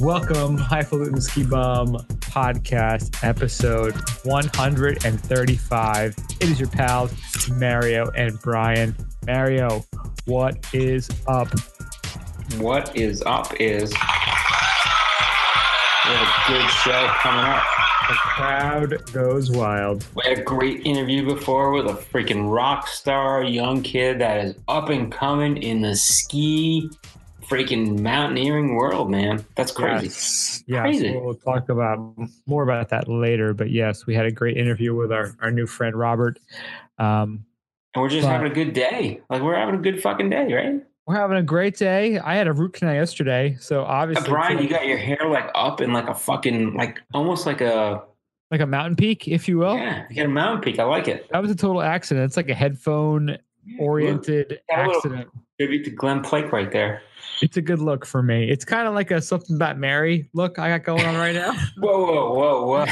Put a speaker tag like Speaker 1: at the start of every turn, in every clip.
Speaker 1: Welcome, Falutin Ski Bum Podcast, episode 135. It is your pals, Mario and Brian. Mario, what is up?
Speaker 2: What is up is we have a good show coming up.
Speaker 1: The crowd goes wild.
Speaker 2: We had a great interview before with a freaking rock star young kid that is up and coming in the ski freaking mountaineering world, man. That's crazy.
Speaker 1: Yes,
Speaker 2: crazy.
Speaker 1: We'll talk about more about that later. But yes, we had a great interview with our new friend Robert.
Speaker 2: And we're just having a good day. Like, we're having a good fucking day, right?
Speaker 1: We're having a great day. I had a root canal yesterday, so obviously,
Speaker 2: Brian, you got your hair like up in like a fucking almost like a
Speaker 1: mountain peak, if you will.
Speaker 2: Yeah, you got a mountain peak. I like it.
Speaker 1: That was a total accident. It's like a headphone oriented accident.
Speaker 2: Tribute to Glenn Plake right there.
Speaker 1: It's a good look for me. It's kind of like a something about Mary look I got going on right now.
Speaker 2: Whoa.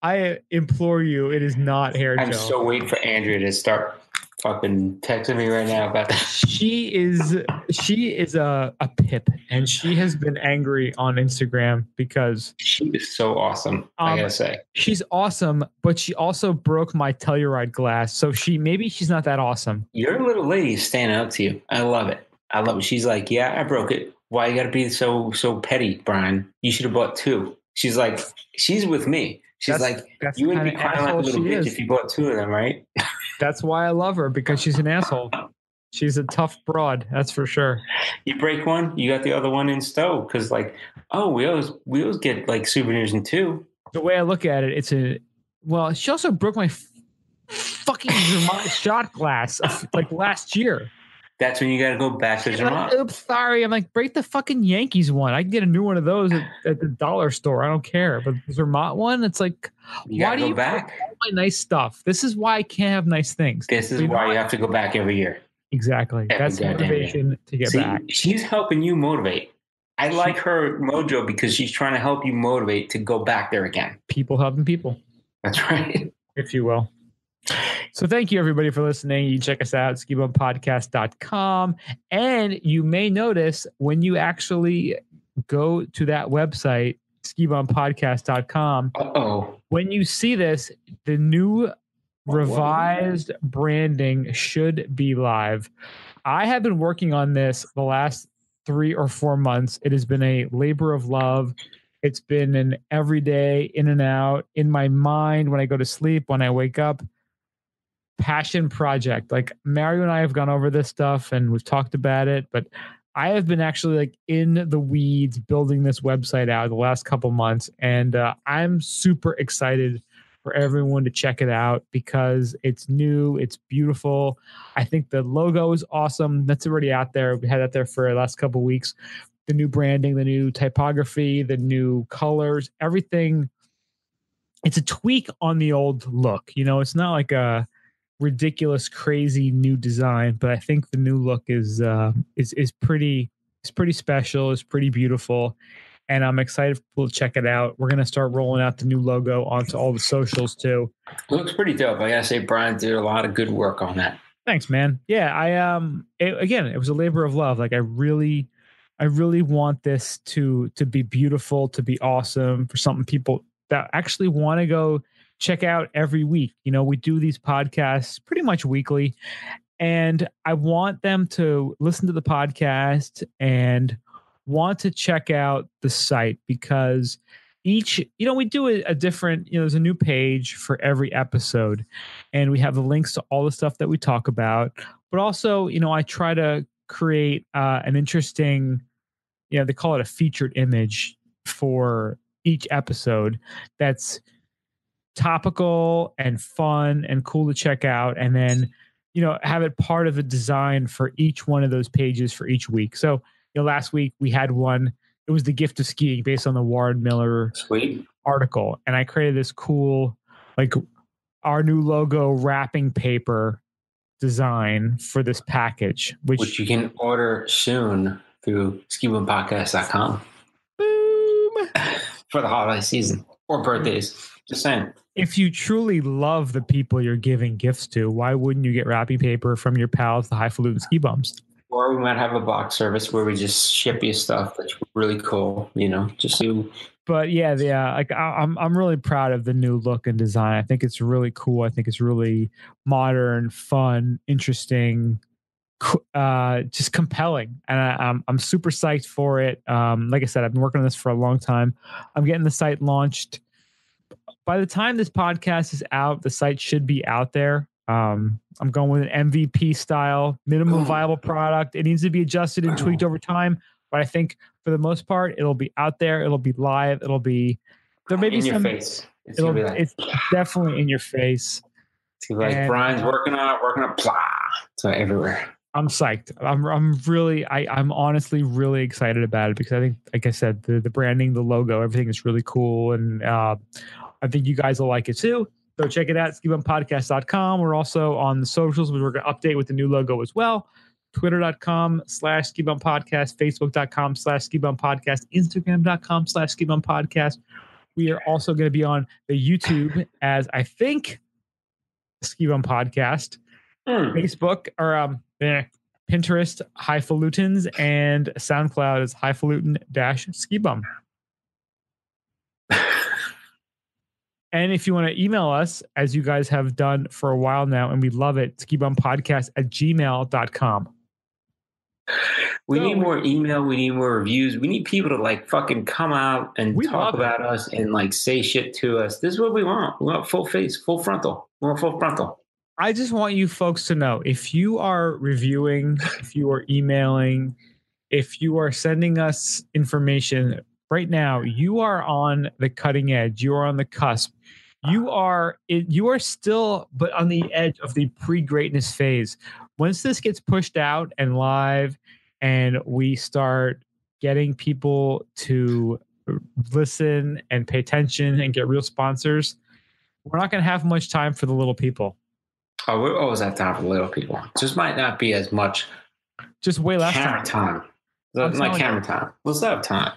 Speaker 1: I implore you, it is not hair gel.
Speaker 2: I'm so waiting for Andrea to start fucking texting me right now about that.
Speaker 1: She is a pip, and she has been angry on Instagram because
Speaker 2: she is so awesome. I gotta say,
Speaker 1: she's awesome, but she also broke my Telluride glass. So maybe she's not that awesome.
Speaker 2: Your little lady is standing up to you. I love it. She's like, yeah, I broke it. Why you gotta be so petty, Brian? You should have bought two. She's like, she's with me. She's you wouldn't be crying like a little bitch if you bought two of them, right?
Speaker 1: That's why I love her, because she's an asshole. She's a tough broad, that's for sure.
Speaker 2: You break one, you got the other one in stow, because we always get like souvenirs in two.
Speaker 1: The way I look at it, she also broke my fucking Vermont shot glass like last year.
Speaker 2: That's when you got to go back to Vermont.
Speaker 1: Oops, sorry. I'm like, break the fucking Yankees one. I can get a new one of those at the dollar store. I don't care. But the Vermont one, it's like, why do you back all my nice stuff? This is why I can't have nice things.
Speaker 2: This is why you have to go back every year.
Speaker 1: Exactly. That's motivation to get back.
Speaker 2: She's helping you motivate. I like her mojo because she's trying to help you motivate to go back there again.
Speaker 1: People helping people.
Speaker 2: That's right.
Speaker 1: If you will. So thank you, everybody, for listening. You can check us out, skibumpodcast.com. And you may notice when you actually go to that website, skibumpodcast.com, when you see this, the new revised branding should be live. I have been working on this the last 3 or 4 months. It has been a labor of love. It's been an everyday in and out in my mind when I go to sleep, when I wake up. Passion project. Like, Mario and I have gone over this stuff and we've talked about it, but I have been actually like in the weeds building this website out the last couple months, and I'm super excited for everyone to check it out because it's new, it's beautiful. I think the logo is awesome. That's already out there. We had that there for the last couple of weeks. The new branding, the new typography, the new colors, everything. It's a tweak on the old look. It's not like a ridiculous, crazy new design, but I think the new look is pretty special. It's pretty beautiful, and I'm excited for people to check it out. We're gonna start rolling out the new logo onto all the socials too.
Speaker 2: It looks pretty dope. I gotta say, Brian did a lot of good work on that.
Speaker 1: Thanks, man. Yeah, it was a labor of love. Like, I really want this to be beautiful, to be awesome, for something people that actually want to go check out every week. We do these podcasts pretty much weekly, and I want them to listen to the podcast and want to check out the site, because we do a different, there's a new page for every episode, and we have the links to all the stuff that we talk about. But also, I try to create an interesting, they call it a featured image for each episode that's topical and fun and cool to check out, and then have it part of a design for each one of those pages for each week. So last week we had one, it was the gift of skiing based on the Warren Miller article, and I created this cool, like, our new logo wrapping paper design for this package, which
Speaker 2: you can order soon through skibumpodcast.com.
Speaker 1: Boom.
Speaker 2: For the holiday season or birthdays. Just saying.
Speaker 1: If you truly love the people you're giving gifts to, why wouldn't you get wrapping paper from your pals, the Falutin Ski Bums?
Speaker 2: Or we might have a box service where we just ship you stuff that's really cool, just to.
Speaker 1: But yeah, like I'm really proud of the new look and design. I think it's really cool. I think it's really modern, fun, interesting, just compelling, and I'm super psyched for it. Like I said, I've been working on this for a long time. I'm getting the site launched. By the time this podcast is out, the site should be out there. I'm going with an MVP style, minimum viable product. It needs to be adjusted and tweaked over time, but I think for the most part, it'll be out there. It'll be live. It'll be there. May be
Speaker 2: in
Speaker 1: some.
Speaker 2: Your face.
Speaker 1: It's definitely in your face.
Speaker 2: It's like Brian's working on it, blah. So everywhere.
Speaker 1: I'm psyched. I'm honestly really excited about it because I think, like I said, the branding, the logo, everything is really cool, and I think you guys will like it too. So check it out, skibumpodcast.com. We're also on the socials, which we're going to update with the new logo as well. Twitter.com/skibumppodcast, Facebook.com/skibumppodcast, Instagram.com/skibumppodcast. We are also going to be on the YouTube as, I think, Ski Bum Podcast, Facebook or Pinterest, Falutin, and SoundCloud is Falutin-Ski Bum. And if you want to email us, as you guys have done for a while now, and we love it, skibumpodcast@gmail.com.
Speaker 2: We need more email. We need more reviews. We need people to fucking come out and talk about us and say shit to us. This is what we want. We want full face, full frontal. We want full frontal.
Speaker 1: I just want you folks to know, if you are reviewing, if you are emailing, if you are sending us information right now, you are on the cutting edge. You are on the cusp. You are still, but on the edge of the pre-greatness phase. Once this gets pushed out and live, and we start getting people to listen and pay attention and get real sponsors, we're not going to have much time for the little people.
Speaker 2: Oh, we always have time for the little people. Just might not be as much.
Speaker 1: Just way less
Speaker 2: time. Like camera time. We'll still have time.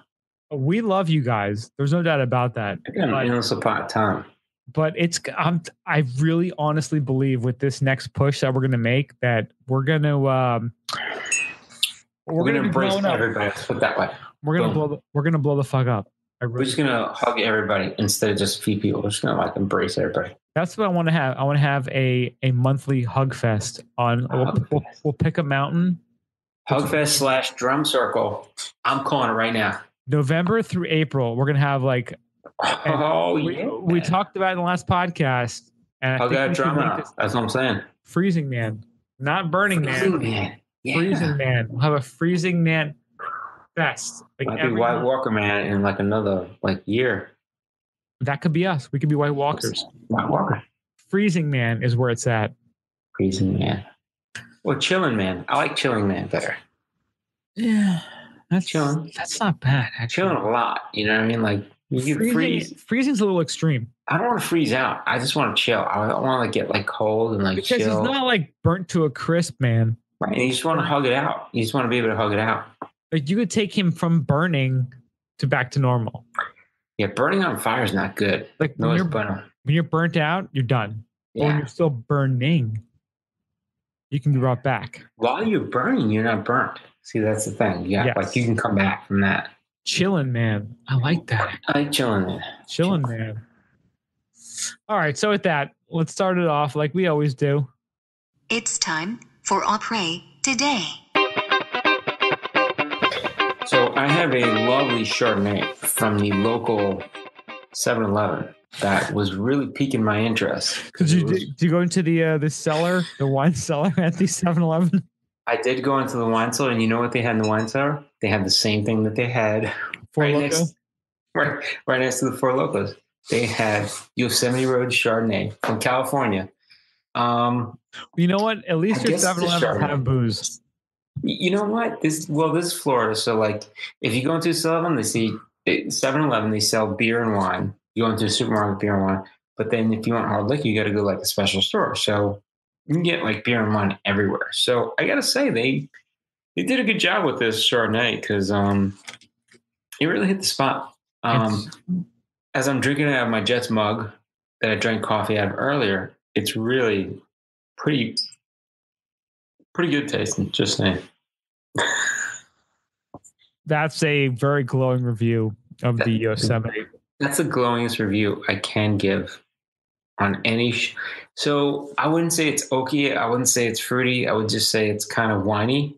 Speaker 1: We love you guys. There's no doubt about that.
Speaker 2: Endless supply time.
Speaker 1: But I really honestly believe with this next push that we're going to make that we're going to
Speaker 2: embrace everybody. Let's put it that way.
Speaker 1: We're going to blow the fuck up.
Speaker 2: We're just going to hug everybody instead of just a few people. We're just going to embrace everybody.
Speaker 1: That's what I want to have. I want to have a monthly hug fest on. We'll pick a mountain.
Speaker 2: Hug fest / drum circle. I'm calling it right now.
Speaker 1: November through April, we're going to have we talked about it in the last podcast. And
Speaker 2: I think drum out. That's what I'm saying.
Speaker 1: Freezing Man, not Burning Man.
Speaker 2: Yeah.
Speaker 1: Freezing Man. We'll have a Freezing Man fest.
Speaker 2: Might be White Walker Man in another year.
Speaker 1: That could be us. We could be White Walkers.
Speaker 2: White Walker.
Speaker 1: Freezing Man is where it's at.
Speaker 2: Freezing Man. Or Chilling Man. I like Chilling Man better.
Speaker 1: Yeah. That's
Speaker 2: chilling.
Speaker 1: That's not bad. Actually.
Speaker 2: Chilling a lot. You know what I mean? You can freeze.
Speaker 1: Freezing's a little extreme.
Speaker 2: I don't want to freeze out. I just want to chill. I don't want to get cold and
Speaker 1: because
Speaker 2: chill.
Speaker 1: Because it's not burnt to a crisp, man.
Speaker 2: Right. And you just want to hug it out. You just want to be able to hug it out.
Speaker 1: You could take him from burning to back to normal.
Speaker 2: Yeah, burning on fire is not good.
Speaker 1: When you're burnt out, you're done. Yeah. But when you're still burning, you can be brought back.
Speaker 2: While you're burning, you're not burnt. See, that's the thing. Yeah, yes. You can come back from that.
Speaker 1: Chilling Man. I like that.
Speaker 2: I like Chilling Man.
Speaker 1: Chilling Man. All right, so with that, let's start it off like we always do.
Speaker 3: It's time for Après Today.
Speaker 2: So I have a lovely Chardonnay from the local 7-Eleven that was really piquing my interest.
Speaker 1: Did you go into the cellar, the wine cellar at the 7-Eleven?
Speaker 2: I did go into the wine cellar, and you know what they had in the wine cellar? They had the same thing that they had right next to the Four Locos. They had Yosemite Road Chardonnay from California.
Speaker 1: You know what? At least your 7-Eleven have booze.
Speaker 2: You know what? This is Florida. So if you go into 7-Eleven, they sell beer and wine. You go into a supermarket, beer and wine. But then if you want hard liquor, you got to go a special store. So you can get beer and wine everywhere. So I got to say they did a good job with this Chardonnay because it really hit the spot. As I'm drinking it out of my Jets mug that I drank coffee out of earlier, it's really pretty good tasting, just saying.
Speaker 1: That's a very glowing review of the Yosemite.
Speaker 2: That's the glowingest review I can give on any. So I wouldn't say it's oaky. I wouldn't say it's fruity. I would just say it's kind of winey.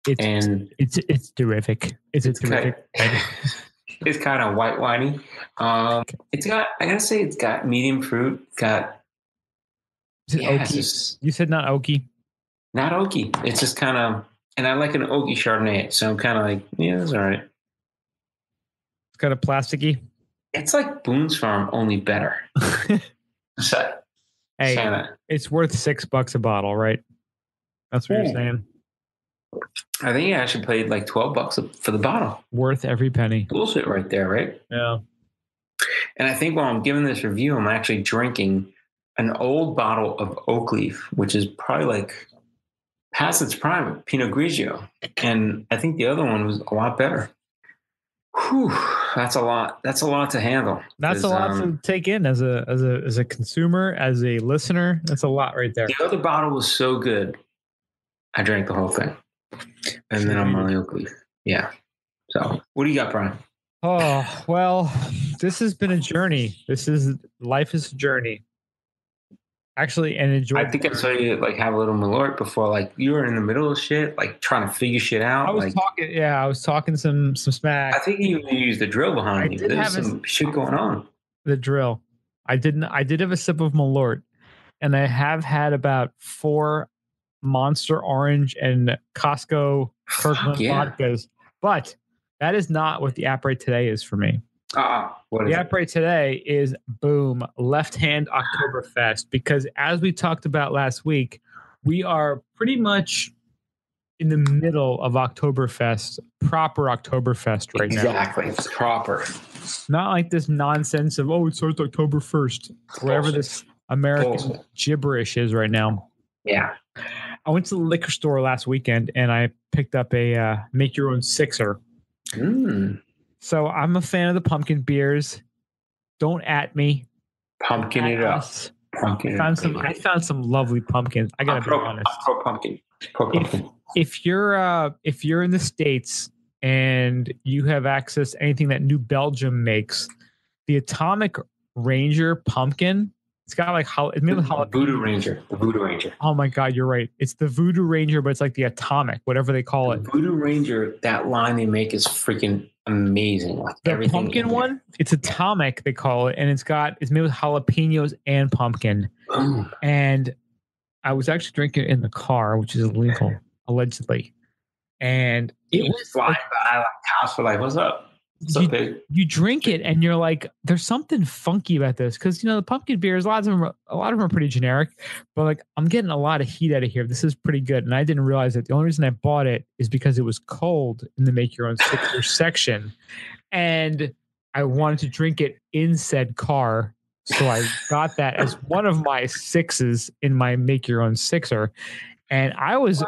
Speaker 1: It's terrific. It's a terrific.
Speaker 2: It's kind of white winey. It's got. I gotta say, it's got medium fruit.
Speaker 1: Is it oaky? You said not oaky.
Speaker 2: Not oaky. It's just kind of, and I like an oaky Chardonnay, so I'm kind of like, yeah, it's all right.
Speaker 1: It's kind of plasticky.
Speaker 2: It's like Boone's Farm, only better. So,
Speaker 1: hey, it's worth $6 a bottle, right? That's what you're saying.
Speaker 2: I think I actually paid like $12 for the bottle.
Speaker 1: Worth every penny.
Speaker 2: Bullshit right there, right?
Speaker 1: Yeah.
Speaker 2: And I think while I'm giving this review, I'm actually drinking an old bottle of oak leaf, which is probably like past its prime, Pinot Grigio. And I think the other one was a lot better. Whew, that's a lot. That's a lot to handle.
Speaker 1: That's a lot to take in as a consumer, as a listener. That's a lot right there.
Speaker 2: The other bottle was so good, I drank the whole thing. And then I'm on the oak leaf. Yeah. So what do you got, Brian?
Speaker 1: Oh, well, this has been a journey. Life is a journey. Actually, and enjoy.
Speaker 2: I think I saw you like have a little Malort before, like you were in the middle of shit, like trying to figure shit out.
Speaker 1: I was talking some smack.
Speaker 2: I think you used the drill behind you. There's some shit going on.
Speaker 1: The drill. I did have a sip of Malort, and I have had about 4 Monster Orange and Costco Kirkland vodkas, but that is not what the app right today is for me.
Speaker 2: What
Speaker 1: the app right today is boom, Left Hand Oktoberfest, because as we talked about last week, we are pretty much in the middle of Oktoberfest, proper Oktoberfest right now.
Speaker 2: Exactly, it's proper.
Speaker 1: Not like this nonsense of it starts October 1st, wherever this American gibberish is right now.
Speaker 2: Yeah.
Speaker 1: I went to the liquor store last weekend and I picked up a make your own sixer. So I'm a fan of the pumpkin beers. Don't at me.
Speaker 2: Pumpkin it up.
Speaker 1: I found some lovely pumpkins. I gotta be honest.
Speaker 2: Pro pumpkin.
Speaker 1: If you're in the States and you have access to anything that New Belgium makes, the Atomic Ranger pumpkin. It's got like it's made with jalapeno.
Speaker 2: The Voodoo Ranger.
Speaker 1: Oh my God, you're right. It's the Voodoo Ranger, but it's like the Atomic, whatever they call it.
Speaker 2: Voodoo Ranger, that line they make is freaking amazing. Like
Speaker 1: the pumpkin one, it's Atomic, they call it, and it's made with jalapenos and pumpkin. And I was actually drinking it in the car, which is illegal, allegedly. And
Speaker 2: it was flying by like house for like, what's up?
Speaker 1: You drink it and you're like, there's something funky about this, because the pumpkin beers, a lot of them are pretty generic, but like I'm getting a lot of heat out of here. This is pretty good, and I didn't realize that the only reason I bought it is because it was cold in the make your own sixer section, and I wanted to drink it in said car, so I got that as one of my 6s in my make your own sixer, and I was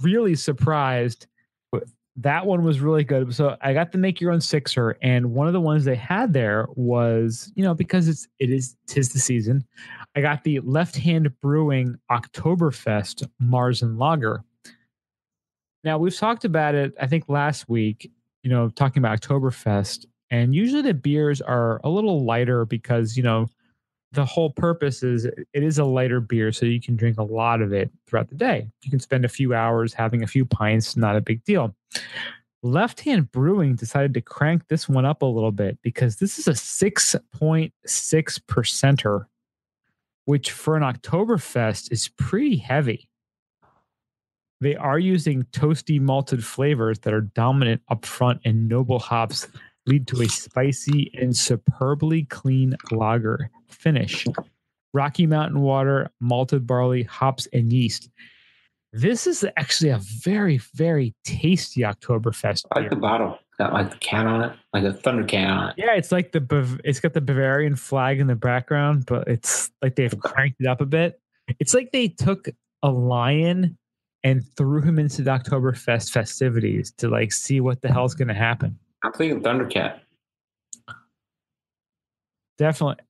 Speaker 1: really surprised. That one was really good. So I got the make your own sixer, and one of the ones they had there was, because tis the season, I got the Left Hand Brewing Oktoberfest Marzen Lager. Now we've talked about it, I think last week, talking about Oktoberfest, and usually the beers are a little lighter because, the whole purpose is it is a lighter beer, so you can drink a lot of it throughout the day. You can spend a few hours having a few pints, not a big deal. Left Hand Brewing decided to crank this one up a little bit because this is a 6.6%, which for an Oktoberfest is pretty heavy. They are using toasty malted flavors that are dominant up front, and noble hops lead to a spicy and superbly clean lager finish. Rocky Mountain water, malted barley, hops, and yeast. This is actually a very, very tasty Oktoberfest beer.
Speaker 2: I like the bottle. Got like the can on it, like a thunder can on it.
Speaker 1: Yeah, it's like it's got the Bavarian flag in the background, but it's like they've cranked it up a bit. It's like they took a lion and threw him into the Oktoberfest festivities to like see what the hell's going to happen.
Speaker 2: I'm thinking Thundercat.
Speaker 1: Definitely.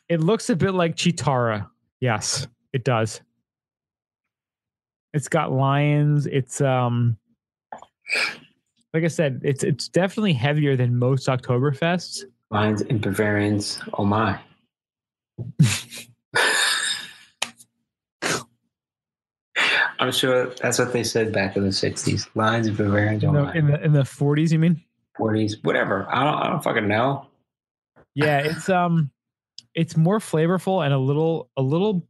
Speaker 1: It looks a bit like Chitara. Yes, it does. It's got lions. It's like I said, it's definitely heavier than most Oktoberfests.
Speaker 2: Lions and Bavarians. Oh my. I'm sure that's what they said back in the 60s. Lions and Bavarians.
Speaker 1: In the 40s, you mean?
Speaker 2: 40s, whatever. I don't fucking know.
Speaker 1: Yeah, it's more flavorful and a little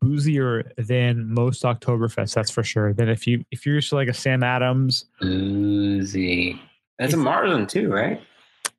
Speaker 1: boozier than most Oktoberfests, that's for sure. Than if you're used to like a Sam Adams.
Speaker 2: Boozy. That's a Marzen too, right?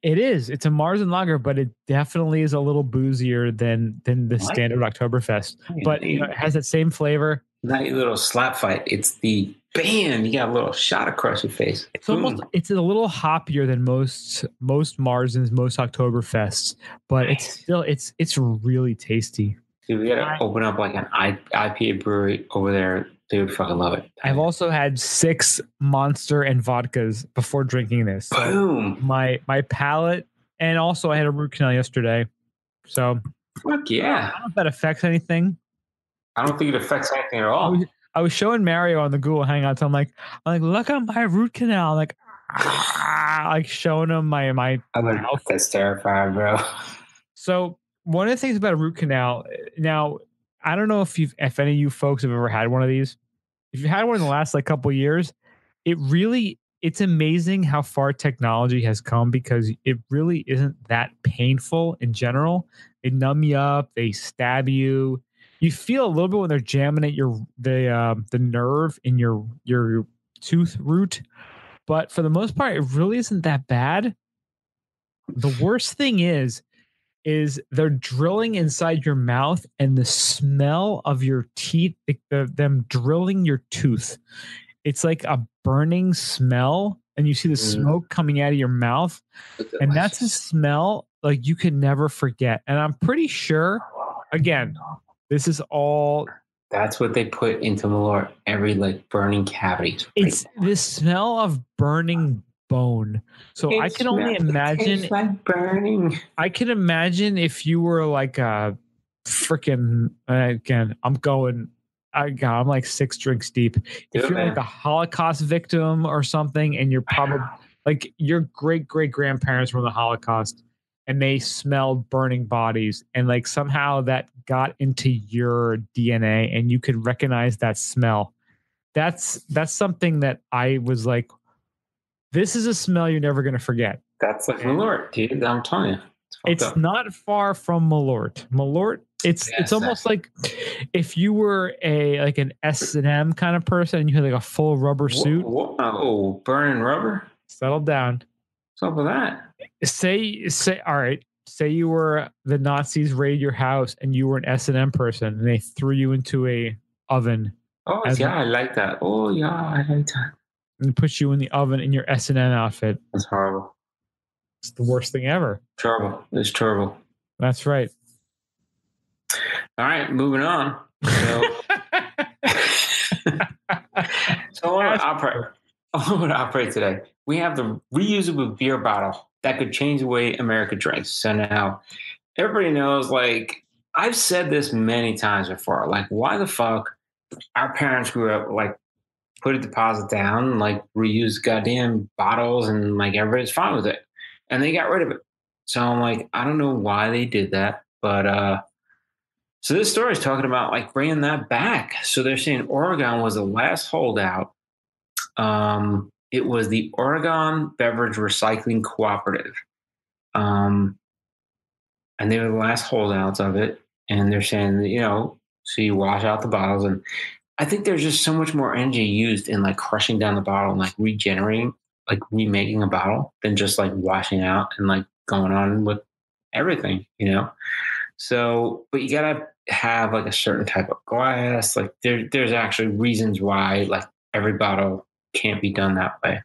Speaker 1: It is. It's a Marzen lager, but it definitely is a little boozier than the standard Oktoberfest. But it has that same flavor.
Speaker 2: Not a little slap fight. It's the bam. You got a little shot across your face.
Speaker 1: It's it's a little hoppier than most Marzens, most Oktoberfests, but it's really tasty.
Speaker 2: Dude, we gotta open up like an IPA brewery over there. They would fucking love it.
Speaker 1: I've also had 6 Monster and vodkas before drinking this.
Speaker 2: Boom.
Speaker 1: So my palate, and also I had a root canal yesterday. So
Speaker 2: fuck yeah.
Speaker 1: I don't know if that affects anything.
Speaker 2: I don't think it affects anything at all.
Speaker 1: I was showing Mario on the Google Hangouts. I'm like, look at my root canal. Like showing him my mouth.
Speaker 2: That's terrifying, bro.
Speaker 1: So one of the things about a root canal, now I don't know if any of you folks have ever had one of these. If you had one in the last like couple of years, it's amazing how far technology has come, because it really isn't that painful in general. They numb you up, they stab you. You feel a little bit when they're jamming at the nerve in your tooth root, but for the most part, it really isn't that bad. The worst thing is they're drilling inside your mouth, and the smell of your teeth, them drilling your tooth, it's like a burning smell, and you see the smoke coming out of your mouth, and that's a smell like you can never forget. And I'm pretty sure, again, this is all.
Speaker 2: That's what they put into Malort. Every like burning cavities.
Speaker 1: It's the smell of burning bone. So I can only imagine.
Speaker 2: Like burning.
Speaker 1: I can imagine if you were like a freaking. Again, I'm like 6 drinks deep. If you're like a Holocaust victim or something, and you're probably like your great grandparents were in the Holocaust, and they smelled burning bodies, and like somehow that got into your DNA, and you could recognize that smell. That's something that I was like, this is a smell you're never going to forget.
Speaker 2: That's like Malort, dude. I'm telling you.
Speaker 1: It's not far from Malort. Malort, it's almost like if you were an S&M kind of person and you had like a full rubber suit.
Speaker 2: Whoa, burning rubber?
Speaker 1: Settle down.
Speaker 2: What's up with that?
Speaker 1: Say, all right. Say you were the Nazis raid your house and you were an S&M person and they threw you into a oven.
Speaker 2: Oh yeah, I like that. Oh yeah, I like that.
Speaker 1: And put you in the oven in your S&M outfit.
Speaker 2: That's horrible.
Speaker 1: It's the worst thing ever.
Speaker 2: Terrible. It's terrible.
Speaker 1: That's right.
Speaker 2: All right, moving on. So, I want to operate today. We have the reusable beer bottle that could change the way America drinks. So now everybody knows, like, I've said this many times before, like, why the fuck our parents grew up, like, put a deposit down, like, reuse goddamn bottles, and, like, everybody's fine with it. And they got rid of it. So I'm like, I don't know why they did that. But so this story is talking about, like, bringing that back. So they're saying Oregon was the last holdout. It was the Oregon Beverage Recycling Cooperative. And they were the last holdouts of it. And they're saying, so you wash out the bottles. And I think there's just so much more energy used in, like, crushing down the bottle and, like, regenerating, like, remaking a bottle than just, like, washing out and, like, going on with everything, So, but you gotta have, like, a certain type of glass. Like, there's actually reasons why, like, every bottle can't be done that way.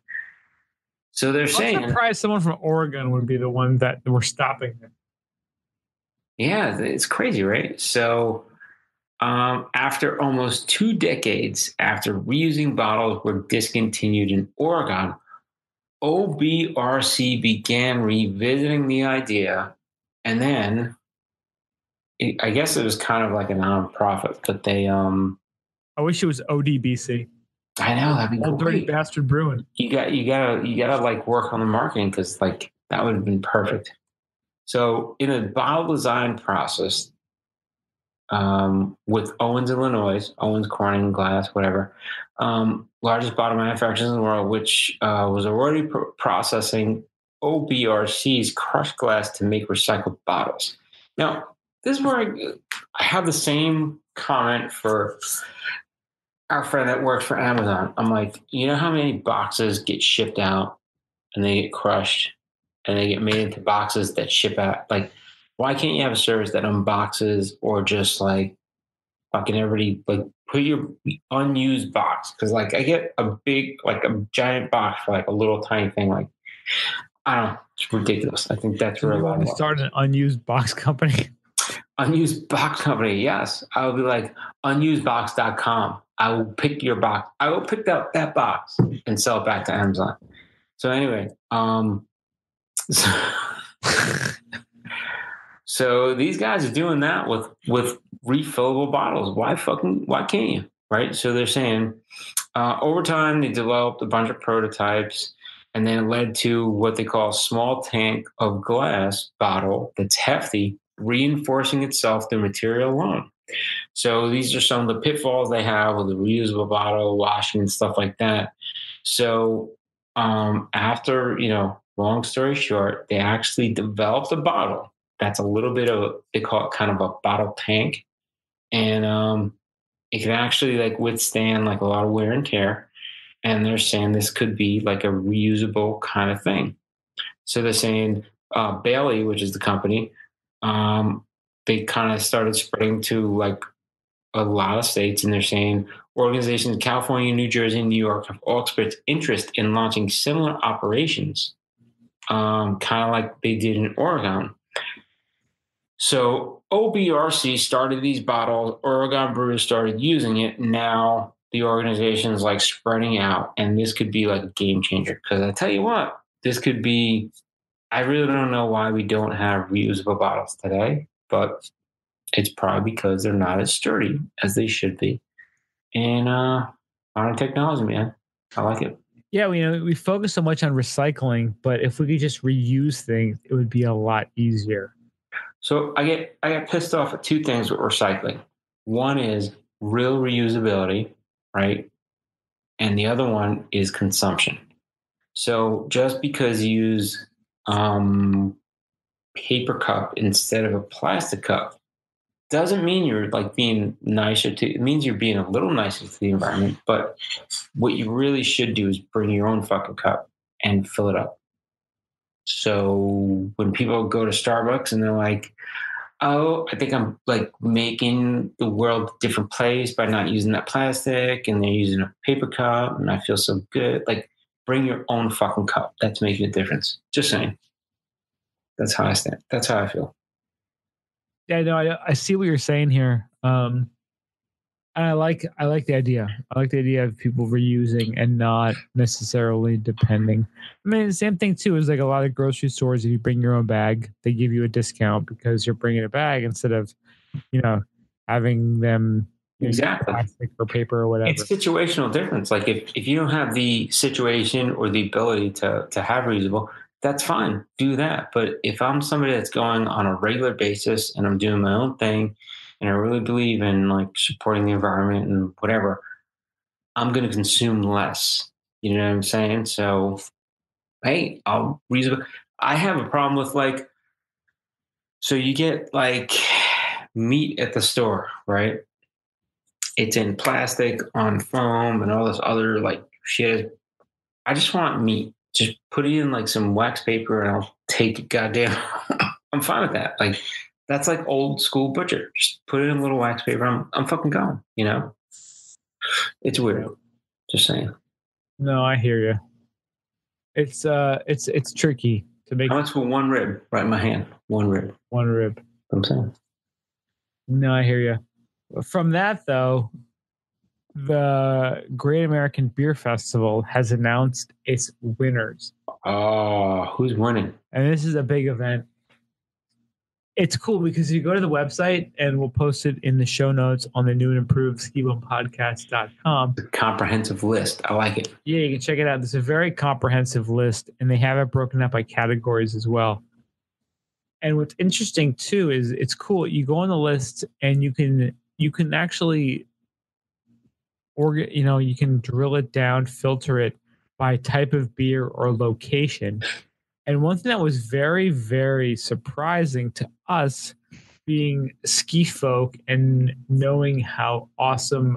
Speaker 2: So they're saying,
Speaker 1: I'm surprised someone from Oregon would be the one that were stopping it.
Speaker 2: Yeah, it's crazy, right? So after almost 2 decades after reusing bottles were discontinued in Oregon, OBRC began revisiting the idea, and then I guess it was kind of like a nonprofit, but they
Speaker 1: I wish it was ODBC.
Speaker 2: I know, that'd be
Speaker 1: Old Dirty
Speaker 2: great.
Speaker 1: Bastard Brewing.
Speaker 2: You gotta like work on the marketing, because like that would have been perfect. So in a bottle design process, with Owens, Illinois, Owens Corning Glass, whatever, largest bottle manufacturers in the world, which was already processing OBRC's crushed glass to make recycled bottles. Now, this is where I have the same comment for our friend that works for Amazon. I'm like, you know how many boxes get shipped out and they get crushed and they get made into boxes that ship out? Like, why can't you have a service that unboxes, or just like fucking everybody like put your unused box? Because like I get a big, like a giant box for like a little tiny thing. Like, I don't know, it's ridiculous. I think that's
Speaker 1: So
Speaker 2: where
Speaker 1: you want to start an unused box company?
Speaker 2: Unused box company, yes. I will be like unusedbox.com. I will pick your box. I will pick up that box and sell it back to Amazon. So anyway, so, so these guys are doing that with refillable bottles. Why can't you? Right? So they're saying over time they developed a bunch of prototypes, and then it led to what they call a small tank of glass bottle that's hefty, reinforcing itself through material alone. So these are some of the pitfalls they have with a reusable bottle, washing and stuff like that. So after, long story short, they actually developed a bottle that's a little bit of, they call it kind of a bottle tank. And it can actually like withstand like a lot of wear and tear. And they're saying this could be like a reusable kind of thing. So they're saying Bailey, which is the company, they kind of started spreading to like a lot of states, and they're saying organizations in California, New Jersey, and New York have all expressed interest in launching similar operations, kind of like they did in Oregon. So OBRC started these bottles, Oregon brewers started using it. Now the organization is like spreading out, and this could be like a game changer. Because I tell you what, this could be, I really don't know why we don't have reusable bottles today, but it's probably because they're not as sturdy as they should be. And modern technology, man, I like it.
Speaker 1: Yeah, we focus so much on recycling, but if we could just reuse things, it would be a lot easier.
Speaker 2: So I get pissed off at two things with recycling. One is real reusability, right? And the other one is consumption. So just because you use paper cup instead of a plastic cup doesn't mean you're like being nicer to, it means you're being a little nicer to the environment. But what you really should do is bring your own fucking cup and fill it up. So when people go to Starbucks and they're like, oh, I think I'm like making the world a different place by not using that plastic, and they're using a paper cup, and I feel so good. Like, bring your own fucking cup. That's making a difference. Just saying. That's how I stand. That's how I feel.
Speaker 1: Yeah, no, I see what you're saying here. And I like the idea. I like the idea of people reusing and not necessarily depending. I mean, the same thing too is like a lot of grocery stores. If you bring your own bag, they give you a discount because you're bringing a bag instead of, having them
Speaker 2: exactly
Speaker 1: plastic or paper or whatever.
Speaker 2: It's situational difference. Like if you don't have the situation or the ability to have reusable, that's fine. Do that. But if I'm somebody that's going on a regular basis and I'm doing my own thing, and I really believe in like supporting the environment and whatever, I'm going to consume less. You know what I'm saying? So, hey, I'll reasonable. I have a problem with like, so you get like meat at the store, right? It's in plastic, on foam, and all this other like shit. I just want meat. Just put it in like some wax paper and I'll take it. Goddamn. I'm fine with that. Like, that's like old school butcher. Just put it in a little wax paper. I'm fucking gone. It's weird. Just saying.
Speaker 1: No, I hear you. It's tricky to make.
Speaker 2: How much for one rib? Right in my hand. One rib.
Speaker 1: One rib.
Speaker 2: I'm saying.
Speaker 1: No, I hear you. From that though, the Great American Beer Festival has announced its winners.
Speaker 2: Oh, who's winning?
Speaker 1: And this is a big event. It's cool because you go to the website and we'll post it in the show notes on the new and improved skibumepodcast.com.
Speaker 2: A comprehensive list. I like it.
Speaker 1: Yeah, you can check it out. There's a very comprehensive list, and they have it broken up by categories as well. And what's interesting too is it's cool. You go on the list and you can actually you can drill it down, filter it by type of beer or location. And one thing that was very, very surprising to us, being ski folk and knowing how awesome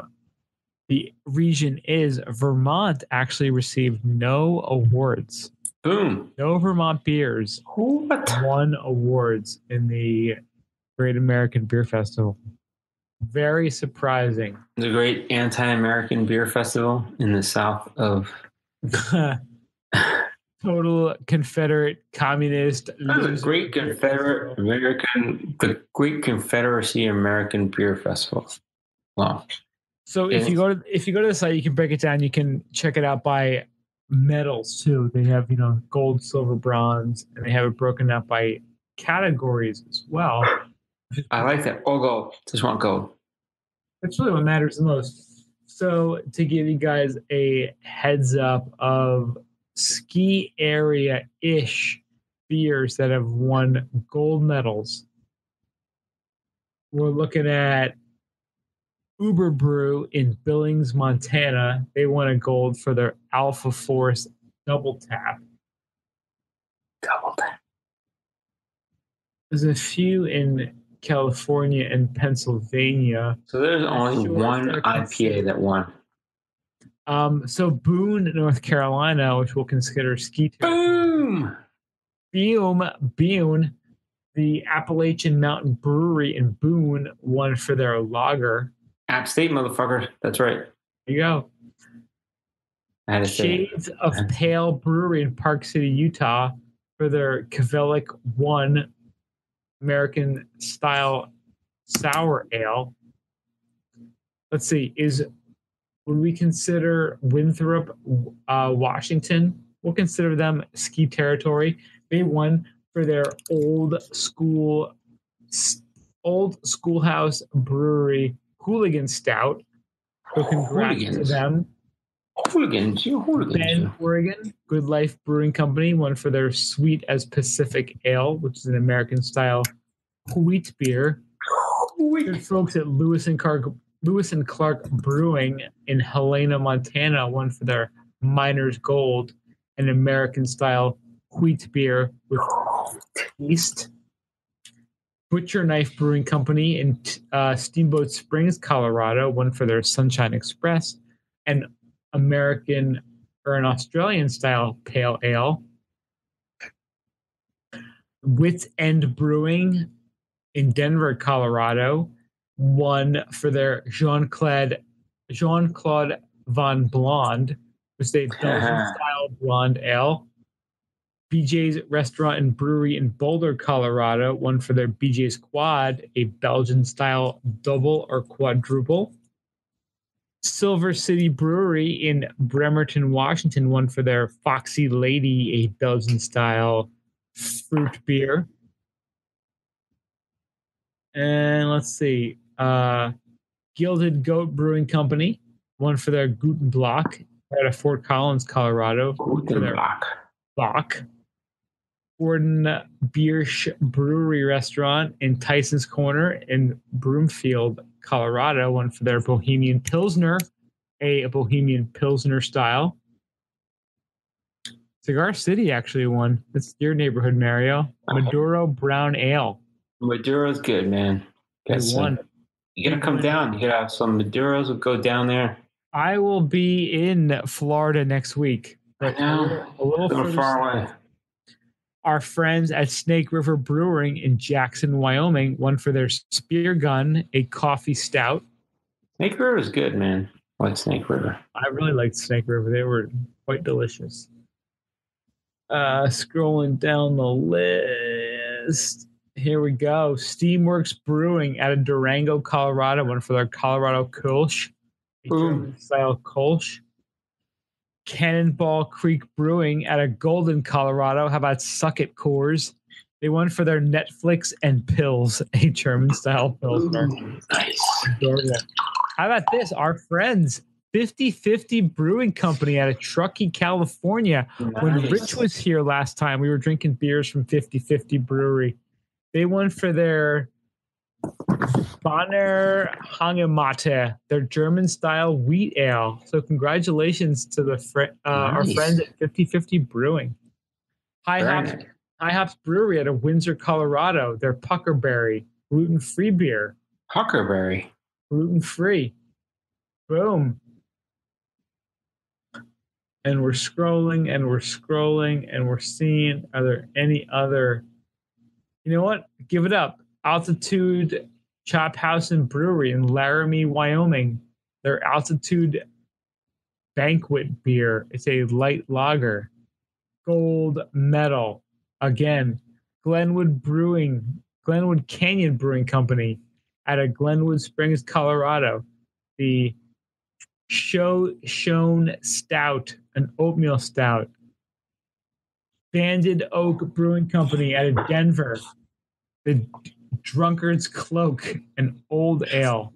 Speaker 1: the region is, Vermont actually received no awards.
Speaker 2: Boom.
Speaker 1: No Vermont beers won awards in the Great American Beer Festival. Very surprising.
Speaker 2: The Great Anti-American Beer Festival in the south of...
Speaker 1: Total Confederate Communist.
Speaker 2: The Great Confederate American, the Great Confederacy American Beer Festival. Wow.
Speaker 1: So if you go to the site, you can break it down. You can check it out by medals too. They have gold, silver, bronze, and they have it broken up by categories as well.
Speaker 2: I like that. All gold. Just want gold.
Speaker 1: That's really what matters the most. So to give you guys a heads up of ski area-ish beers that have won gold medals, we're looking at Uber Brew in Billings, Montana. They won a gold for their Alpha Force Double Tap.
Speaker 2: Double Tap.
Speaker 1: There's a few in California and Pennsylvania.
Speaker 2: So there's only one IPA that won.
Speaker 1: So Boone, North Carolina, which we'll consider ski
Speaker 2: territory.
Speaker 1: Boone, the Appalachian Mountain Brewery in Boone won for their lager.
Speaker 2: App State, motherfucker. That's right.
Speaker 1: There you go.
Speaker 2: I had to say
Speaker 1: Shades of Pale Brewery in Park City, Utah, for their Kvalik 1 American style sour ale. Let's see, would we consider Winthrop, Washington? We'll consider them ski territory. They won for their old schoolhouse brewery Hooligan Stout. So congrats to them.
Speaker 2: Hooligans.
Speaker 1: Bend, Oregon, Good Life Brewing Company won for their Sweet as Pacific Ale, which is an American style wheat beer. Good folks at Lewis and Clark Brewing in Helena, Montana won for their Miner's Gold, an American style wheat beer with taste. Butcher Knife Brewing Company in Steamboat Springs, Colorado won for their Sunshine Express, an Australian style pale ale. Wits End Brewing in Denver, Colorado won for their Jean-Claude Von Blonde, which is a Belgian-style blonde ale. BJ's Restaurant and Brewery in Boulder, Colorado won for their BJ's Quad, a Belgian-style double or quadruple. Silver City Brewery in Bremerton, Washington won for their Foxy Lady, a Belgian-style fruit beer. And let's see, Gilded Goat Brewing Company won for their Guten Block out of Fort Collins, Colorado.
Speaker 2: Guten
Speaker 1: Block. Gordon Biersch Brewery Restaurant in Tyson's Corner in Broomfield, Colorado, won for their Bohemian Pilsner, a Bohemian Pilsner style. Cigar City actually won. That's your neighborhood, Mario. Maduro Brown Ale.
Speaker 2: Maduro's good, man.
Speaker 1: Won.
Speaker 2: You gotta come down. You gotta have some Maduros. We'll go down there.
Speaker 1: I will be in Florida next week.
Speaker 2: I know.
Speaker 1: A little
Speaker 2: far away.
Speaker 1: Our friends at Snake River Brewing in Jackson, Wyoming, won for their Spear Gun, a coffee stout.
Speaker 2: Snake River is good, man. I like Snake River.
Speaker 1: I really liked Snake River. They were quite delicious. Scrolling down the list. Here we go. Steamworks Brewing out of Durango, Colorado, won for their Colorado Kolsch, a German-style Kolsch. Cannonball Creek Brewing out of Golden, Colorado. How about Suck It Coors? They won for their Netflix and Pills, a German-style Pilsner.
Speaker 2: Nice.
Speaker 1: Adorable. How about this? Our friends, 50/50 Brewing Company out of Truckee, California.
Speaker 2: Nice.
Speaker 1: When Rich was here last time, we were drinking beers from 50/50 Brewery. They won for their Bonner Hangemate, their German-style wheat ale. So congratulations to the our friends at 50/50 Brewing. High Hops Brewery out of Windsor, Colorado. Their Puckerberry gluten-free beer.
Speaker 2: Puckerberry.
Speaker 1: Gluten-free. Boom. And we're scrolling and we're scrolling and we're seeing, are there any other? You know what? Give it up. Altitude Chop House and Brewery in Laramie, Wyoming. Their Altitude Banquet beer. It's a light lager. Gold medal. Again, Glenwood Canyon Brewing Company out of Glenwood Springs, Colorado. The Shone Stout, an oatmeal stout. Banded Oak Brewing Company out of Denver. The Drunkard's Cloak, an old ale.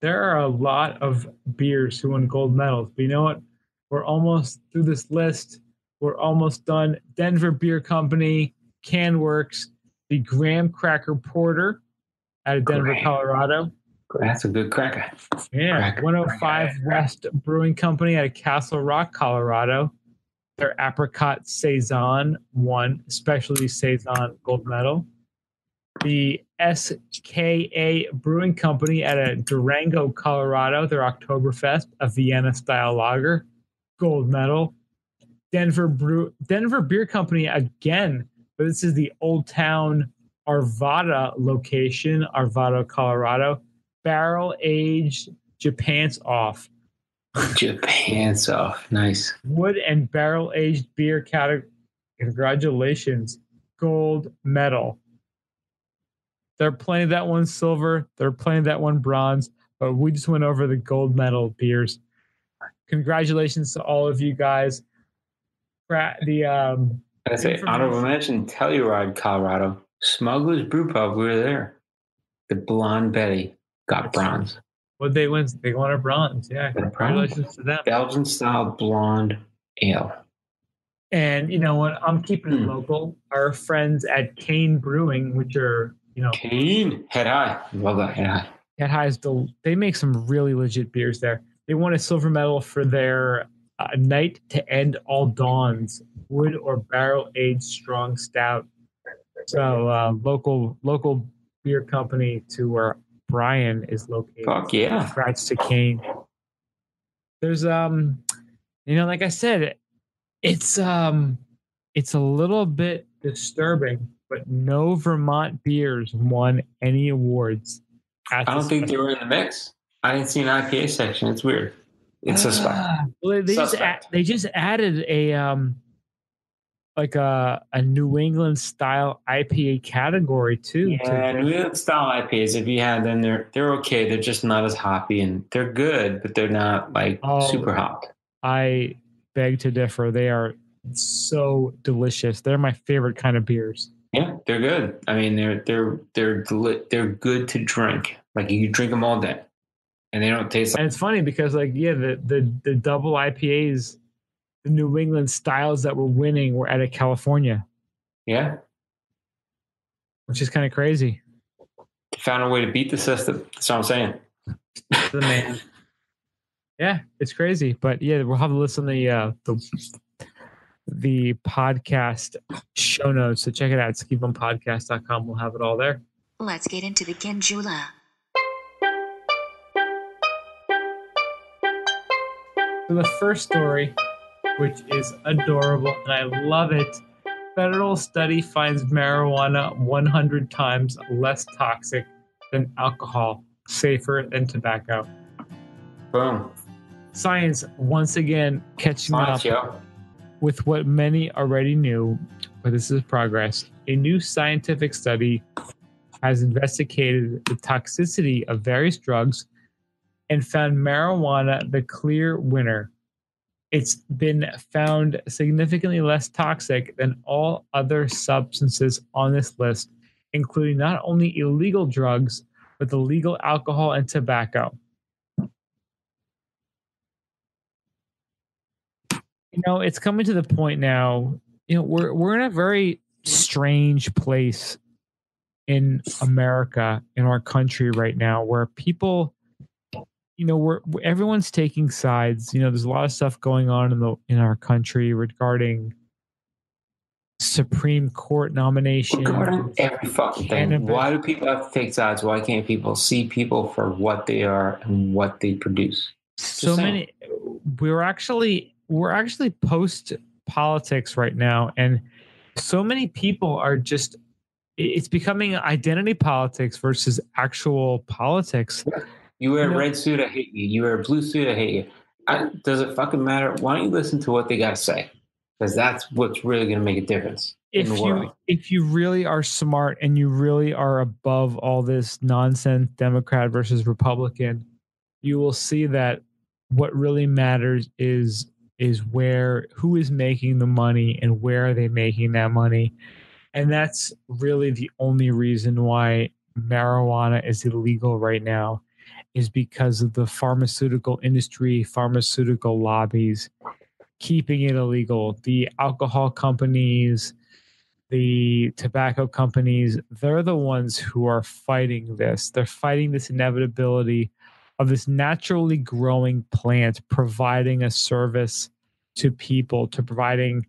Speaker 1: There are a lot of beers who won gold medals, but you know what? We're almost through this list. We're almost done. Denver Beer Company, CanWorks, the Graham Cracker Porter out of Denver, Colorado.
Speaker 2: That's a good cracker.
Speaker 1: Yeah, 105 West Brewing Company out of Castle Rock, Colorado. Their Apricot Saison won, specialty Saison gold medal. The SKA Brewing Company out of Durango, Colorado. Their Oktoberfest, a Vienna-style lager, gold medal. Denver Beer Company again, but this is the Old Town Arvada location, Arvada, Colorado. Barrel-aged Japan's Off.
Speaker 2: Japan's Off. Nice.
Speaker 1: Wood and barrel-aged beer category. Congratulations. Gold medal. There are plenty of that one silver. There are plenty of that one bronze. But we just went over the gold medal beers. Congratulations to all of you guys.
Speaker 2: I say honorable mention, Telluride, Colorado. Smuggler's Brew Pub, we were there. The Blonde Betty got bronze.
Speaker 1: What they win? They won a bronze. Yeah, congratulations to them.
Speaker 2: Belgian-style blonde ale. And
Speaker 1: you know what? I'm keeping it local. Our friends at Kane Brewing, which are,
Speaker 2: Kane, Head High. Love that, Head High.
Speaker 1: Head High they make some really legit beers there. They won a silver medal for their Night to End All Dawns wood or barrel-aged strong stout. So local beer company to where Brian is located.
Speaker 2: Fuck yeah.
Speaker 1: Congrats to Kane. There's like I said, it's a little bit disturbing, but no Vermont beers won any awards.
Speaker 2: I don't think they were in the mix. I didn't see an IPA section. It's weird. It's suspect.
Speaker 1: Well, they just added a New England style IPA category too.
Speaker 2: Yeah, New England style IPAs. If you had them, they're okay. They're just not as hoppy, and they're good, but they're not super hopped.
Speaker 1: I beg to differ. They are so delicious. They're my favorite kind of beers.
Speaker 2: Yeah, they're good. I mean, they're good to drink. Like you can drink them all day, and they don't taste.
Speaker 1: And it's funny because the double IPAs. The New England styles that were winning were out of California.
Speaker 2: Yeah.
Speaker 1: Which is kind of crazy.
Speaker 2: They found a way to beat the system. That's what I'm saying.
Speaker 1: The man. Yeah, it's crazy. But yeah, we'll have a listen to the podcast show notes. So check it out. SkeeBumPodcast.com. We'll have it all there.
Speaker 3: Let's get into the Ginjula.
Speaker 1: So the first story, which is adorable, and I love it. Federal study finds marijuana 100 times less toxic than alcohol, safer than tobacco.
Speaker 2: Boom.
Speaker 1: Science once again catching up with what many already knew, but this is progress. A new scientific study has investigated the toxicity of various drugs and found marijuana the clear winner. It's been found significantly less toxic than all other substances on this list, including not only illegal drugs, but illegal alcohol and tobacco. It's coming to the point now, we're in a very strange place in America, in our country right now, where people, everyone's taking sides. There's a lot of stuff going on in our country regarding Supreme Court nomination.
Speaker 2: Regarding every fucking thing. Why do people have to take sides? Why can't people see people for what they are and what they produce?
Speaker 1: So many. We're actually post politics right now, and so many people are just. It's becoming identity politics versus actual politics.
Speaker 2: You wear a red suit, I hate you. You wear a blue suit, I hate you. Does it fucking matter? Why don't you listen to what they got to say? Because that's what's really going to make a difference in the world.
Speaker 1: If you really are smart and you really are above all this nonsense, Democrat versus Republican, you will see that what really matters is who is making the money and where are they making that money. And that's really the only reason why marijuana is illegal right now, is because of the pharmaceutical industry, pharmaceutical lobbies keeping it illegal. The alcohol companies, the tobacco companies, they're the ones who are fighting this. They're fighting this inevitability of this naturally growing plant providing a service to people, to providing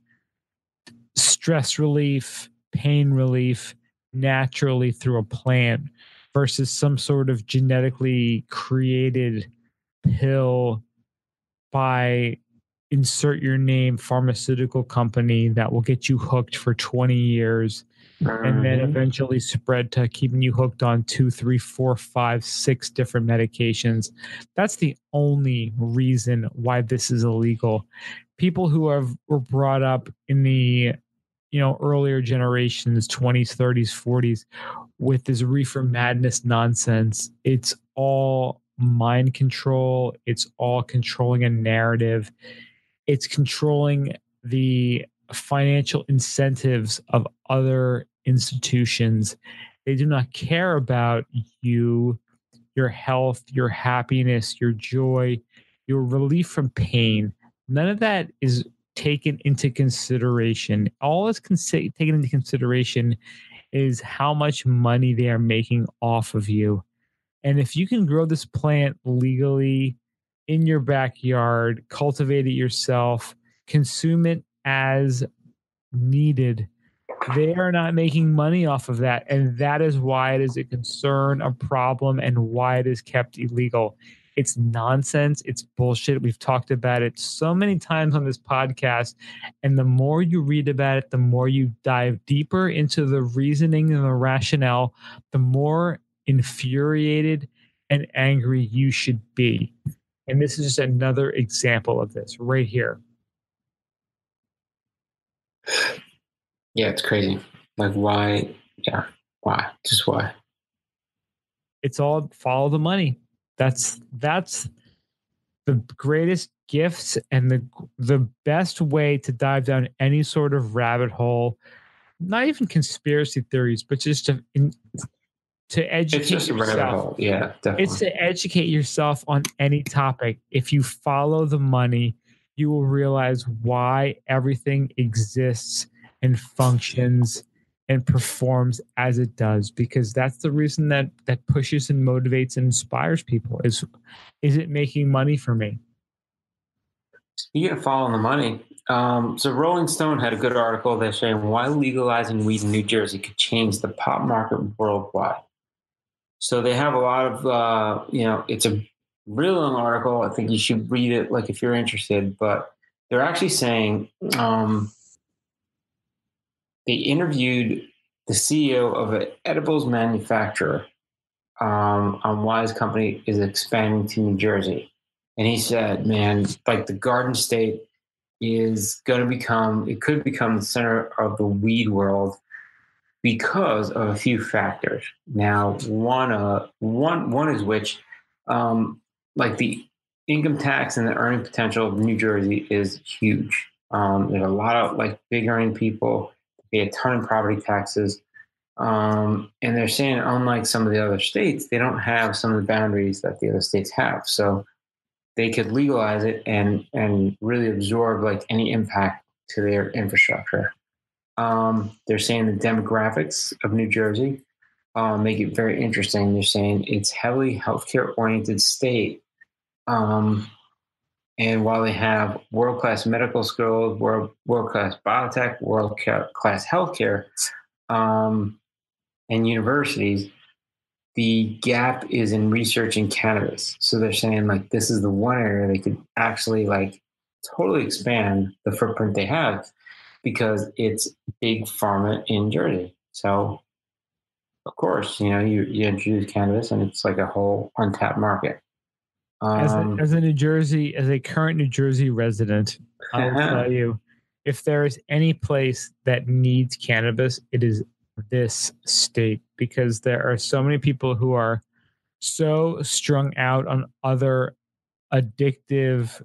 Speaker 1: stress relief, pain relief naturally through a plant versus some sort of genetically created pill by insert your name pharmaceutical company that will get you hooked for 20 years and then eventually spread to keeping you hooked on 2, 3, 4, 5, 6 different medications. That's the only reason why this is illegal. People who were brought up in the earlier generations, 20s, 30s, 40s, with this reefer madness nonsense, it's all mind control. It's all controlling a narrative. It's controlling the financial incentives of other institutions. They do not care about you, your health, your happiness, your joy, your relief from pain. None of that is taken into consideration. All that's taken into consideration is how much money they are making off of you. And if you can grow this plant legally in your backyard, cultivate it yourself, consume it as needed, they are not making money off of that. And that is why it is a concern, a problem, and why it is kept illegal. It's nonsense. It's bullshit. We've talked about it so many times on this podcast. And the more you read about it, the more you dive deeper into the reasoning and the rationale, the more infuriated and angry you should be. And this is just another example of this right here.
Speaker 2: Yeah, it's crazy. Like, why? Yeah, why? Just why?
Speaker 1: It's all follow the money. That's the greatest gifts and the best way to dive down any sort of rabbit hole. Not even conspiracy theories, but just to educate
Speaker 2: it's just
Speaker 1: yourself.
Speaker 2: A rabbit hole. Yeah, definitely.
Speaker 1: It's to educate yourself on any topic. If you follow the money, you will realize why everything exists and functions and performs as it does, because that's the reason that pushes and motivates and inspires people. Is it making money for me?
Speaker 2: You got to follow the money. So Rolling Stone had a good article there saying why legalizing weed in New Jersey could change the pop market worldwide. So they have a lot of, it's a really long article. I think you should read it, like, if you're interested. But they're actually saying they interviewed the CEO of an edibles manufacturer on why his company is expanding to New Jersey. And he said, man, like, the Garden State is going to could become the center of the weed world because of a few factors. Now, one is which, like, the income tax and the earning potential of New Jersey is huge. There's a lot of like big earning people, pay a ton of property taxes. And they're saying, unlike some of the other states, they don't have some of the boundaries that the other states have. So they could legalize it and really absorb like any impact to their infrastructure. They're saying the demographics of New Jersey make it very interesting. They're saying it's heavily healthcare oriented state. And while they have world-class medical schools, world-class biotech, world-class healthcare, and universities, the gap is in researching cannabis. So they're saying like this is the one area they could actually like totally expand the footprint they have because it's big pharma in Jersey. So of course, you introduce cannabis and it's like a whole untapped market.
Speaker 1: As a current New Jersey resident, I'll tell you, if there is any place that needs cannabis, it is this state, because there are so many people who are so strung out on other addictive,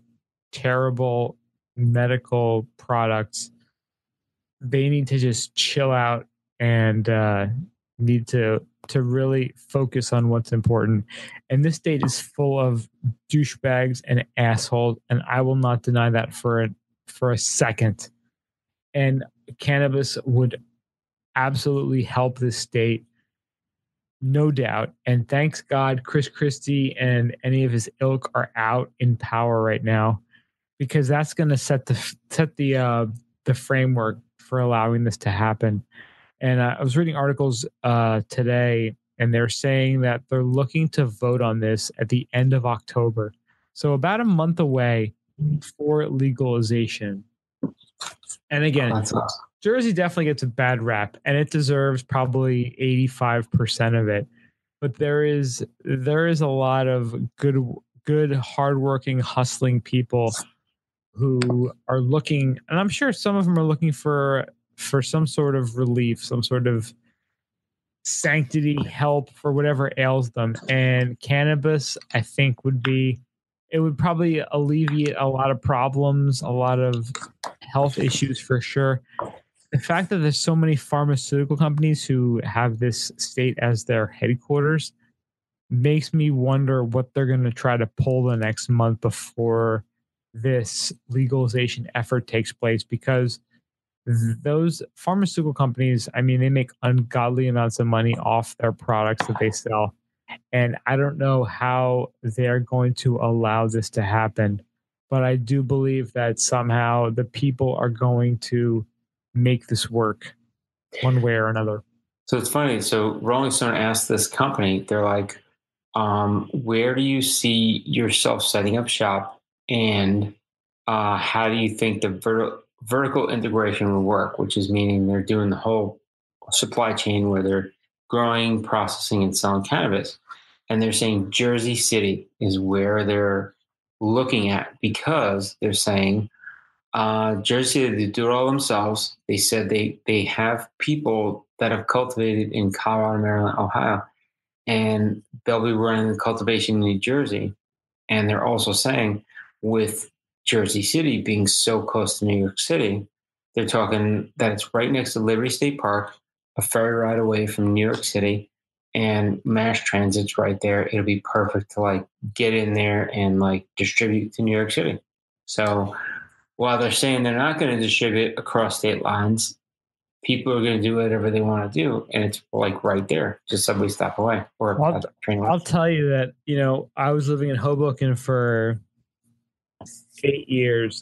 Speaker 1: terrible medical products. They need to just chill out and need to really focus on what's important. And this state is full of douchebags and assholes, and I will not deny that for a second. And cannabis would absolutely help this state, no doubt. And thanks God, Chris Christie and any of his ilk are out in power right now, because that's going to set the framework for allowing this to happen. And I was reading articles today, and they're saying that they're looking to vote on this at the end of October. So about a month away for legalization. And again, awesome. Jersey definitely gets a bad rap, and it deserves probably 85% of it. But there is a lot of good, hardworking, hustling people who are looking, and I'm sure some of them are looking for some sort of relief, some sort of sanctity, help for whatever ails them. And cannabis, I think, it would probably alleviate a lot of problems, a lot of health issues for sure. The fact that there's so many pharmaceutical companies who have this state as their headquarters makes me wonder what they're going to try to pull the next month before this legalization effort takes place, because those pharmaceutical companies, I mean, they make ungodly amounts of money off their products that they sell. And I don't know how they're going to allow this to happen, but I do believe that somehow the people are going to make this work one way or another.
Speaker 2: So it's funny. So Rolling Stone asked this company, they're like, where do you see yourself setting up shop, and how do you think the vertical integration will work, which is meaning they're doing the whole supply chain where they're growing, processing, and selling cannabis. And they're saying Jersey City is where they're looking at, because they're saying Jersey City, they do it all themselves. They said they have people that have cultivated in Colorado, Maryland, Ohio, and they'll be running the cultivation in New Jersey. And they're also saying, with Jersey City being so close to New York City, they're talking that it's right next to Liberty State Park, a ferry ride away from New York City, and mass transit's right there. It'll be perfect to like get in there and like distribute to New York City. So while they're saying they're not going to distribute across state lines, people are going to do whatever they want to do, and it's like right there, just subway stop away. Or
Speaker 1: I'll tell you that, I was living in Hoboken for 8 years,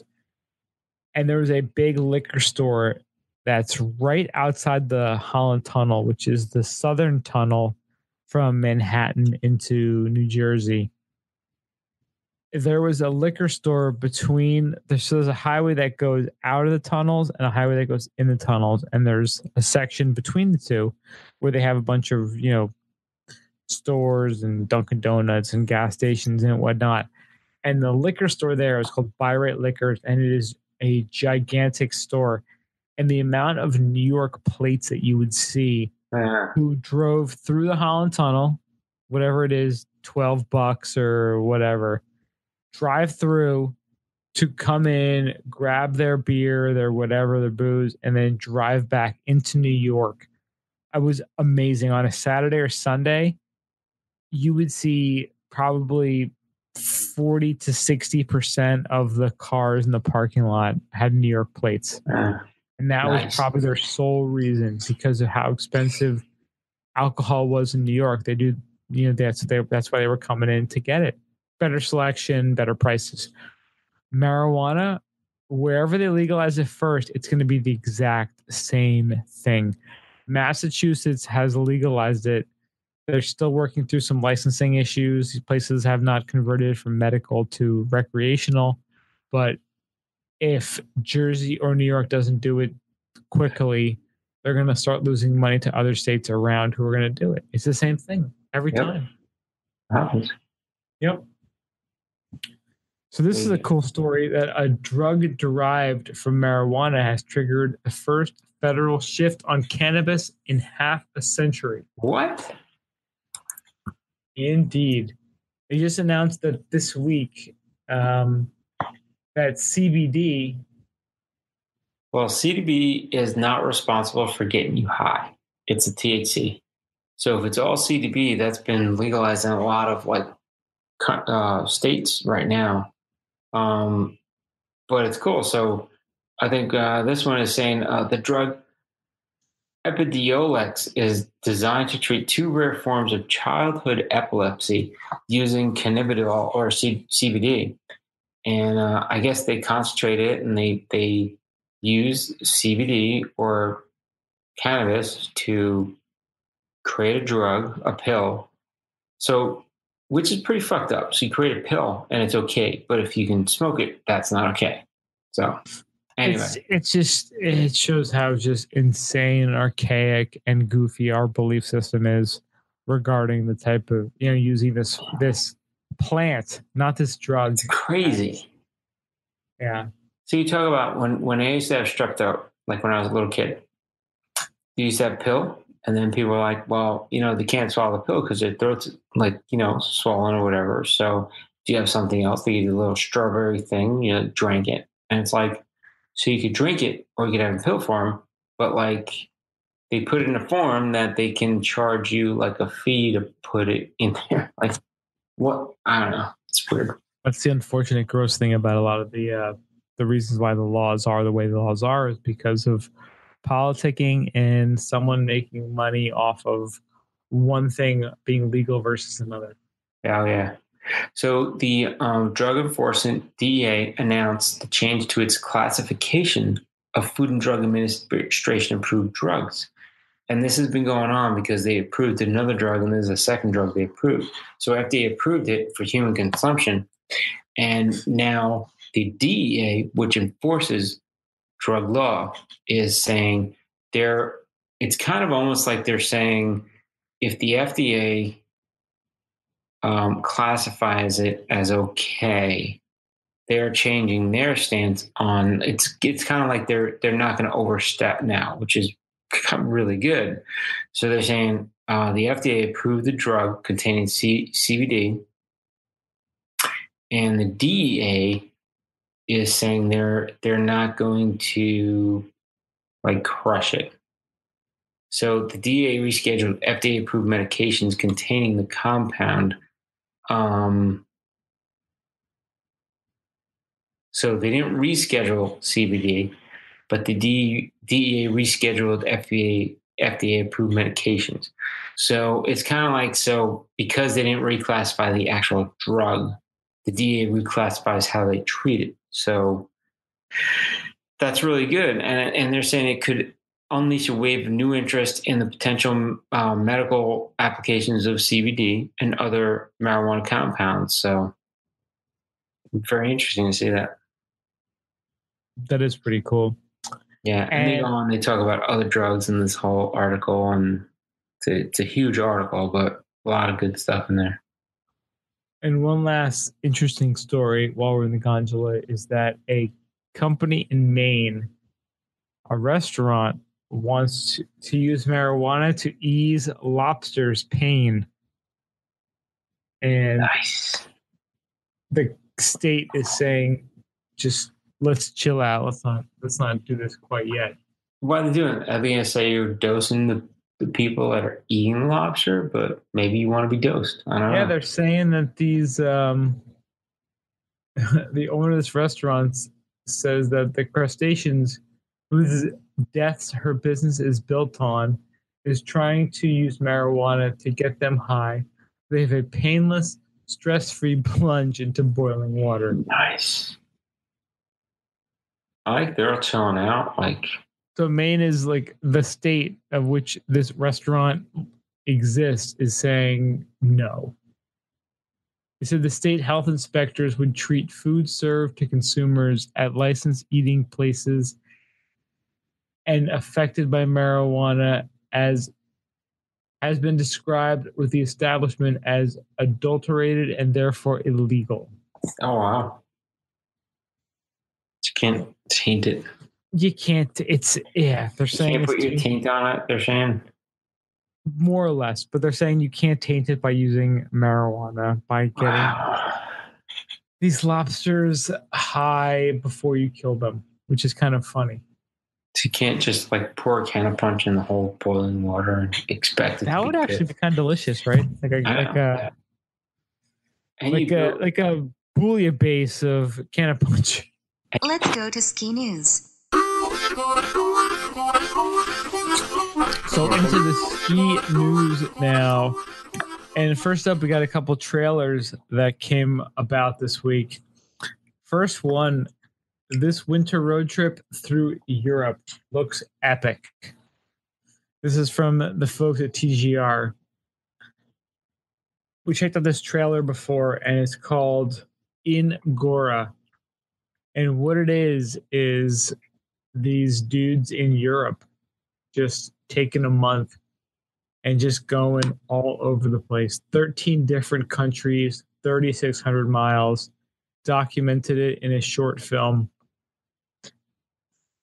Speaker 1: and there was a big liquor store that's right outside the Holland Tunnel, which is the southern tunnel from Manhattan into New Jersey. There was a liquor store there's a highway that goes out of the tunnels and a highway that goes in the tunnels. And there's a section between the two where they have a bunch of, stores and Dunkin' Donuts and gas stations and whatnot. And the liquor store there is called Buy Right Liquors, and it is a gigantic store. And the amount of New York plates that you would see who drove through the Holland Tunnel, whatever it is, $12 or whatever, drive through to come in, grab their beer, their whatever, their booze, and then drive back into New York. It was amazing. On a Saturday or Sunday, you would see probably 40 to 60% of the cars in the parking lot had New York plates. And that was probably their sole reason, because of how expensive alcohol was in New York. They do, that's why they were coming in to get it. Better selection, better prices. Marijuana, wherever they legalize it first, it's going to be the exact same thing. Massachusetts has legalized it. They're still working through some licensing issues. These places have not converted from medical to recreational. But if Jersey or New York doesn't do it quickly, they're going to start losing money to other states around who are going to do it. It's the same thing every time.
Speaker 2: Happens.
Speaker 1: Yep. So this is a cool story that a drug derived from marijuana has triggered the first federal shift on cannabis in half a century.
Speaker 2: What?
Speaker 1: Indeed. They just announced that this week that CBD.
Speaker 2: Well, CBD is not responsible for getting you high. It's a THC. So if it's all CBD, that's been legalized in a lot of states right now. But it's cool. So I think this one is saying the drug Epidiolex is designed to treat two rare forms of childhood epilepsy using cannabidiol or CBD. And I guess they concentrate it and they use CBD or cannabis to create a drug, a pill. So, which is pretty fucked up. So you create a pill and it's okay, but if you can smoke it, that's not okay. So anyway,
Speaker 1: it shows how just insane and archaic and goofy our belief system is regarding the type of, using this plant, not this drug.
Speaker 2: It's crazy.
Speaker 1: Yeah.
Speaker 2: So you talk about when I used to have strep throat, like when I was a little kid, you used to have pill. And then people were like, well, they can't swallow the pill because their throat's swollen or whatever. So do you have something else? They give you a little strawberry thing, drink it. And it's like, so you could drink it or you could have a pill form, but they put it in a form that they can charge you a fee to put it in there. Like what? I don't know. It's weird.
Speaker 1: That's the unfortunate gross thing about a lot of the reasons why the laws are the way the laws are is because of politicking and someone making money off of one thing being legal versus another.
Speaker 2: Oh, yeah. So the Drug Enforcement DEA announced the change to its classification of Food and Drug Administration approved drugs. And this has been going on because they approved another drug and there's a second drug they approved. So FDA approved it for human consumption. And now the DEA, which enforces drug law, is saying it's kind of almost like they're saying if the FDA classifies it as okay, they're changing their stance on it's kind of like they're not going to overstep now, which is really good. So they're saying the FDA approved the drug containing CBD, and the DEA is saying they're not going to crush it. So the DEA rescheduled FDA-approved medications containing the compound. So they didn't reschedule CBD, but the DEA rescheduled FDA-approved medications. So it's kind of because they didn't reclassify the actual drug, the DEA reclassifies how they treat it. So that's really good. And they're saying it could unleash a wave of new interest in the potential medical applications of CBD and other marijuana compounds. So very interesting to see that.
Speaker 1: That is pretty cool.
Speaker 2: Yeah. And they go on, they talk about other drugs in this whole article, and it's a huge article, but a lot of good stuff in there.
Speaker 1: And one last interesting story while we're in the gondola is that a company in Maine, a restaurant, wants to use marijuana to ease lobsters' pain. And
Speaker 2: nice.
Speaker 1: The state is saying, just let's chill out. Let's not do this quite yet.
Speaker 2: What are they doing? Are they going to say you're dosing the people that are eating lobster, but maybe you want to be dosed? I don't know.
Speaker 1: Yeah, they're saying that these the owner of this restaurant says that the crustaceans whose deaths her business is built on is trying to use marijuana to get them high. They have a painless, stress-free plunge into boiling water.
Speaker 2: Nice. I like they're all chilling out. Like,
Speaker 1: so Maine is like the state of which this restaurant exists is saying no. They said the state health inspectors would treat food served to consumers at licensed eating places and affected by marijuana as has been described with the establishment as adulterated and therefore illegal.
Speaker 2: Oh, wow. You can't taint it.
Speaker 1: You can't. They're saying
Speaker 2: you can't put your taint on it, they're saying.
Speaker 1: More or less, but they're saying you can't taint it by using marijuana, by getting these lobsters high before you kill them, which is kind of funny.
Speaker 2: So you can't just like pour a can of punch in the whole boiling water and expect it
Speaker 1: that
Speaker 2: to
Speaker 1: would
Speaker 2: be
Speaker 1: actually
Speaker 2: good.
Speaker 1: be kind of delicious, right? Like a bouillon base of can of punch.
Speaker 3: Let's go to ski news.
Speaker 1: So into the ski news now. And first up, we got a couple trailers that came about this week. First one, this winter road trip through Europe looks epic. This is from the folks at TGR. We checked out this trailer before, and it's called In Gora. And what it is these dudes in Europe just taking a month and just going all over the place. 13 different countries, 3,600 miles, documented it in a short film.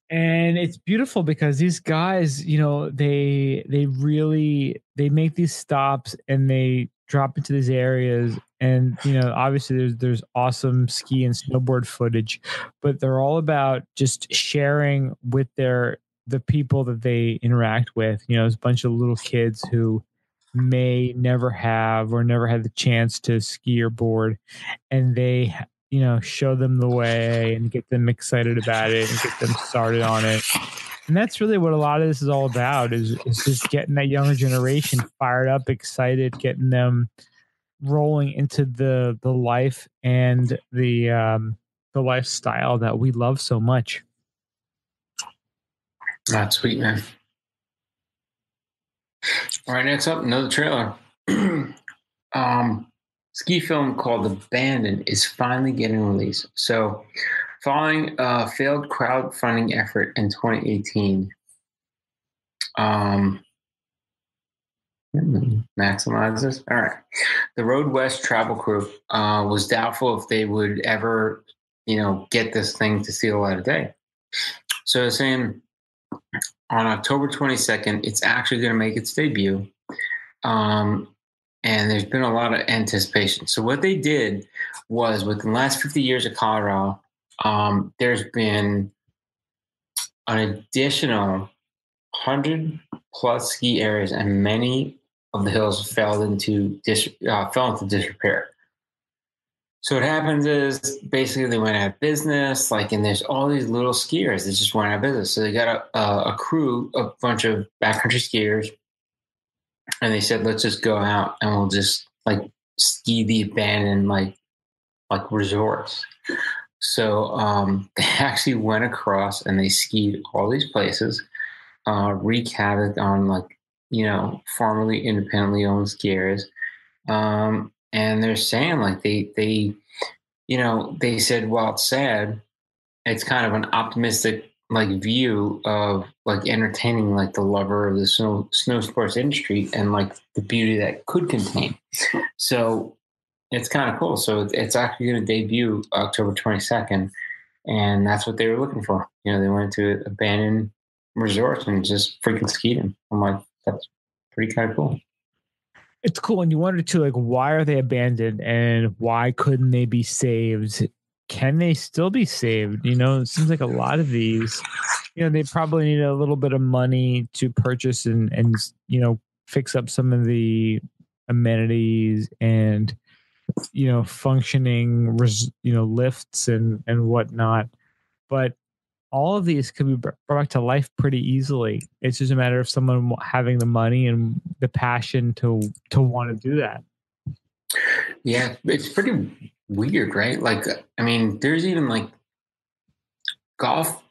Speaker 1: And it's beautiful because these guys, you know, they make these stops and they drop into these areas. And, you know, obviously there's awesome ski and snowboard footage, but they're all about just sharing with the people that they interact with. You know, there's a bunch of little kids who may never have or never had the chance to ski or board, and they, you know, show them the way and get them excited about it and get them started on it. And that's really what a lot of this is all about, is just getting that younger generation fired up, excited, getting them rolling into the life and the lifestyle that we love so much.
Speaker 2: That's sweet, man. All right, next up, another trailer. Ski film called Abandon is finally getting released. So, following a failed crowdfunding effort in 2018, maximize this. All right. The Road West travel crew was doubtful if they would ever, you know, get this thing to see the light of day. So they're saying on October 22nd, it's actually going to make its debut. And there's been a lot of anticipation. So what they did was, within the last 50 years of Colorado, there's been an additional 100 plus ski areas, and many of the hills fell into disrepair. So what happens is, basically they went out of business, and there's all these little skiers that just went out of business. So they got a crew, a bunch of backcountry skiers, and they said, let's just go out and we'll just ski the abandoned resorts. So they actually went across and they skied all these places, wreaked havoc on formerly independently owned skiers. And they're saying they said, while it's sad, it's kind of an optimistic view of entertaining the lover of the snow sports industry and the beauty that could contain. So it's kind of cool. So it's actually going to debut October 22nd, and that's what they were looking for. They went to abandoned resorts and just freaking skied them. I'm like, that's pretty kind of cool.
Speaker 1: it's cool. And you wonder too, like, why are they abandoned and why couldn't they be saved? Can they still be saved? You know, it seems like a lot of these, you know, they probably need a little bit of money to purchase and you know, fix up some of the amenities and, you know, functioning, you know, lifts and whatnot. But all of these could be brought back to life pretty easily. It's just a matter of someone having the money and the passion to want to do that.
Speaker 2: Yeah, it's pretty weird, right? Like, I mean, there's even like golf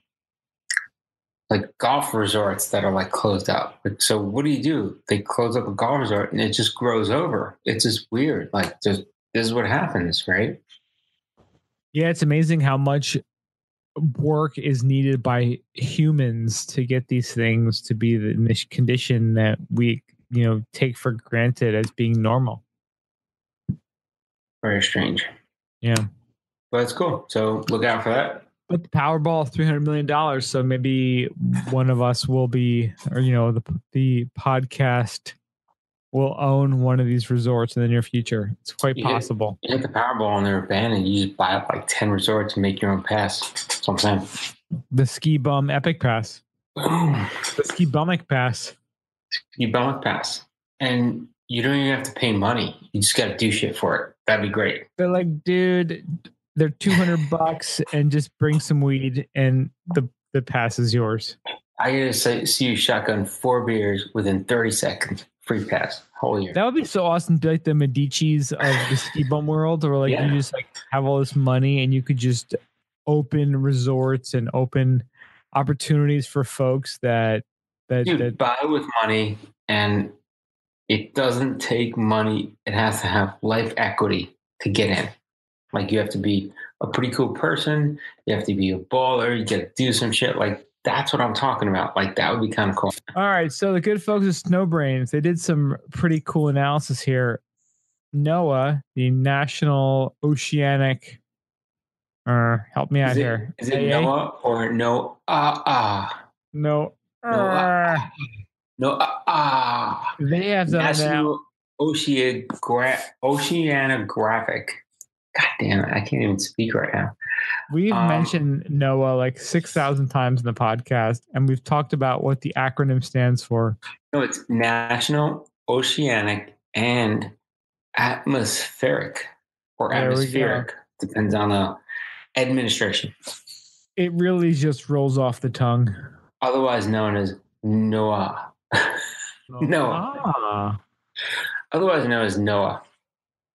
Speaker 2: resorts that are like closed out. Like, so what do? They close up a golf resort and it just grows over. It's just weird. Like, this is what happens, right?
Speaker 1: Yeah, it's amazing how much work is needed by humans to get these things to be in this condition that we, you know, take for granted as being normal.
Speaker 2: Very strange.
Speaker 1: Yeah.
Speaker 2: But it's cool. So look out for that.
Speaker 1: But the Powerball, $300 million. So maybe one of us will be, or, you know, the podcast will own one of these resorts in the near future. It's quite possible.
Speaker 2: You hit the Powerball and they're banned and you just buy up like 10 resorts and make your own pass. That's what I'm saying.
Speaker 1: The Ski Bum Epic Pass.
Speaker 2: Boom.
Speaker 1: The Ski Bumic Pass.
Speaker 2: Ski Bumic Pass. And you don't even have to pay money. You just got to do shit for it. That'd be great.
Speaker 1: They're like, dude, they're $200 and just bring some weed and the pass is yours.
Speaker 2: I gotta see you shotgun 4 beers within 30 seconds. Free pass. Whole year.
Speaker 1: That would be so awesome to be like the Medicis of the ski bum world, or like you just like have all this money and you could just open resorts and open opportunities for folks that
Speaker 2: buy with money, and it doesn't take money. It has to have life equity to get in. Like, you have to be a pretty cool person. You have to be a baller. You got to do some shit. Like, that's what I'm talking about. Like, that would be kind of cool.
Speaker 1: All right. So the good folks at Snowbrains, they did some pretty cool analysis here. NOAA, the National Oceanic, help me out here.
Speaker 2: Is it NOAA or no?
Speaker 1: No.
Speaker 2: No.
Speaker 1: They have done
Speaker 2: National Oceanographic. God damn it. I can't even speak right now.
Speaker 1: We've mentioned NOAA like 6,000 times in the podcast, and we've talked about what the acronym stands for.
Speaker 2: No, it's National Oceanic and Atmospheric, or atmospheric. Depends on the administration.
Speaker 1: It really just rolls off the tongue.
Speaker 2: Otherwise known as NOAA. NOAA. Otherwise known as NOAA.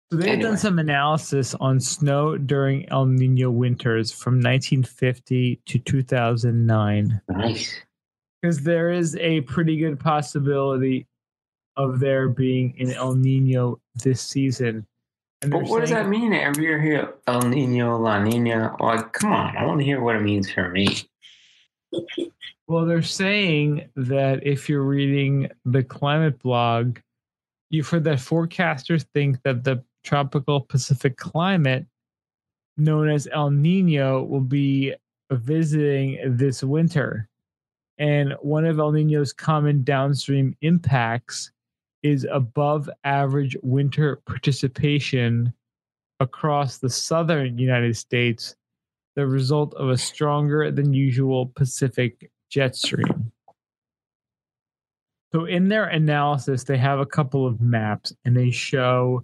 Speaker 1: So they've done some analysis on snow during El Nino winters from 1950 to 2009.
Speaker 2: Nice.
Speaker 1: Because there is a pretty good possibility of there being an El Nino this season.
Speaker 2: But what does that mean? Every year here, El Nino, La Nina. Like, come on, I want to hear what it means for me.
Speaker 1: Well, they're saying that if you're reading the climate blog, you've heard that forecasters think that the tropical Pacific climate, known as El Nino, will be visiting this winter. And one of El Nino's common downstream impacts is above average winter participation across the southern United States, the result of a stronger than usual Pacific jet stream. So in their analysis, they have a couple of maps and they show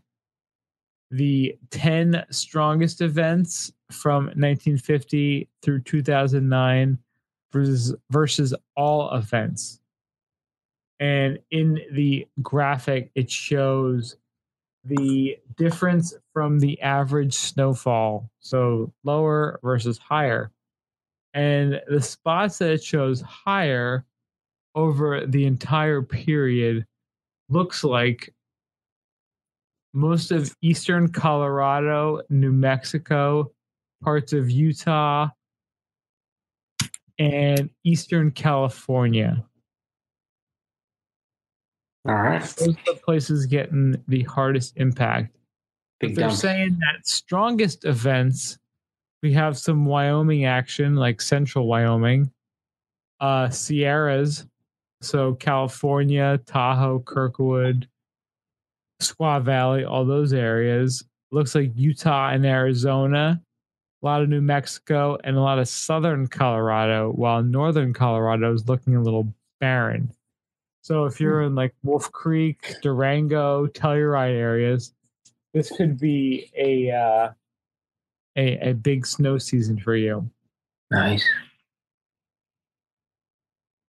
Speaker 1: the 10 strongest events from 1950 through 2009 versus all events. And in the graphic, it shows the difference from the average snowfall, so lower versus higher. And the spots that it shows higher over the entire period looks like most of eastern Colorado, New Mexico, parts of Utah, and eastern California.
Speaker 2: All right.
Speaker 1: Those are the places getting the hardest impact. But they're saying that strongest events, we have some Wyoming action, like central Wyoming, Sierras, so California, Tahoe, Kirkwood, Squaw Valley, all those areas. Looks like Utah and Arizona, a lot of New Mexico, and a lot of southern Colorado, while northern Colorado is looking a little barren. So if you're in like Wolf Creek, Durango, Telluride areas, this could be a big snow season for you.
Speaker 2: Nice.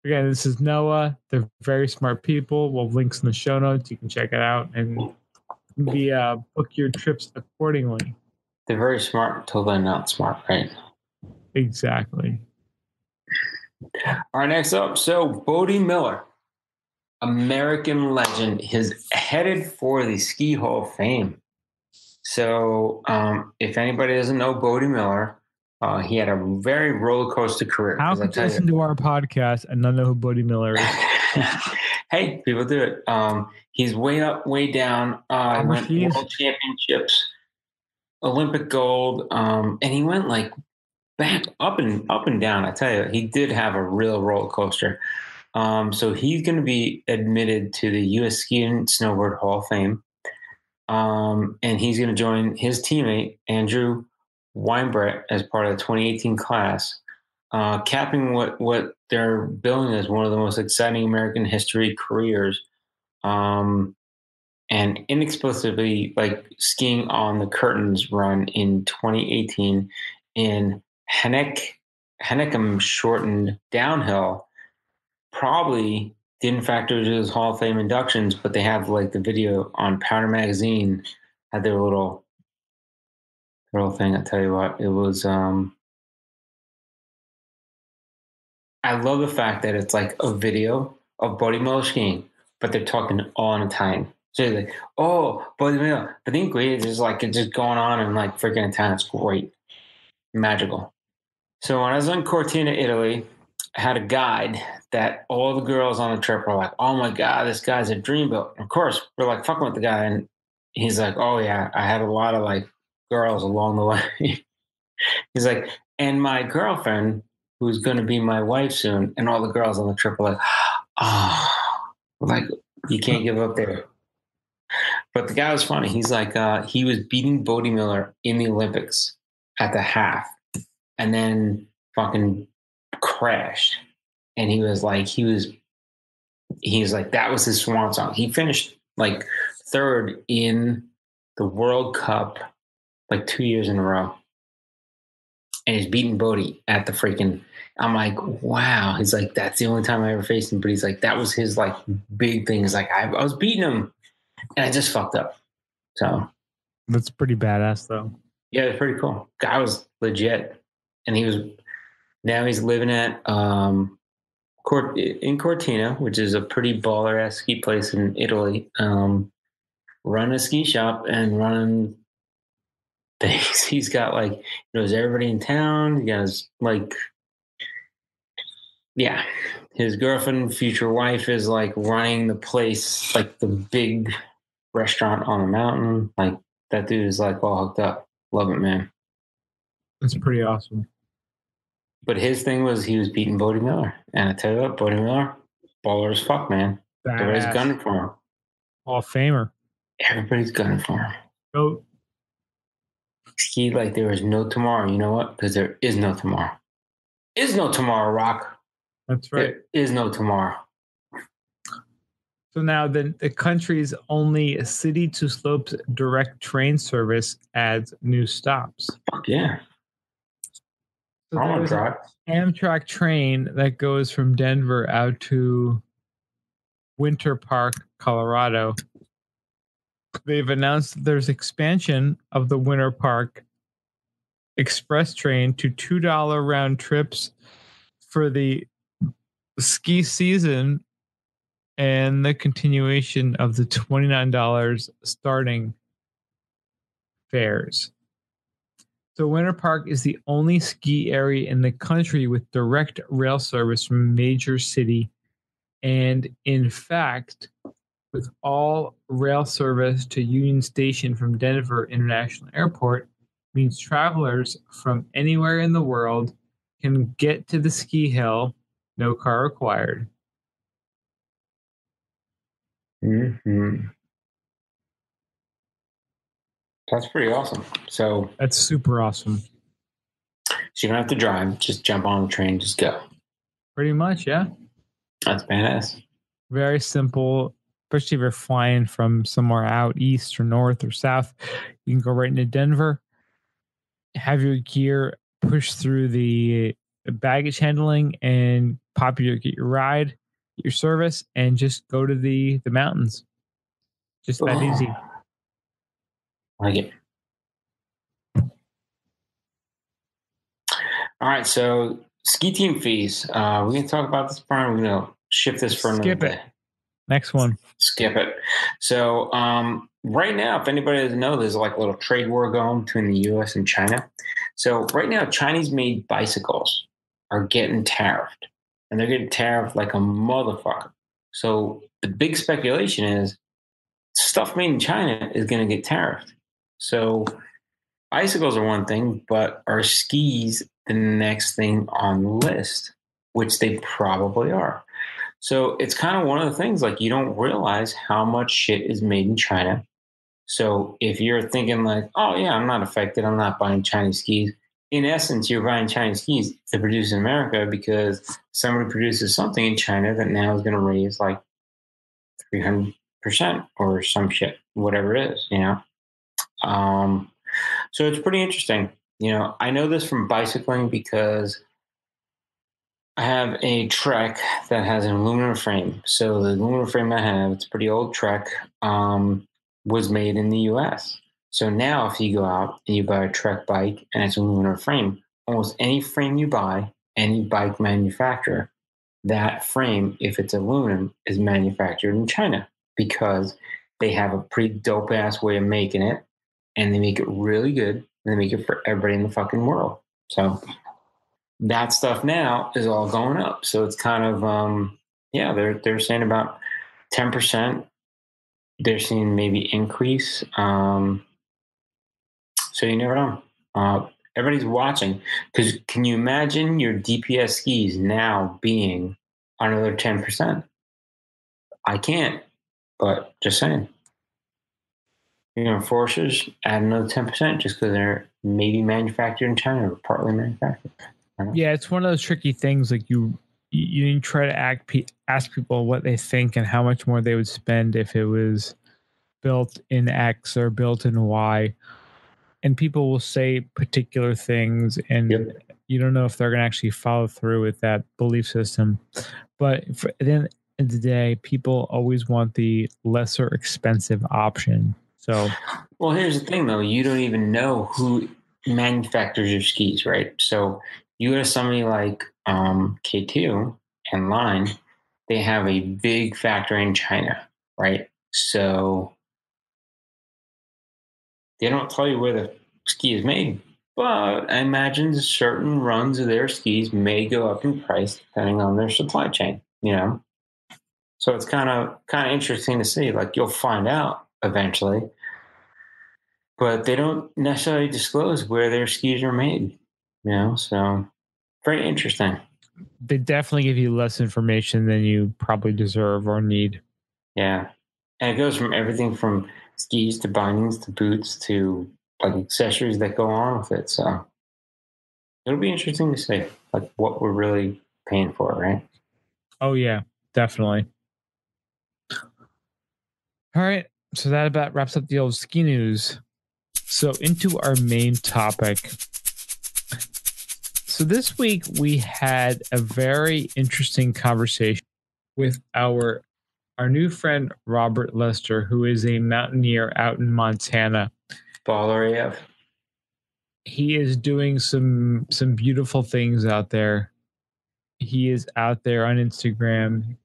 Speaker 1: Again, this is NOAA. They're very smart people. We'll have links in the show notes. You can check it out and book your trips accordingly.
Speaker 2: They're very smart until they're not smart, right?
Speaker 1: Exactly.
Speaker 2: All right, next up. So, Bodie Miller, American legend, is headed for the Ski Hall of Fame. So, if anybody doesn't know Bodie Miller, he had a very roller coaster career.
Speaker 1: How could you listen to our podcast and not know who Bodie Miller is?
Speaker 2: Hey, people do it. He's way up, way down. He went World Championships, Olympic gold, and he went like back up and down. I tell you, he did have a real roller coaster. So he's going to be admitted to the U.S. Ski and Snowboard Hall of Fame. And he's going to join his teammate, Andrew Weinbrett, as part of the 2018 class, capping what they're billing as one of the most exciting American history careers. And inexplicably, like skiing on the curtains run in 2018 in Hennecum shortened downhill, probably didn't factor into his Hall of Fame inductions, but they have like the video on Powder Magazine, had their little thing. I tell you what, it was. I love the fact that it's like a video of Bodie Miller skiing, but they're talking all in Italian. So you're like, oh, Bodie Miller. But the ingredients is like it's just going on in like freaking Italian. It's great, magical. So when I was in Cortina, Italy, I had a guide that all the girls on the trip were like, oh my God, this guy's a dreamboat. Of course, we're like fucking with the guy. And he's like, oh yeah, I had a lot of like girls along the way. He's like, and my girlfriend, who's going to be my wife soon, and all the girls on the trip were like, oh, like you can't give up there. But the guy was funny. He's like, he was beating Bodie Miller in the Olympics at the half, and then fucking crashed. And he was like, that was his swan song. He finished like third in the World Cup like 2 years in a row. And he's beating Bodie at the freaking, I'm like, wow. He's like, that's the only time I ever faced him. But he's like, that was his like big thing. He's like, I was beating him and I just fucked up. So
Speaker 1: that's pretty badass though.
Speaker 2: Yeah, it's pretty cool. Guy was legit. And now he's living at in Cortina, which is a pretty baller ass ski place in Italy. Run a ski shop and run things. He's got like, knows everybody in town. He has like, yeah, his girlfriend, future wife is like running the place, like the big restaurant on the mountain. Like that dude is like all hooked up. Love it, man.
Speaker 1: That's pretty awesome.
Speaker 2: But his thing was he was beating Bodie Miller. And I tell you what, Bodie Miller, baller as fuck, man. Everybody's gunning for him.
Speaker 1: Hall of Famer.
Speaker 2: Everybody's gunning for him.
Speaker 1: Oh.
Speaker 2: Ski like there is no tomorrow. You know what? Because there is no tomorrow. Is no tomorrow, Rock.
Speaker 1: That's right.
Speaker 2: There is no tomorrow.
Speaker 1: So now the country's only city to slopes direct train service adds new stops.
Speaker 2: Fuck yeah.
Speaker 1: So there's an Amtrak train that goes from Denver out to Winter Park, Colorado. They've announced that there's expansion of the Winter Park Express train to $2 round trips for the ski season and the continuation of the $29 starting fares. So Winter Park is the only ski area in the country with direct rail service from a major city. And in fact, with all rail service to Union Station from Denver International Airport, means travelers from anywhere in the world can get to the ski hill, no car required.
Speaker 2: Mm-hmm. That's pretty awesome. So
Speaker 1: that's super awesome.
Speaker 2: So you don't have to drive. Just jump on the train. Just go.
Speaker 1: Pretty much, yeah.
Speaker 2: That's badass.
Speaker 1: Very simple, especially if you're flying from somewhere out east or north or south. You can go right into Denver, have your gear push through the baggage handling and get your ride, get your service, and just go to the mountains. Just that easy.
Speaker 2: I like it. All right, so ski team fees. We're going to talk about this, Brian. We're going to shift this for another day.
Speaker 1: Next one.
Speaker 2: Skip it. So right now, if anybody doesn't know, there's like a little trade war going between the U.S. and China. So right now, Chinese-made bicycles are getting tariffed, and they're getting tariffed like a motherfucker. So the big speculation is stuff made in China is going to get tariffed. So bicycles are one thing, but are skis the next thing on the list, which they probably are. So it's kind of one of the things, like, you don't realize how much shit is made in China. So if you're thinking like, oh yeah, I'm not affected, I'm not buying Chinese skis. In essence, you're buying Chinese skis to produce in America because somebody produces something in China that now is going to raise like 300% or some shit, whatever it is, you know? So it's pretty interesting. You know, I know this from bicycling because I have a Trek that has an aluminum frame. So the aluminum frame I have, it's a pretty old Trek, was made in the U.S. So now if you go out and you buy a Trek bike and it's an aluminum frame, almost any frame you buy, any bike manufacturer, that frame, if it's aluminum, is manufactured in China because they have a pretty dope-ass way of making it, and they make it really good, and they make it for everybody in the fucking world. So that stuff now is all going up. So it's kind of, they're saying about 10%. They're seeing maybe increase. So you never know. Everybody's watching, because can you imagine your DPS skis now being another 10%? I can't, but just saying. You know, Forces add another 10% just because they're maybe manufactured in China or partly manufactured.
Speaker 1: Yeah, it's one of those tricky things. Like you try to ask people what they think and how much more they would spend if it was built in X or built in Y, and people will say particular things, and you don't know if they're going to actually follow through with that belief system. But at the end of the day, people always want the lesser expensive option. So,
Speaker 2: well, here's the thing, though. You don't even know who manufactures your skis, right? So you go to somebody like K2 and Line, they have a big factory in China, right? So they don't tell you where the ski is made, but I imagine certain runs of their skis may go up in price depending on their supply chain, you know? So it's kind of interesting to see. Like, you'll find out eventually, but they don't necessarily disclose where their skis are made, you know? So very interesting.
Speaker 1: They definitely give you less information than you probably deserve or need.
Speaker 2: Yeah. And it goes from everything from skis to bindings to boots to like accessories that go on with it. So it'll be interesting to see like what we're really paying for, right?
Speaker 1: Oh yeah, definitely. All right. So that about wraps up the old ski news. So into our main topic. So this week we had a very interesting conversation with our new friend Robert Lester, who is a mountaineer out in Montana.
Speaker 2: Baller AF.
Speaker 1: He is doing some beautiful things out there. He is out there on Instagram,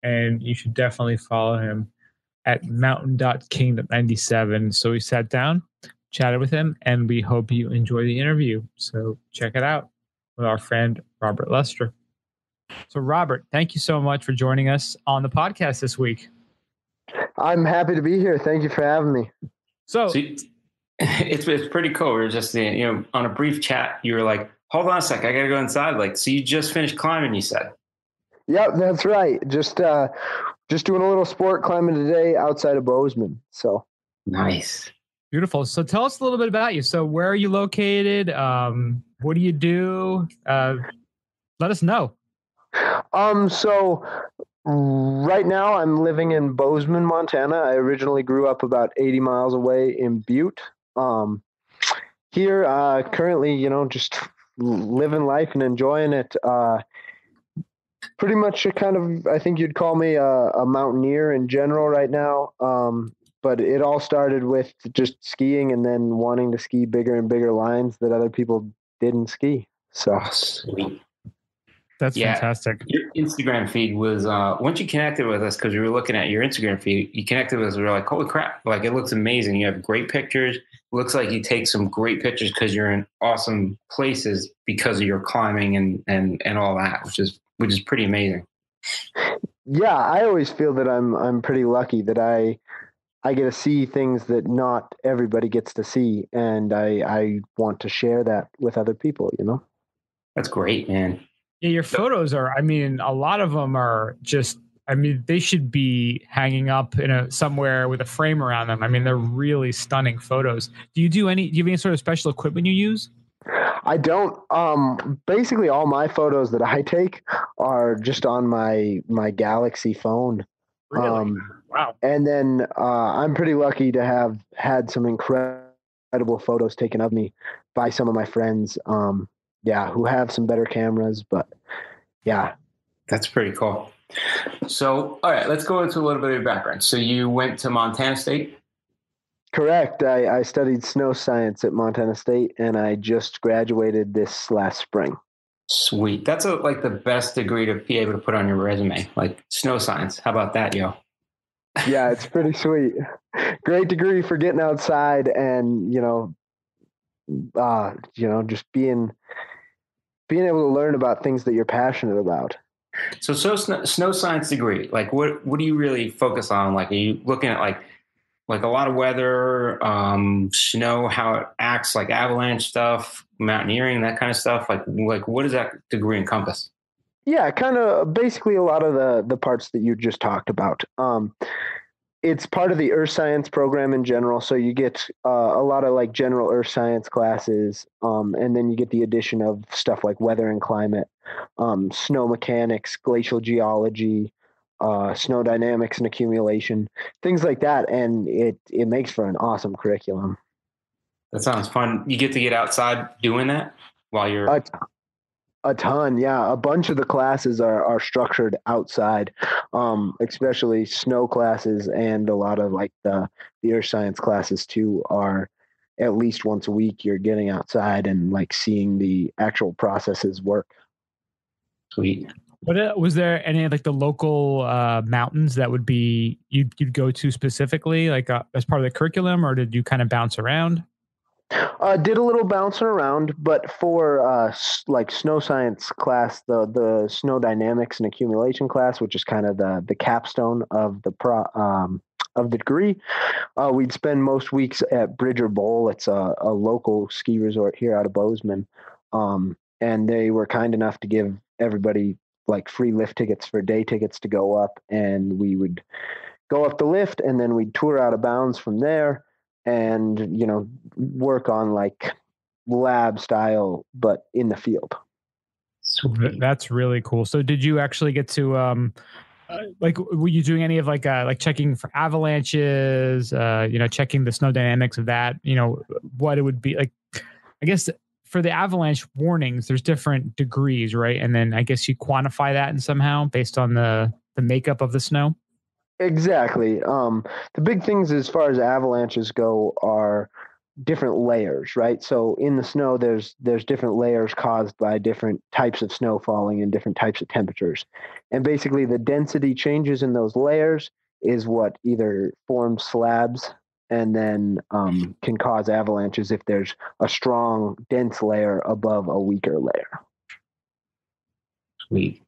Speaker 1: and you should definitely follow him at Mountain.King97. So we sat down, chatted with him, and we hope you enjoy the interview. So check it out with our friend Robert Lester. So Robert, thank you so much for joining us on the podcast this week.
Speaker 4: I'm happy to be here. Thank you for having me.
Speaker 2: So it's pretty cool. We were just, you know, on a brief chat, you were like, hold on a sec, I gotta go inside. Like, so you just finished climbing, you said?
Speaker 4: Yep, that's right. Just doing a little sport climbing today outside of Bozeman. So
Speaker 2: nice.
Speaker 1: Beautiful. So tell us a little bit about you. So where are you located? What do you do? Let us know.
Speaker 4: So right now I'm living in Bozeman, Montana. I originally grew up about 80 miles away in Butte. Here, currently, just living life and enjoying it. Pretty much a kind of, I think you'd call me a mountaineer in general right now. But it all started with just skiing and then wanting to ski bigger and bigger lines that other people didn't ski. So
Speaker 2: sweet.
Speaker 1: That's fantastic.
Speaker 2: Your Instagram feed was, once you connected with us, because we were looking at your Instagram feed, you connected with us, we were like, holy crap, like it looks amazing. You have great pictures. Looks like you take some great pictures because you're in awesome places because of your climbing and all that, which is pretty amazing.
Speaker 4: Yeah, I always feel that I'm pretty lucky that I get to see things that not everybody gets to see, and I want to share that with other people,
Speaker 2: That's great, man.
Speaker 1: Yeah, your photos are, I mean, a lot of them are just, I mean, they should be hanging up in somewhere with a frame around them. I mean, they're really stunning photos. Do you have any sort of special equipment you use?
Speaker 4: I don't. Basically all my photos that I take are just on my Galaxy phone.
Speaker 1: Really? Wow.
Speaker 4: And then I'm pretty lucky to have had some incredible photos taken of me by some of my friends. Who have some better cameras, but yeah.
Speaker 2: That's pretty cool. So, all right, let's go into a little bit of your background. So you went to Montana State?
Speaker 4: Correct. I studied snow science at Montana State, and I just graduated this last spring.
Speaker 2: Sweet. That's like the best degree to be able to put on your resume, like snow science. How about that, yo?
Speaker 4: Yeah, it's pretty sweet. Great degree for getting outside and, just being able to learn about things that you're passionate about.
Speaker 2: So snow science degree, like what do you really focus on? Like, are you looking at like a lot of weather, snow, how it acts, like avalanche stuff, mountaineering, that kind of stuff? Like what does that degree encompass?
Speaker 4: Yeah, kind of basically a lot of the parts that you just talked about. It's part of the earth science program in general. So you get a lot of like general earth science classes. And then you get the addition of stuff like weather and climate, snow mechanics, glacial geology, snow dynamics and accumulation, things like that. And it makes for an awesome curriculum.
Speaker 2: That sounds fun. You get to get outside doing that while you're...
Speaker 4: A ton, yeah. A bunch of the classes are structured outside, especially snow classes, and a lot of like the earth science classes too are at least once a week. You're getting outside and like seeing the actual processes work.
Speaker 2: Sweet.
Speaker 1: But was there any like the local mountains that would be you'd go to specifically, like as part of the curriculum, or did you kind of bounce around?
Speaker 4: Did a little bouncing around, but for like snow science class, the snow dynamics and accumulation class, which is kind of the capstone of the degree, we'd spend most weeks at Bridger Bowl. It's a local ski resort here out of Bozeman, and they were kind enough to give everybody like free lift tickets for day tickets to go up, and we would go up the lift, and then we'd tour out of bounds from there. And, work on like lab style, but in the field.
Speaker 1: Sweet. That's really cool. So did you actually get to, like, were you doing any of like checking for avalanches, checking the snow dynamics of that, what it would be like, I guess for the avalanche warnings, there's different degrees, right? And then I guess you quantify that in somehow based on the makeup of the snow.
Speaker 4: Exactly. The big things as far as avalanches go are different layers, right? So in the snow, there's different layers caused by different types of snow falling and different types of temperatures. And basically the density changes in those layers is what either forms slabs and then can cause avalanches if there's a strong, dense layer above a weaker layer.
Speaker 2: Sweet.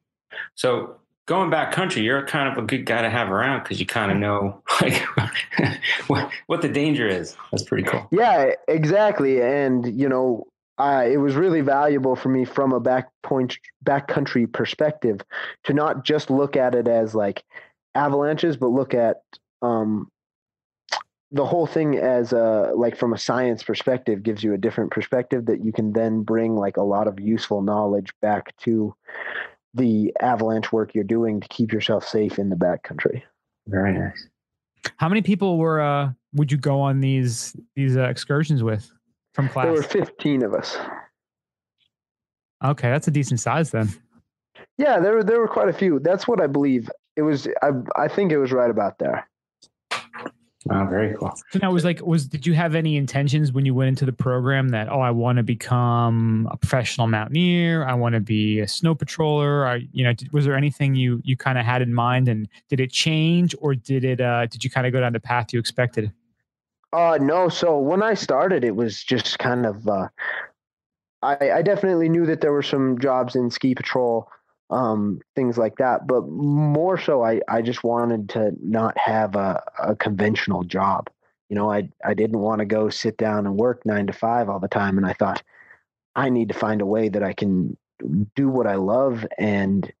Speaker 2: So going back country, you're kind of a good guy to have around because you kind of know like what the danger is. That's pretty cool.
Speaker 4: Yeah, exactly. And, it was really valuable for me from a backcountry perspective to not just look at it as like avalanches, but look at the whole thing as like from a science perspective gives you a different perspective that you can then bring like a lot of useful knowledge back to the avalanche work you're doing to keep yourself safe in the backcountry.
Speaker 2: Very nice.
Speaker 1: How many people would you go on these excursions with from class?
Speaker 4: There were 15 of us.
Speaker 1: Okay, that's a decent size then.
Speaker 4: Yeah, there were quite a few. That's what I believe. It was. I think it was right about there.
Speaker 2: Oh, very cool.
Speaker 1: So now did you have any intentions when you went into the program that, I want to become a professional mountaineer, I want to be a snow patroller, was there anything you kind of had in mind, and did it change, or did you kind of go down the path you expected?
Speaker 4: No. So when I started, it was just kind of, I definitely knew that there were some jobs in ski patrol, things like that. But more so, I just wanted to not have a conventional job. I didn't want to go sit down and work 9 to 5 all the time. And I thought I need to find a way that I can do what I love. And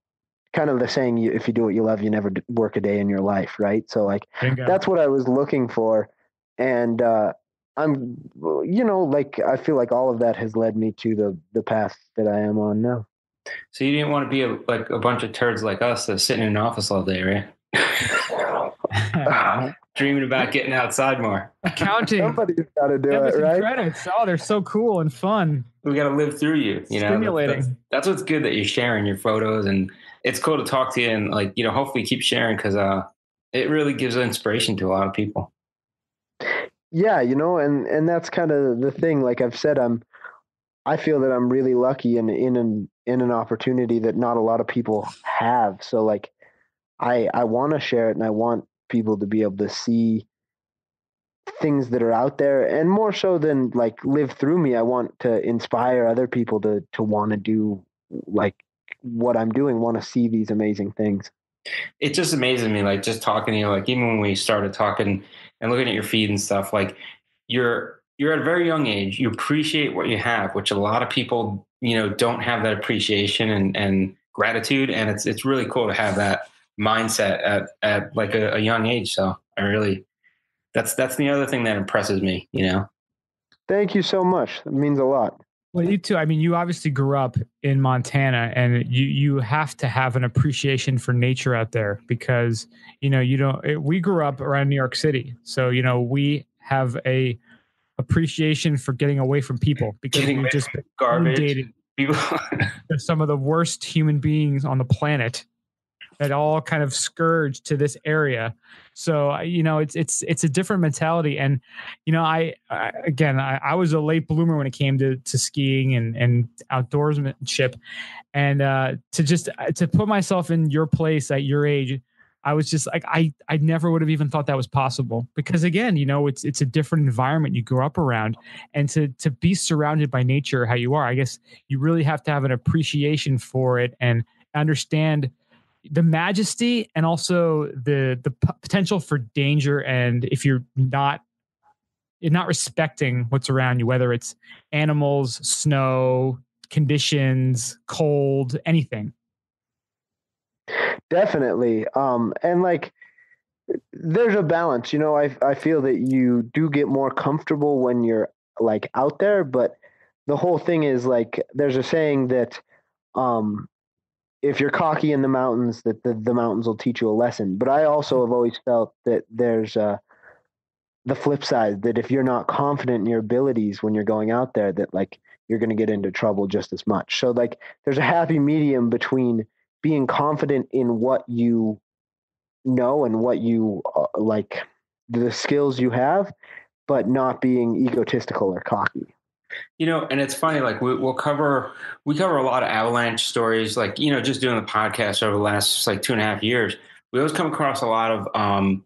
Speaker 4: kind of the saying, if you do what you love, you never work a day in your life. Right. So like, that's what I was looking for. And, I'm, I feel like all of that has led me to the path that I am on now.
Speaker 2: So you didn't want to be like a bunch of turds like us that's sitting in an office all day, right? Dreaming about getting outside more.
Speaker 1: Accounting.
Speaker 4: Somebody's got to do it, right?
Speaker 1: Credits. Oh, they're so cool and fun.
Speaker 2: We got to live through you.
Speaker 1: Stimulating.
Speaker 2: That's what's good, that you're sharing your photos, and it's cool to talk to you, and hopefully keep sharing, because it really gives inspiration to a lot of people.
Speaker 4: Yeah, and that's kind of the thing. Like I've said, I feel that I'm really lucky in an opportunity that not a lot of people have. So like, I want to share it, and I want people to be able to see things that are out there, and more so than like live through me, I want to inspire other people to want to do like what I'm doing, want to see these amazing things.
Speaker 2: It just amazes me, like just talking to you, like even when we started talking and looking at your feed and stuff, like you're at a very young age, you appreciate what you have, which a lot of people, don't have that appreciation and gratitude. And it's really cool to have that mindset at like a young age. So that's the other thing that impresses me,
Speaker 4: Thank you so much. It means a lot.
Speaker 1: Well, you too. I mean, you obviously grew up in Montana, and you have to have an appreciation for nature out there, because, we grew up around New York City. So, we have a appreciation for getting away from people, because we've just been
Speaker 2: garbage.
Speaker 1: People are some of the worst human beings on the planet that all kind of scourge to this area. So, it's a different mentality. And, I was a late bloomer when it came to skiing and outdoorsmanship. And to put myself in your place at your age, I was just like, I never would have even thought that was possible, because again, it's a different environment you grew up around, and to be surrounded by nature how you are, I guess you really have to have an appreciation for it and understand the majesty, and also the potential for danger. And if you're not respecting what's around you, whether it's animals, snow, conditions, cold, anything.
Speaker 4: Definitely. And like, there's a balance, I feel that you do get more comfortable when you're like out there, but the whole thing is like, there's a saying that, if you're cocky in the mountains, that the mountains will teach you a lesson. But I also have always felt that there's the flip side, that if you're not confident in your abilities when you're going out there, that like you're going to get into trouble just as much. So like, there's a happy medium between being confident in what you know and what you like, the skills you have, but not being egotistical or cocky.
Speaker 2: And it's funny, like we cover a lot of avalanche stories, like, just doing the podcast over the last like 2.5 years, we always come across a lot of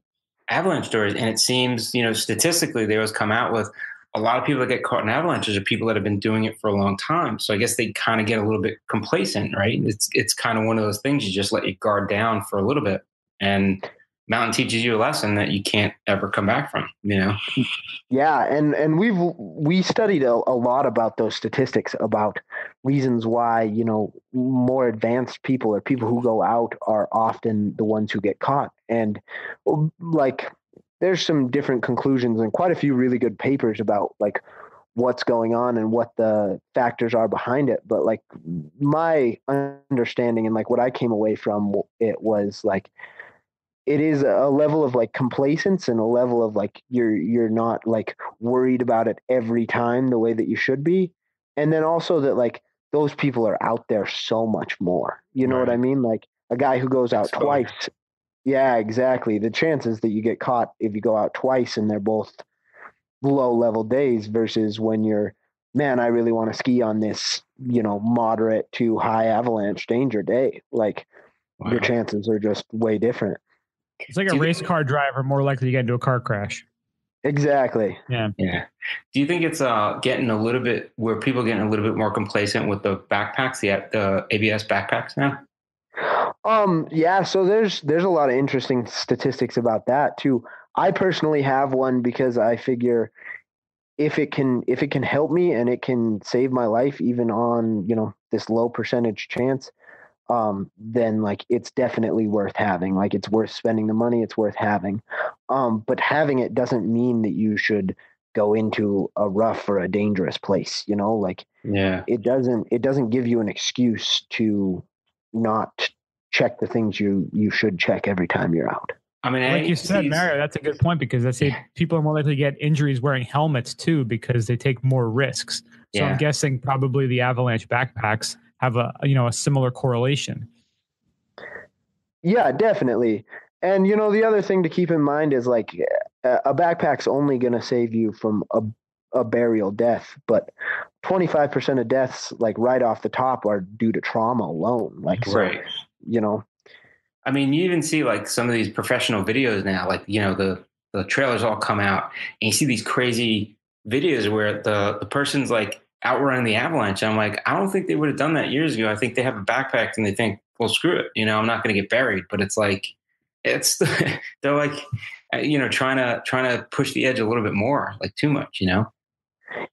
Speaker 2: avalanche stories. And it seems, statistically, they always come out with a lot of people that get caught in avalanches are people that have been doing it for a long time. So I guess they kind of get a little bit complacent, right? It's kind of one of those things, you just let your guard down for a little bit, and mountain teaches you a lesson that you can't ever come back from,
Speaker 4: Yeah. And we studied a lot about those statistics, about reasons why, more advanced people or people who go out are often the ones who get caught. And like, there's some different conclusions and quite a few really good papers about like what's going on and what the factors are behind it. But like my understanding and like what I came away from it was like, it is a level of like complacence and a level of like you're not like worried about it every time the way that you should be. And then also that like those people are out there so much more. You know what I mean? Like a guy who goes out twice. Yeah, exactly. The chances that you get caught if you go out twice and they're both low level days versus when you're, man, I really want to ski on this, you know, moderate to high avalanche danger day. Like your chances are just way different.
Speaker 1: It's like a race car driver more likely to get into a car crash.
Speaker 4: Exactly.
Speaker 2: Yeah. Do you think it's getting a little bit where people are getting a little bit more complacent with the backpacks, the ABS backpacks now?
Speaker 4: Yeah. So there's a lot of interesting statistics about that too. I personally have one because I figure if it can help me and it can save my life, even on, you know, this low percentage chance, then like it's definitely worth having. Like it's worth spending the money, it's worth having. But having it doesn't mean that you should go into a rough or a dangerous place, you know, like it doesn't give you an excuse to not check the things you should check every time you're out.
Speaker 1: I mean, like you said, Mario, that's a good point because I say people are more likely to get injuries wearing helmets too because they take more risks. So I'm guessing probably the avalanche backpacks have a similar correlation.
Speaker 4: Yeah, definitely. And you know, the other thing to keep in mind is like a backpack's only going to save you from a burial death, but 25% of deaths, like right off the top, are due to trauma alone. Like, so, you know.
Speaker 2: I mean, you even see like some of these professional videos now, like, you know, the trailers all come out and you see these crazy videos where the person's like outrunning the avalanche. I'm like, I don't think they would have done that years ago. I think they have a backpack and they think, well, screw it. You know, I'm not going to get buried, but it's like, they're like, you know, trying to push the edge a little bit more, like too much, you know?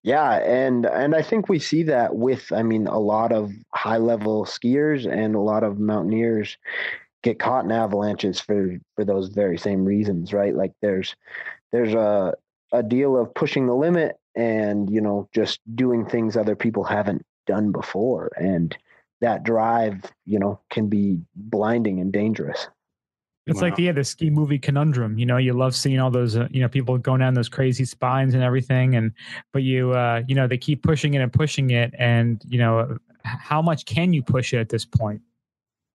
Speaker 4: Yeah. And I think we see that with, I mean, a lot of high level skiers and a lot of mountaineers get caught in avalanches for those very same reasons, right? Like there's a deal of pushing the limit and, you know, just doing things other people haven't done before. And that drive, you know, can be blinding and dangerous.
Speaker 1: It's like the ski movie conundrum. You know, you love seeing all those, people going down those crazy spines and everything. But they keep pushing it and pushing it. And, you know, how much can you push it at this point?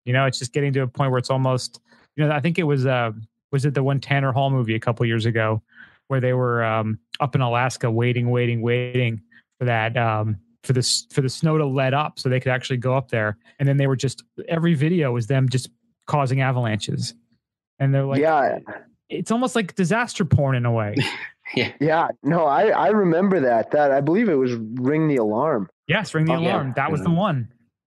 Speaker 1: You know, it's just getting to a point where it's almost, you know, I think it was it the one Tanner Hall movie a couple years ago where they were up in Alaska waiting for that, for the snow to let up so they could actually go up there. And then they were just, every video was them just causing avalanches. And they're like, it's almost like disaster porn in a way.
Speaker 4: Yeah. No, I remember that I believe it was Ring the Alarm.
Speaker 1: Yes. Ring the Alarm. That was the one.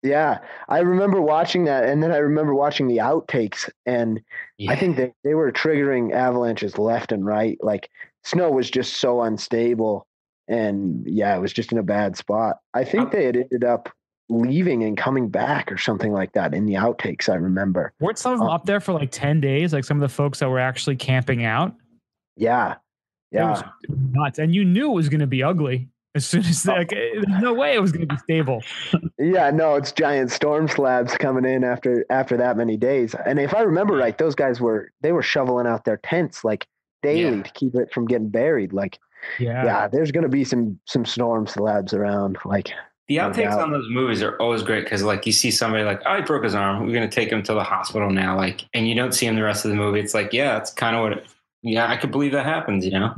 Speaker 4: Yeah, I remember watching that, and then I remember watching the outtakes, and I think they were triggering avalanches left and right. Like snow was just so unstable, and it was just in a bad spot. I think they had ended up leaving and coming back or something like that in the outtakes. I remember.
Speaker 1: Weren't some of them up there for like 10 days? Like some of the folks that were actually camping out.
Speaker 4: Yeah,
Speaker 1: it was nuts, and you knew it was going to be ugly. As soon as there's no way it was going to be stable.
Speaker 4: Yeah, no, it's giant storm slabs coming in after that many days. And if I remember right, those guys were shoveling out their tents like daily to keep it from getting buried. Like, there's going to be some storm slabs around. Like
Speaker 2: the outtakes on those movies are always great because like you see somebody like, oh, he broke his arm. We're going to take him to the hospital now. Like, and you don't see him the rest of the movie. It's like, it's kind of I could believe that happens, you know?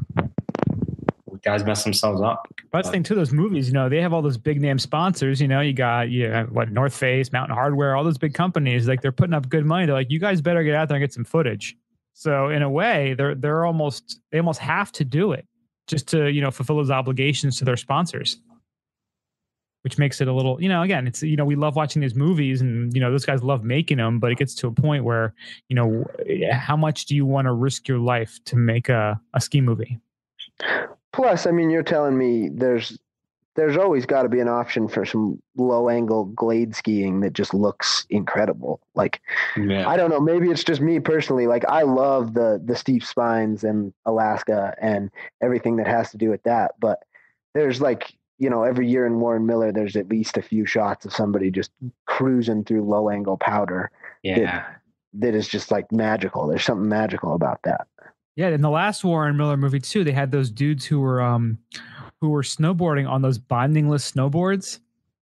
Speaker 2: Guys mess themselves up.
Speaker 1: But that's the thing too, those movies, you know, they have all those big name sponsors, you know, you got North Face, Mountain Hardwear, all those big companies, like they're putting up good money. They're like, you guys better get out there and get some footage. So in a way, they almost have to do it just to, you know, fulfill those obligations to their sponsors. Which makes it a little, you know, again, it's, you know, we love watching these movies and, you know, those guys love making them, but it gets to a point where, you know, how much do you want to risk your life to make a ski movie?
Speaker 4: Plus, I mean, you're telling me there's there's always got to be an option for some low angle glade skiing that just looks incredible. Like, I don't know, maybe it's just me personally. Like, I love the steep spines in Alaska and everything that has to do with that. But there's like, every year in Warren Miller, there's at least a few shots of somebody just cruising through low angle powder.
Speaker 2: Yeah.
Speaker 4: That is just like magical. There's something magical about that.
Speaker 1: Yeah. In the last Warren Miller movie too, they had those dudes who were snowboarding on those bindingless snowboards.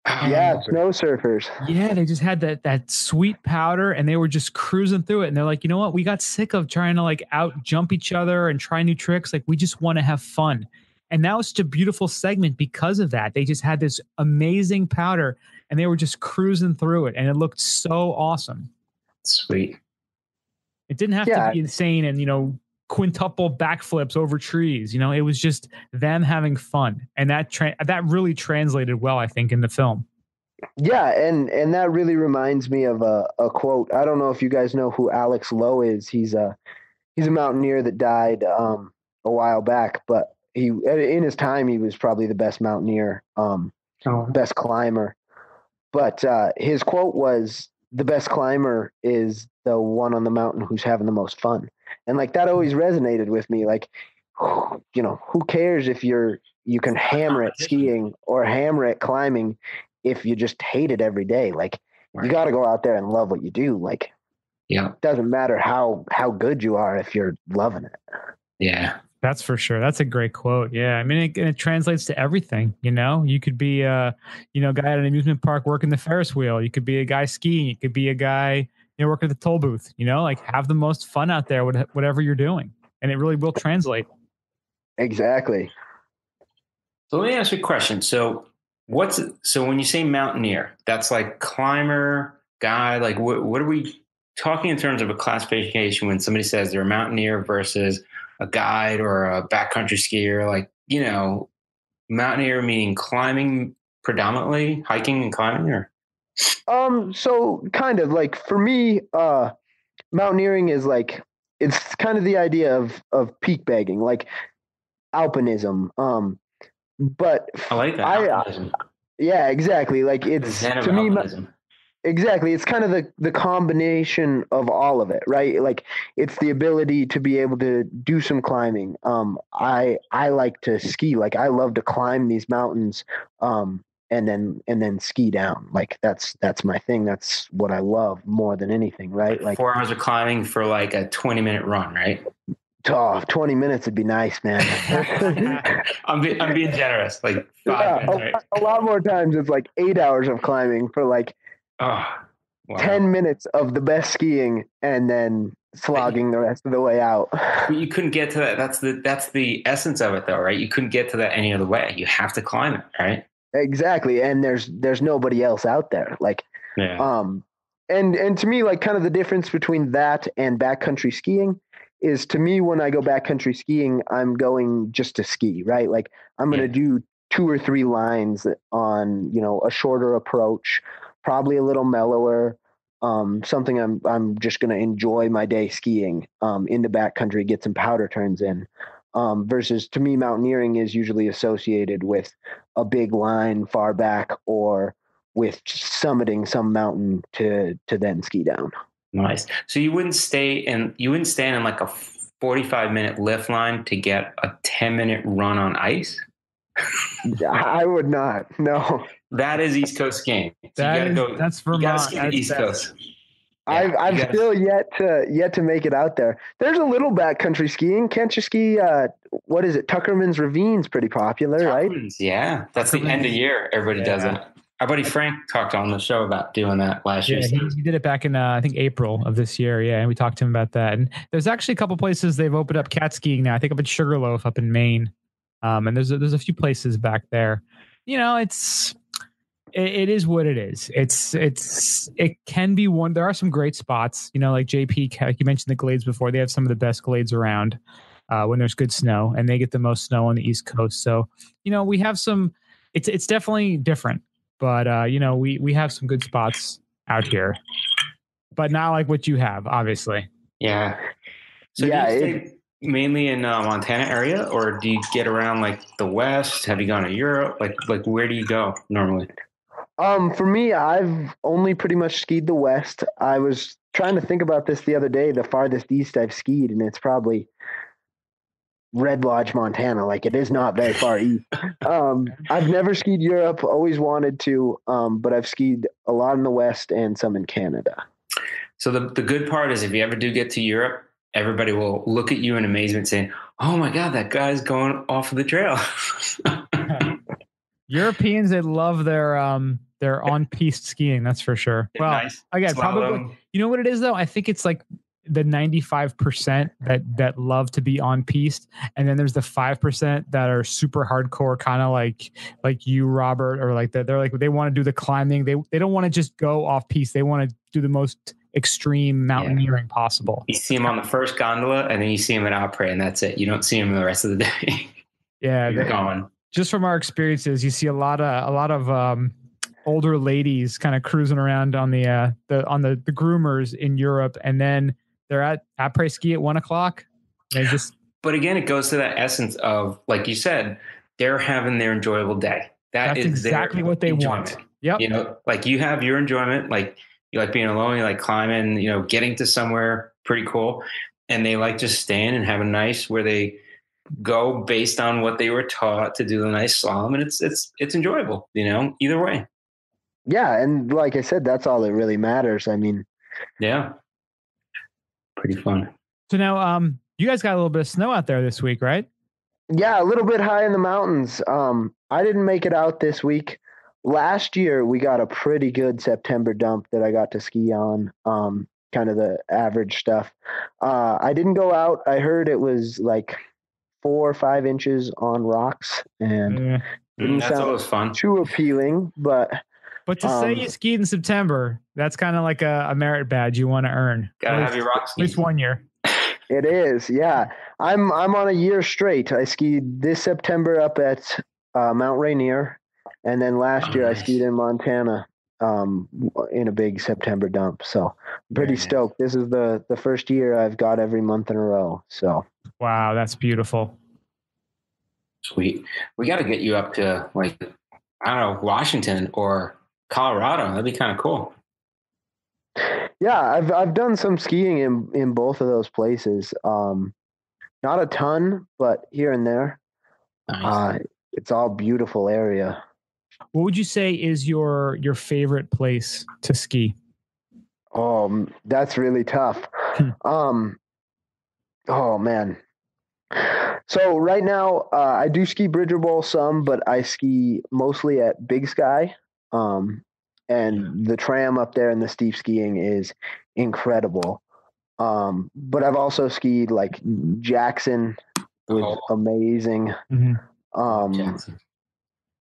Speaker 4: Yeah, snow surfers.
Speaker 1: Yeah, they just had that sweet powder and they were just cruising through it. And they're like, you know what? We got sick of trying to like out jump each other and try new tricks. Like, we just want to have fun. And now it's such a beautiful segment because of that. They just had this amazing powder and they were just cruising through it. And it looked so awesome.
Speaker 2: Sweet.
Speaker 1: It didn't have to be insane and, quintuple backflips over trees. It was just them having fun. And that really translated well, I think, in the film. Yeah.
Speaker 4: And that really reminds me of a quote. I don't know if you guys know who Alex Lowe is. He's a mountaineer that died a while back, but in his time, he was probably the best mountaineer, best climber. But his quote was, "The best climber is the one on the mountain who's having the most fun." And like, that always resonated with me. Like, who cares if you can hammer it skiing or hammer it climbing if you just hate it every day? Like, you got to go out there and love what you do. Like, it doesn't matter how good you are if you're loving it.
Speaker 2: Yeah.
Speaker 1: That's for sure. That's a great quote. Yeah. I mean, it translates to everything. You could be a, guy at an amusement park working the Ferris wheel. You could be a guy skiing. You could be a guy, working at the toll booth, like, have the most fun out there, whatever you're doing. And it really will translate.
Speaker 4: Exactly.
Speaker 2: So let me ask you a question. So when you say mountaineer, that's like climber, guy, like what are we talking in terms of a classification when somebody says they're a mountaineer versus a guide or a backcountry skier? Like, mountaineer meaning climbing predominantly, hiking and climbing, or?
Speaker 4: So kind of like, for me, mountaineering is like, it's kind of the idea of peak bagging, like alpinism. But
Speaker 2: I like that.
Speaker 4: Yeah, exactly. Like, it's to me, exactly. It's kind of the combination of all of it, right? Like, it's the ability to be able to do some climbing. I like to ski. Like, I love to climb these mountains, and then ski down. Like, that's my thing. That's what I love more than anything, right? Like
Speaker 2: 4 hours of climbing for like a 20-minute run, right?
Speaker 4: 20 minutes would be nice, man.
Speaker 2: I'm being generous. Like 5 minutes, right?
Speaker 4: A lot more times it's like 8 hours of climbing for like 10 minutes of the best skiing and then slogging the rest of the way out.
Speaker 2: But you couldn't get to that. That's the essence of it, though, right? You couldn't get to that any other way. You have to climb it, right?
Speaker 4: Exactly. And there's nobody else out there. Like, and to me, like, kind of the difference between that and backcountry skiing is, to me, when I go backcountry skiing, I'm going just to ski, right? Like, I'm going to do 2 or 3 lines on, a shorter approach, probably a little mellower, something I'm just going to enjoy my day skiing in the backcountry, get some powder turns in. Versus, to me, mountaineering is usually associated with a big line far back or with summiting some mountain to then ski down.
Speaker 2: Nice. So you wouldn't stand in like a 45-minute lift line to get a 10-minute run on ice?
Speaker 4: I would not. No.
Speaker 2: That is East Coast skiing. So
Speaker 1: that's Vermont.
Speaker 2: You gotta ski the East Coast.
Speaker 4: Yeah, I've still yet to make it out there. There's a little backcountry skiing. Can't you ski? What is it? Tuckerman's Ravine's pretty popular, right?
Speaker 2: Yeah, that's the end of year. Everybody does it. Our buddy Frank talked on the show about doing that last year.
Speaker 1: Yeah, he did it back in I think April of this year. Yeah, and we talked to him about that. And there's actually a couple places they've opened up cat skiing now. I think up in Sugarloaf up in Maine, and there's a few places back there. It is what it is. It can be one. There are some great spots. Like JP, like you mentioned the glades before. They have some of the best glades around when there's good snow, and they get the most snow on the East Coast. So we have some. It's definitely different. But, we have some good spots out here, but not like what you have, obviously.
Speaker 2: Yeah. So mainly in Montana area, or do you get around like the West? Have you gone to Europe? Like where do you go normally?
Speaker 4: For me, I've only pretty much skied the West. I was trying to think about this the other day, the farthest east I've skied, and it's probably Red Lodge, Montana. Like, it is not very far east. I've never skied Europe, always wanted to, but I've skied a lot in the West and some in Canada.
Speaker 2: So the good part is if you ever do get to Europe, everybody will look at you in amazement saying, oh my God, that guy's going off of the trail.
Speaker 1: Europeans, they love their on-piste skiing. That's for sure.
Speaker 2: They're
Speaker 1: well,
Speaker 2: nice.
Speaker 1: again, probably, you know what it is though? I think it's like the 95% that love to be on piste, and then there's the 5% that are super hardcore, kind of like you, Robert, or like that. They're like, they want to do the climbing. They don't want to just go off piste. They want to do the most extreme mountaineering possible.
Speaker 2: You see them on the first gondola, and then you see them at après, and that's it. You don't see them the rest of the day.
Speaker 1: Yeah,
Speaker 2: you're gone.
Speaker 1: Just from our experiences, you see a lot of older ladies kind of cruising around on the groomers in Europe, and then they're at après ski at 1 o'clock. They just.
Speaker 2: But again, it goes to that essence of, like you said, they're having their enjoyable day. That's
Speaker 1: exactly what they
Speaker 2: enjoyment.
Speaker 1: want. Yep.
Speaker 2: You know, like you have your enjoyment, like you like being alone, you like climbing, you know, getting to somewhere pretty cool. And they like just staying and having nice where they go based on what they were taught to do the nice slalom. And it's enjoyable, you know, either way.
Speaker 4: Yeah. And like I said, that's all that really matters. I mean,
Speaker 2: yeah. Pretty fun.
Speaker 1: So now, you guys got a little bit of snow out there this week, right?
Speaker 4: Yeah, a little bit high in the mountains. I didn't make it out this week. Last year, we got a pretty good September dump that I got to ski on, kind of the average stuff. I didn't go out. I heard it was like 4 or 5 inches on rocks, and
Speaker 2: that's always fun.
Speaker 4: Too appealing, but
Speaker 1: to say you skied in September, that's kind of like a merit badge you want to earn.
Speaker 2: Gotta have your rock ski.
Speaker 1: At least 1 year.
Speaker 4: It is, yeah. I'm on a year straight. I skied this September up at Mount Rainier, and then last year I skied in Montana in a big September dump. So pretty stoked. This is the first year I've got every month in a row. So
Speaker 1: wow, that's beautiful.
Speaker 2: Sweet. We got to get you up to, like, I don't know, Washington or Colorado. That'd be kind of cool.
Speaker 4: Yeah, I've done some skiing in both of those places. Not a ton, but here and there. Nice. It's all beautiful area.
Speaker 1: What would you say is your favorite place to ski?
Speaker 4: Oh, that's really tough. Oh man. So right now, I do ski Bridger Bowl some, but I ski mostly at Big Sky. And the tram up there and the steep skiing is incredible. But I've also skied like Jackson, was amazing.
Speaker 2: Jackson.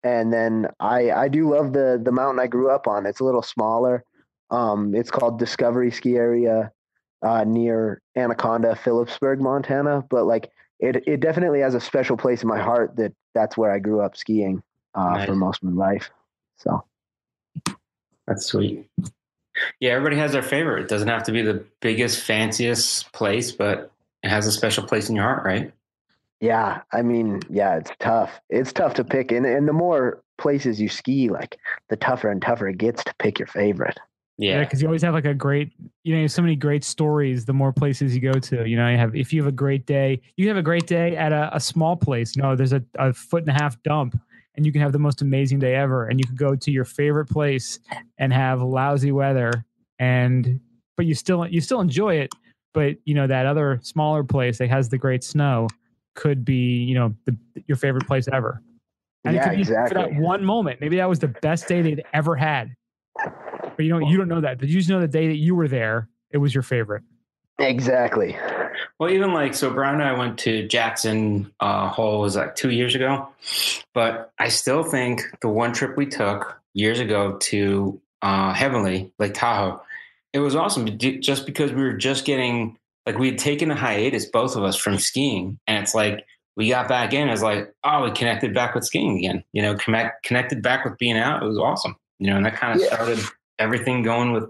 Speaker 4: And then I do love the mountain I grew up on. It's a little smaller. It's called Discovery Ski Area near Anaconda, Phillipsburg, Montana. But like it definitely has a special place in my heart that's where I grew up skiing for most of my life. So.
Speaker 2: That's sweet. Yeah, everybody has their favorite. It doesn't have to be the biggest, fanciest place, but it has a special place in your heart, right?
Speaker 4: Yeah, I mean, yeah, it's tough. It's tough to pick. And the more places you ski, like, the tougher and tougher it gets to pick your favorite.
Speaker 1: Yeah, because you always have like a great, you have so many great stories the more places you go to. If you have a great day, you have a great day at a small place. There's a 1.5-foot dump. And you can have the most amazing day ever. And you can go to your favorite place and have lousy weather, but you still enjoy it. But that other smaller place that has the great snow could be your favorite place ever. And it could be
Speaker 4: exactly.
Speaker 1: For that one moment. Maybe that was the best day they'd ever had. But you don't know that. But you just know the day that you were there, it was your favorite.
Speaker 4: Exactly.
Speaker 2: Well, even Brian and I went to Jackson Hole was like 2 years ago, but I still think the one trip we took years ago to Heavenly, Lake Tahoe, it was awesome just because we were just getting, like, we had taken a hiatus, both of us, from skiing. And it's like, we got back in, it's like, oh, we connected back with skiing again, connected back with being out. It was awesome. And that kind of started everything going with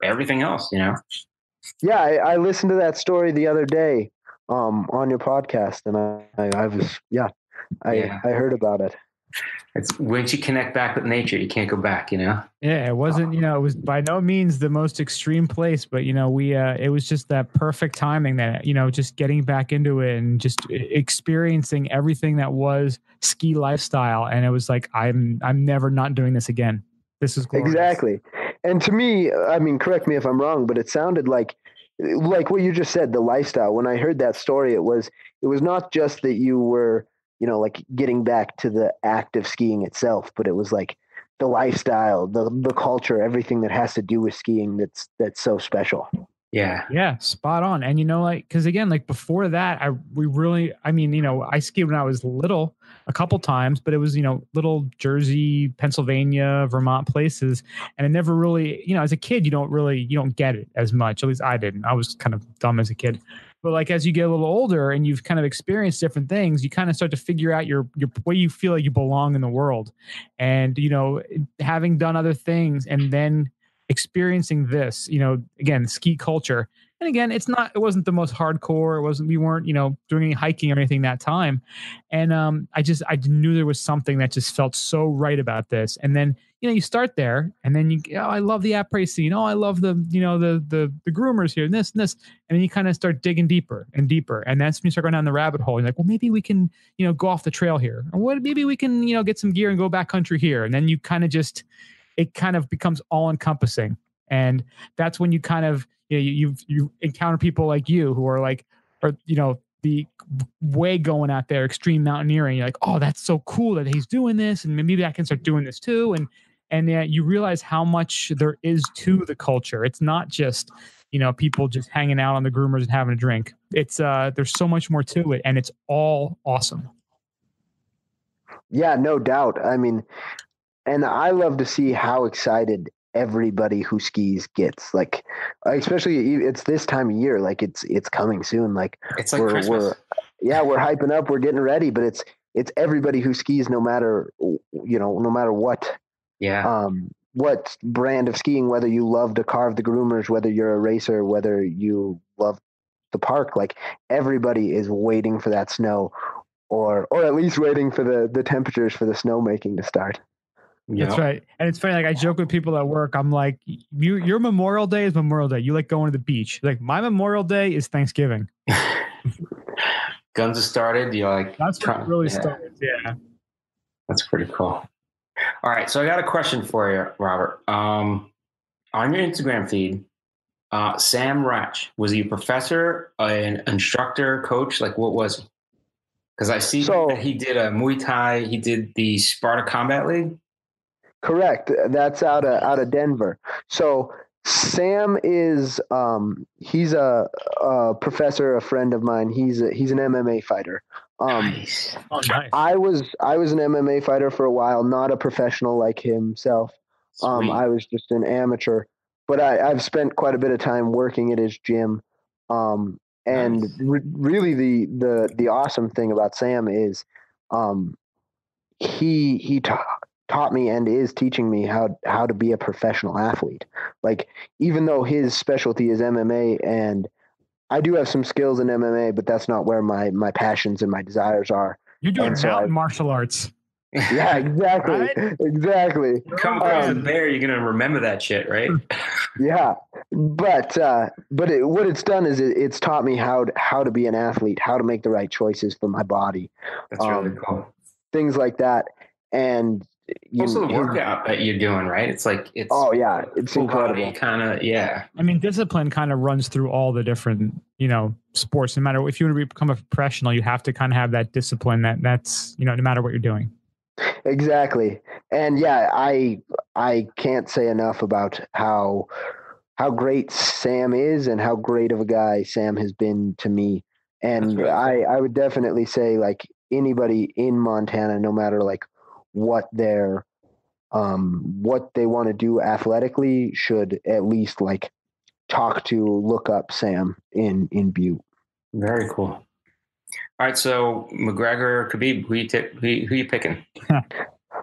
Speaker 2: everything else,
Speaker 4: Yeah, I listened to that story the other day on your podcast, and I was I heard about it.
Speaker 2: It's once you connect back with nature, you can't go back, you know?
Speaker 1: Yeah, it wasn't, it was by no means the most extreme place, but we it was just that perfect timing that, just getting back into it and just experiencing everything that was ski lifestyle. And it was like, I'm never not doing this again. This is glorious.
Speaker 4: Exactly. And to me, I mean, correct me if I'm wrong, but it sounded like what you just said, the lifestyle. When I heard that story, it was not just that you were, like getting back to the act of skiing itself, but it was like the lifestyle, the culture, everything that has to do with skiing that's so special.
Speaker 2: Yeah,
Speaker 1: spot on. And because again, like before that, I skied when I was little a couple times, but it was little Jersey, Pennsylvania, Vermont places, and I never really, as a kid, you don't get it as much. At least I didn't. I was kind of dumb as a kid. But like as you get a little older and you've kind of experienced different things, you kind of start to figure out your way you feel like you belong in the world, and having done other things and then experiencing this, again, ski culture. And again, it wasn't the most hardcore. We weren't, doing any hiking or anything that time. And I knew there was something that just felt so right about this. And then, you start there and then I love the après scene. I love the groomers here and this and this. And then you kind of start digging deeper and deeper. And that's when you start going down the rabbit hole. You're like, well, maybe we can, go off the trail here, or maybe we can, get some gear and go backcountry here. And then you kind of it kind of becomes all encompassing. And that's when you kind of, you encounter people like you who are like, the way going out there, extreme mountaineering. You're like, oh, that's so cool that he's doing this. And maybe I can start doing this too. And you realize how much there is to the culture. It's not just, people just hanging out on the groomers and having a drink. It's there's so much more to it, and it's all awesome.
Speaker 4: Yeah, no doubt. I mean, and I love to see how excited everybody who skis gets. Like, especially it's this time of year. Like it's coming soon. Like
Speaker 2: it's like Christmas.
Speaker 4: We're hyping up. We're getting ready. But it's everybody who skis, no matter what.
Speaker 2: Yeah.
Speaker 4: What brand of skiing? Whether you love to carve the groomers, whether you're a racer, whether you love the park. Like everybody is waiting for that snow, or at least waiting for the temperatures for the snowmaking to start.
Speaker 1: Yep. That's right. And it's funny, like I joke with people at work, I'm like, your Memorial Day is Memorial Day. You like going to the beach. Like my Memorial Day is Thanksgiving.
Speaker 2: Guns are started. You're like,
Speaker 1: that's what really started. Yeah.
Speaker 2: That's pretty cool. All right. So I got a question for you, Robert. On your Instagram feed, Sam Ratch, was he a professor, an instructor, coach? Like what was he? Because I see that he did a Muay Thai. He did the Sparta Combat League.
Speaker 4: Correct. That's out of Denver. So Sam is he's a professor, a friend of mine. He's an MMA fighter.
Speaker 2: Nice.
Speaker 1: Oh, nice.
Speaker 4: I was an MMA fighter for a while, not a professional like himself. I was just an amateur, but I've spent quite a bit of time working at his gym. And
Speaker 2: nice.
Speaker 4: Really the awesome thing about Sam is he taught me and is teaching me how to be a professional athlete. Like, even though his specialty is MMA, and I do have some skills in MMA, but that's not where my passions and my desires are.
Speaker 1: You're doing mountain martial arts.
Speaker 4: Yeah, exactly. Right? Exactly.
Speaker 2: Come across a bear, you're going to remember that shit, right?
Speaker 4: Yeah. But what it's done is it's taught me how to be an athlete, how to make the right choices for my body.
Speaker 2: That's really cool.
Speaker 4: Things like that. And
Speaker 2: also the workout that you're doing, right? It's like it's
Speaker 4: incredible.
Speaker 2: Kind of, yeah.
Speaker 1: I mean, discipline kind of runs through all the different, sports. No matter if you want to become a professional, you have to kind of have that discipline. That's no matter what you're doing.
Speaker 4: Exactly. And yeah, I can't say enough about how great Sam is and how great of a guy Sam has been to me. And really cool. I would definitely say, like, anybody in Montana, no matter like what they want to do athletically, should at least like look up Sam in Butte.
Speaker 2: Very cool. All right, so McGregor, Khabib, who you picking?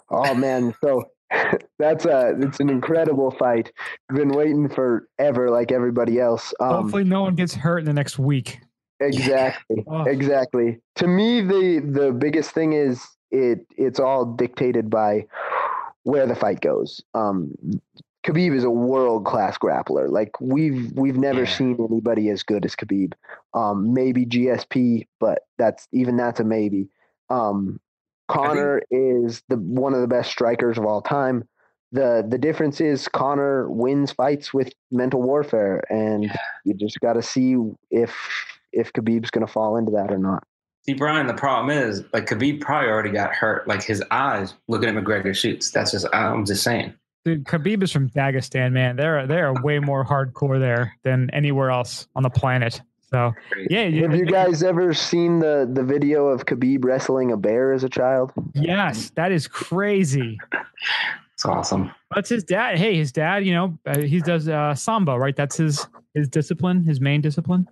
Speaker 4: Oh man, so it's an incredible fight. I've been waiting forever, like everybody else.
Speaker 1: Hopefully, no one gets hurt in the next week.
Speaker 4: Exactly.
Speaker 1: Oh.
Speaker 4: Exactly. To me, the biggest thing is it's all dictated by where the fight goes. Khabib is a world class grappler. Like we've never seen anybody as good as Khabib. Maybe GSP, but that's a maybe. Conor is one of the best strikers of all time. The difference is Conor wins fights with mental warfare, and you just got to see if Khabib's going to fall into that or not.
Speaker 2: See, Brian, the problem is, like, Khabib probably already got hurt. Like, his eyes looking at McGregor shoots. I'm just saying.
Speaker 1: Dude, Khabib is from Dagestan, man. They're way more hardcore there than anywhere else on the planet. So, yeah.
Speaker 4: Have you guys ever seen the video of Khabib wrestling a bear as a child?
Speaker 1: Yes, that is crazy.
Speaker 2: It's awesome.
Speaker 1: That's his dad. Hey, his dad, he does Samba, right? That's his discipline, his main discipline.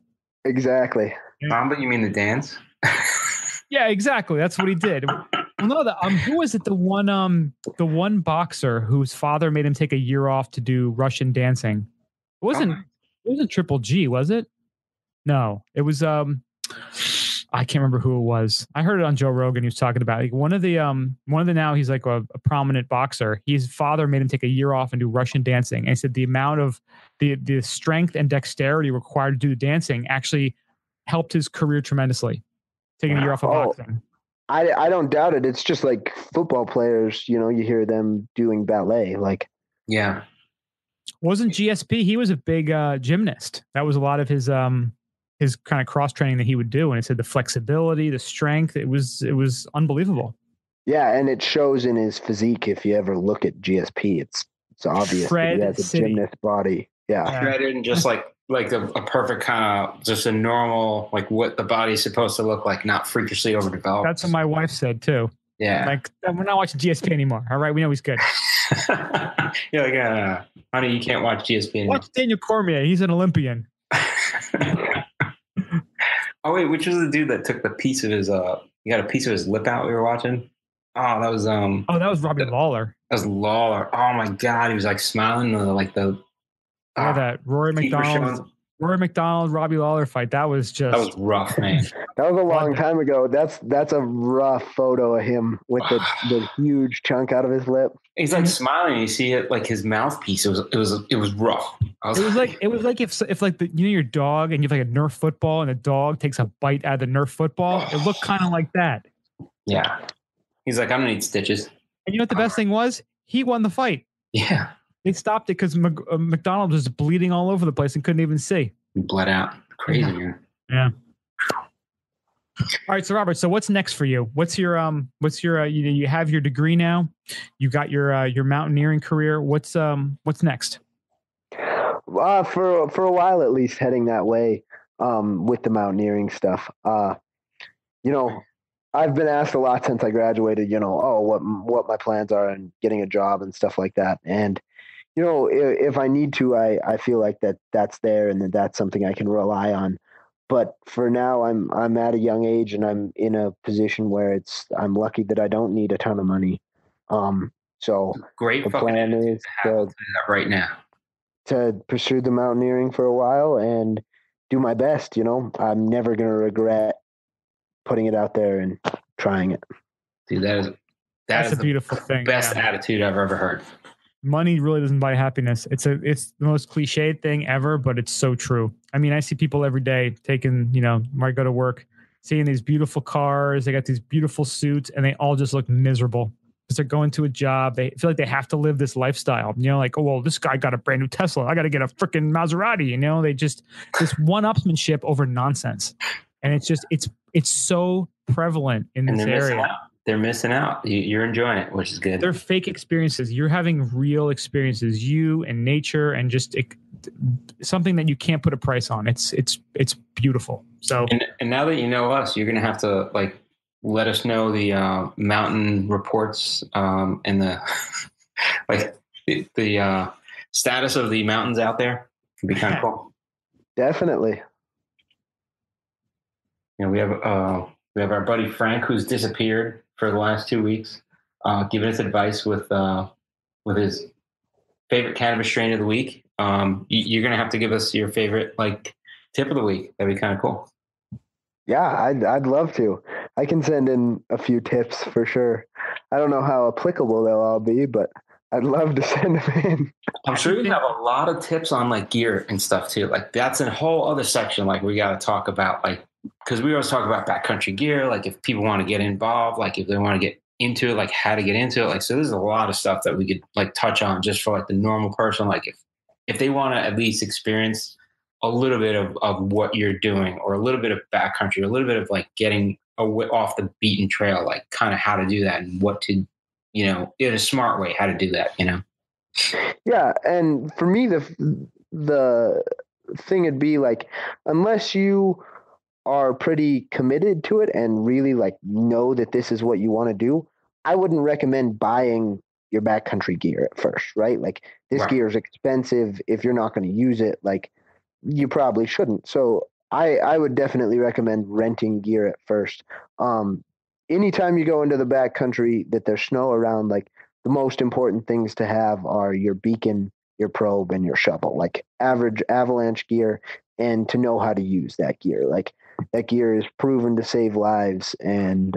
Speaker 4: Exactly.
Speaker 2: Samba, you mean the dance?
Speaker 1: Yeah, exactly. That's what he did. Well, no, who was it? The one boxer whose father made him take a year off to do Russian dancing. It wasn't Triple G, was it? No, it was. I can't remember who it was. I heard it on Joe Rogan. He was talking about one of the now he's like a prominent boxer. His father made him take a year off and do Russian dancing. And he said the amount of the strength and dexterity required to do the dancing actually helped his career tremendously. Taking a year off of boxing.
Speaker 4: I don't doubt it. It's just like football players, you hear them doing ballet. Like,
Speaker 2: yeah.
Speaker 1: Wasn't GSP? He was a big gymnast. That was a lot of his kind of cross training that he would do. And it said the flexibility, the strength, it was unbelievable.
Speaker 4: Yeah. And it shows in his physique. If you ever look at GSP, it's obvious that he has a gymnast body. Yeah.
Speaker 2: Shredded and just like a perfect kind of just a normal, like what the body's supposed to look like, not freakishly overdeveloped.
Speaker 1: That's what my wife said too.
Speaker 2: Yeah.
Speaker 1: Like, we're not watching GSP anymore. All right. We know he's good.
Speaker 2: You're like, honey, you can't watch GSP anymore.
Speaker 1: Watch Daniel Cormier. He's an Olympian.
Speaker 2: Oh wait, which was the dude that took the piece of his he got a piece of his lip out we were watching? Oh, that was
Speaker 1: that was Robbie Lawler.
Speaker 2: That was Lawler. Oh my god, he was like smiling
Speaker 1: that Rory McDonald, Robbie Lawler fight. That was
Speaker 2: rough, man.
Speaker 4: That was a long time ago. That's a rough photo of him with the huge chunk out of his lip.
Speaker 2: He's like smiling. You see it like his mouthpiece. It was rough.
Speaker 1: It was like if like your dog and you have like a Nerf football and the dog takes a bite out of the Nerf football. It looked kind of like that.
Speaker 2: Yeah. He's like, I don't need stitches.
Speaker 1: And you know what the best thing was? He won the fight.
Speaker 2: Yeah.
Speaker 1: They stopped it because McDonald was bleeding all over the place and couldn't even see.
Speaker 2: He bled out. Crazy, man.
Speaker 1: Yeah. All right, so Robert, so what's next for you? What's your you have your degree now. You got your mountaineering career. What's next?
Speaker 4: For a while at least, heading that way with the mountaineering stuff. I've been asked a lot since I graduated, what my plans are and getting a job and stuff like that. And if I need to, I feel like that's there and that's something I can rely on. But for now, I'm at a young age and I'm in a position where I'm lucky that I don't need a ton of money. So
Speaker 2: great.
Speaker 4: The plan is
Speaker 2: to that right now
Speaker 4: to pursue the mountaineering for a while and do my best. I'm never going to regret putting it out there and trying it.
Speaker 2: Dude,
Speaker 1: that's a beautiful thing.
Speaker 2: Best attitude I've ever heard.
Speaker 1: Money really doesn't buy happiness. It's the most cliched thing ever, but it's so true. I mean, I see people every day taking, when I go to work, seeing these beautiful cars, they got these beautiful suits, and they all just look miserable because they're going to a job. They feel like they have to live this lifestyle. Like, oh, well, this guy got a brand new Tesla. I got to get a freaking Maserati. They just, this one-upsmanship over nonsense. And it's just, it's so prevalent in this area.
Speaker 2: They're missing out. You're enjoying it, which is good.
Speaker 1: They're fake experiences. You're having real experiences, you and nature, and just something that you can't put a price on. It's beautiful. So,
Speaker 2: and now that you know us, you're going to have to let us know the mountain reports and the the status of the mountains out there. It'd be kind of cool.
Speaker 4: Definitely.
Speaker 2: We have our buddy Frank who's disappeared for the last 2 weeks, giving us advice with his favorite cannabis strain of the week. You're going to have to give us your favorite tip of the week. That'd be kind of cool.
Speaker 4: Yeah, I'd love to. I can send in a few tips for sure. I don't know how applicable they'll all be, but I'd love to send them in.
Speaker 2: I'm sure you have a lot of tips on like gear and stuff too. Like that's a whole other section. Like we got to talk about like, because we always talk about backcountry gear. Like if people want to get involved, like if they want to get into it, like how to get into it. Like, so there's a lot of stuff that we could like touch on just for like the normal person. Like if they want to at least experience a little bit of what you're doing or a little bit of backcountry, a little bit of like getting off the beaten trail, like kind of how to do that and what to, in a smart way, how to do that,
Speaker 4: Yeah, and for me, the thing would be like, unless you are pretty committed to it and really like know that this is what you want to do, I wouldn't recommend buying your backcountry gear at first, right? Like this gear is expensive. If you're not going to use it, like you probably shouldn't. So I would definitely recommend renting gear at first. Anytime you go into the backcountry that there's snow around, like the most important things to have are your beacon, your probe, and your shovel, like average avalanche gear, and to know how to use that gear. Like that gear is proven to save lives, and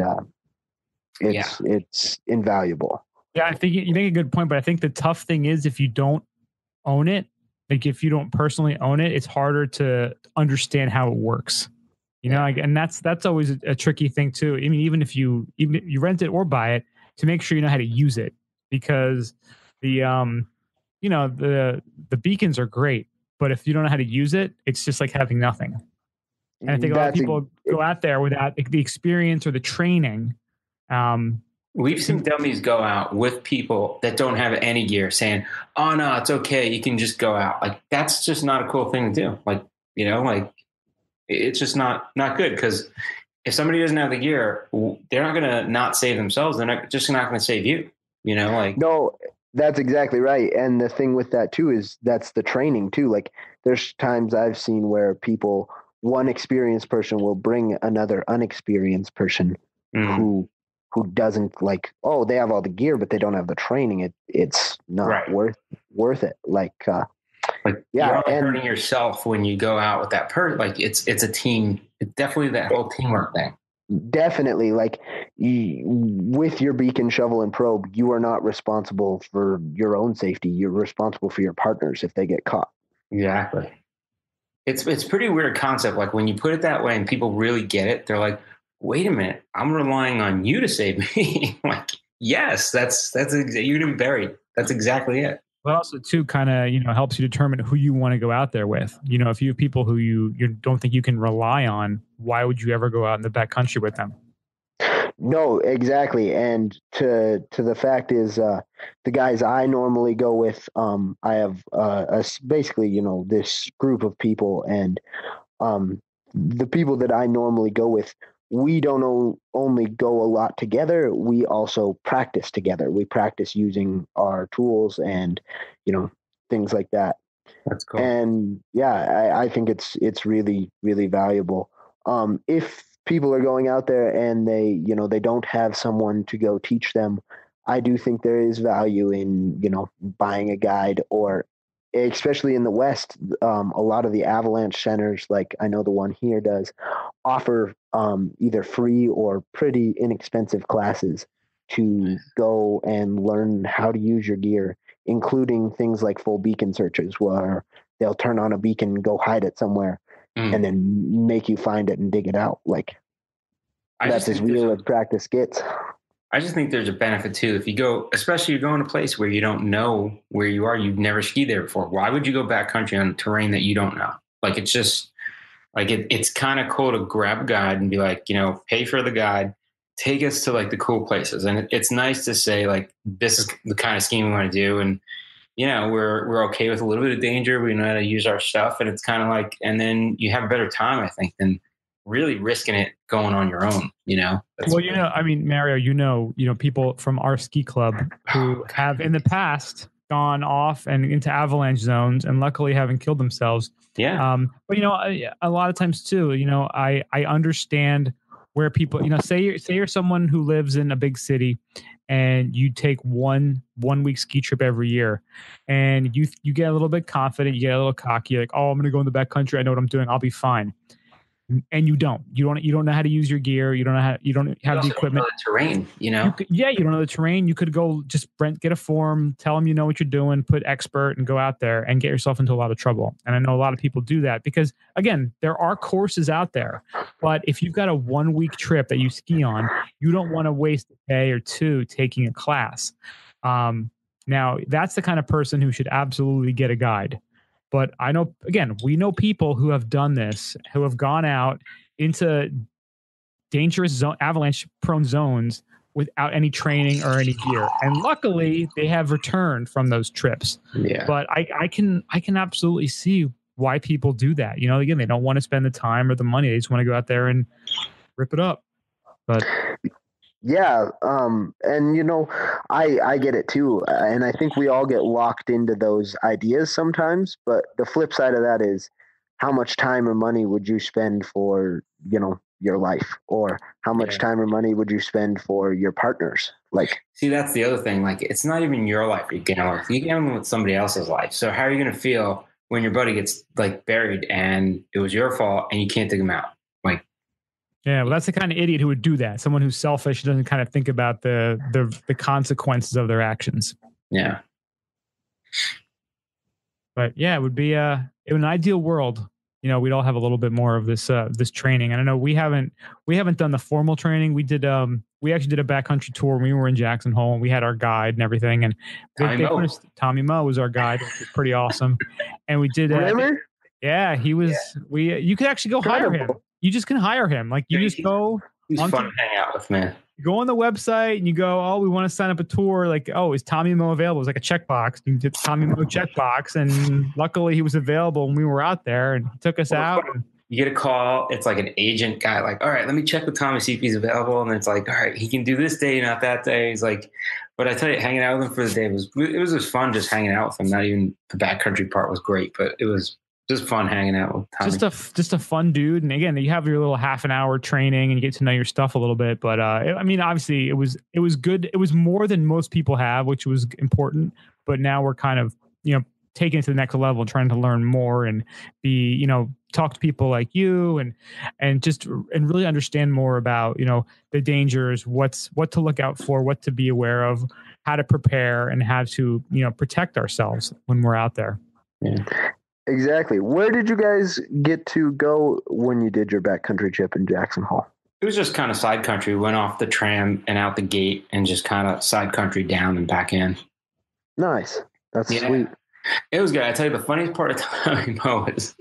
Speaker 4: it's invaluable.
Speaker 1: Yeah, I think you make a good point, but I think the tough thing is if you don't own it, like if you don't personally own it, it's harder to understand how it works. Like, and that's always a tricky thing too. I mean, even if you rent it or buy it, to make sure you know how to use it, because the the beacons are great, but if you don't know how to use it, it's just like having nothing. And I think a lot of people go out there without the experience or the training.
Speaker 2: We've seen dummies go out with people that don't have any gear saying, oh no, it's okay, you can just go out. Like that's just not a cool thing to do. Like, like it's just not good, because if somebody doesn't have the gear, they're not going to not save themselves. They're not going to save you, like.
Speaker 4: No, that's exactly right. And the thing with that too, is that's the training too. Like there's times I've seen where one experienced person will bring another unexperienced person who doesn't like, oh, they have all the gear, but they don't have the training. It's not worth it. Like,
Speaker 2: you're only hurting yourself when you go out with that person. Like it's a team. It's definitely that whole teamwork thing.
Speaker 4: Definitely. Like with your beacon, shovel, and probe, you are not responsible for your own safety. You're responsible for your partners if they get caught.
Speaker 2: Exactly. It's pretty weird concept. Like when you put it that way and people really get it, they're like, wait a minute, I'm relying on you to save me. Like, yes, that's you're going to be buried. That's exactly it.
Speaker 1: But also too kind of, helps you determine who you want to go out there with. If you have people who you don't think you can rely on, why would you ever go out in the backcountry with them?
Speaker 4: No, exactly. And to the fact is, the guys I normally go with, I have basically, this group of people, and the people that I normally go with, we don't only go a lot together, we also practice together. We practice using our tools and, things like that.
Speaker 2: That's cool.
Speaker 4: And yeah, I think it's really, really valuable. If people are going out there and they don't have someone to go teach them, I do think there is value in, buying a guide, or especially in the West, a lot of the avalanche centers, like I know the one here does, offer either free or pretty inexpensive classes to go and learn how to use your gear, including things like full beacon searches, where they'll turn on a beacon, go hide it somewhere, and then make you find it and dig it out. Like that's as real as practice gets.
Speaker 2: I just think there's a benefit too. If you go, especially you're going to a place where you don't know where you are, you've never skied there before. Why would you go backcountry on terrain that you don't know? Like it's just like it's kind of cool to grab a guide and be like, pay for the guide, take us to like the cool places. And it's nice to say like, this is the kind of skiing we want to do. And, we're okay with a little bit of danger. We know how to use our stuff. And it's kind of like, and then you have a better time, I think, than really risking it going on your own,
Speaker 1: Well, I mean, Mario, people from our ski club who have in the past gone off and into avalanche zones and luckily haven't killed themselves.
Speaker 2: Yeah.
Speaker 1: But a lot of times too, I understand where people, say you're someone who lives in a big city and you take one week ski trip every year, and you get a little bit confident, you get a little cocky, like, oh, I'm going to go in the backcountry, I know what I'm doing, I'll be fine. and you don't know how to use your gear. You don't have the equipment.
Speaker 2: Know the terrain, you know?
Speaker 1: You don't know the terrain. You could go just get a form, tell them you know what you're doing, put expert, and go out there and get yourself into a lot of trouble. And I know a lot of people do that because, again, there are courses out there. But if you've got a 1 week trip that you ski on, you don't want to waste a day or two taking a class. Now, that's the kind of person who should absolutely get a guide. But I know, again, we know people who have done this, who have gone out into dangerous avalanche-prone zones without any training or any gear, and luckily they have returned from those trips.
Speaker 2: Yeah.
Speaker 1: But I can absolutely see why people do that. You know, again, they don't want to spend the time or the money; they just want to go out there and rip it up. But
Speaker 4: yeah, and you know, I get it too, and I think we all get locked into those ideas sometimes. But the flip side of that is, how much time or money would you spend for, you know, your life, or how much time or money would you spend for your partners? Like,
Speaker 2: see, that's the other thing. Like, it's not even your life you're gambling with. You're gambling with somebody else's life. So how are you going to feel when your buddy gets like buried and it was your fault and you can't dig him out? Like,
Speaker 1: yeah, well, that's the kind of idiot who would do that. Someone who's selfish, doesn't kind of think about the consequences of their actions.
Speaker 2: Yeah.
Speaker 1: But yeah, it would be in an ideal world, you know, we'd all have a little bit more of this this training. And I know we haven't done the formal training. We did we actually did a backcountry tour when we were in Jackson Hole, and we had our guide and everything. And Tommy Moe was our guide, which was pretty awesome. And we did yeah, he was you could actually go hire him. You just can hire him. Like, you just go.
Speaker 2: He's fun to hang out with, man.
Speaker 1: You go on the website and you go, oh, we want to sign up a tour. Like, oh, is Tommy Moe available? It's like a checkbox. You can get Tommy Moe checkbox. And luckily he was available when we were out there, and he took us out.
Speaker 2: You get a call. It's like an agent guy. Like, all right, let me check with Tommy, see if he's available. And it's like, all right, he can do this day, not that day. He's like, but I tell you, hanging out with him for the day was just fun. Just hanging out with him. Not even the backcountry part was great, but it was just fun hanging out with Tommy.
Speaker 1: Just a fun dude. And again, you have your little half an hour training and you get to know your stuff a little bit. But I mean, obviously it was good. It was more than most people have, which was important. But now we're kind of, you know, taking it to the next level, trying to learn more and be, you know, talk to people like you and really understand more about, you know, the dangers, what to look out for, what to be aware of, how to prepare, and how to, you know, protect ourselves when we're out there.
Speaker 2: Yeah.
Speaker 4: Exactly. Where did you guys get to go when you did your backcountry trip in Jackson Hole?
Speaker 2: It was just kind of side country. We went off the tram and out the gate and just kind of side country down and back in.
Speaker 4: Nice. That's sweet.
Speaker 2: It was good. I tell you, the funniest part of Tommy Moe was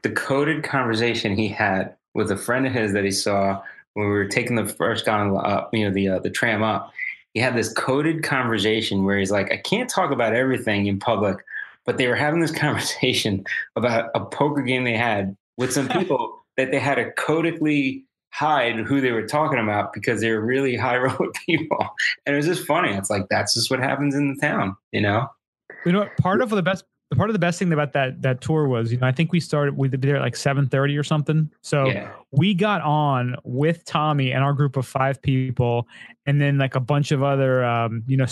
Speaker 2: the coded conversation he had with a friend of his that he saw when we were taking the first guy up, you know, the tram up. He had this coded conversation where he's like, I can't talk about everything in public. But they were having this conversation about a poker game they had with some people that they had to codically hide who they were talking about because they were really high road people. And it was just funny. It's like, that's just what happens in the town, you know?
Speaker 1: You know, part of the best thing about that tour was, you know, I think we did there at like 7:30 or something. So we got on with Tommy and our group of 5 people, and then like a bunch of other, you know,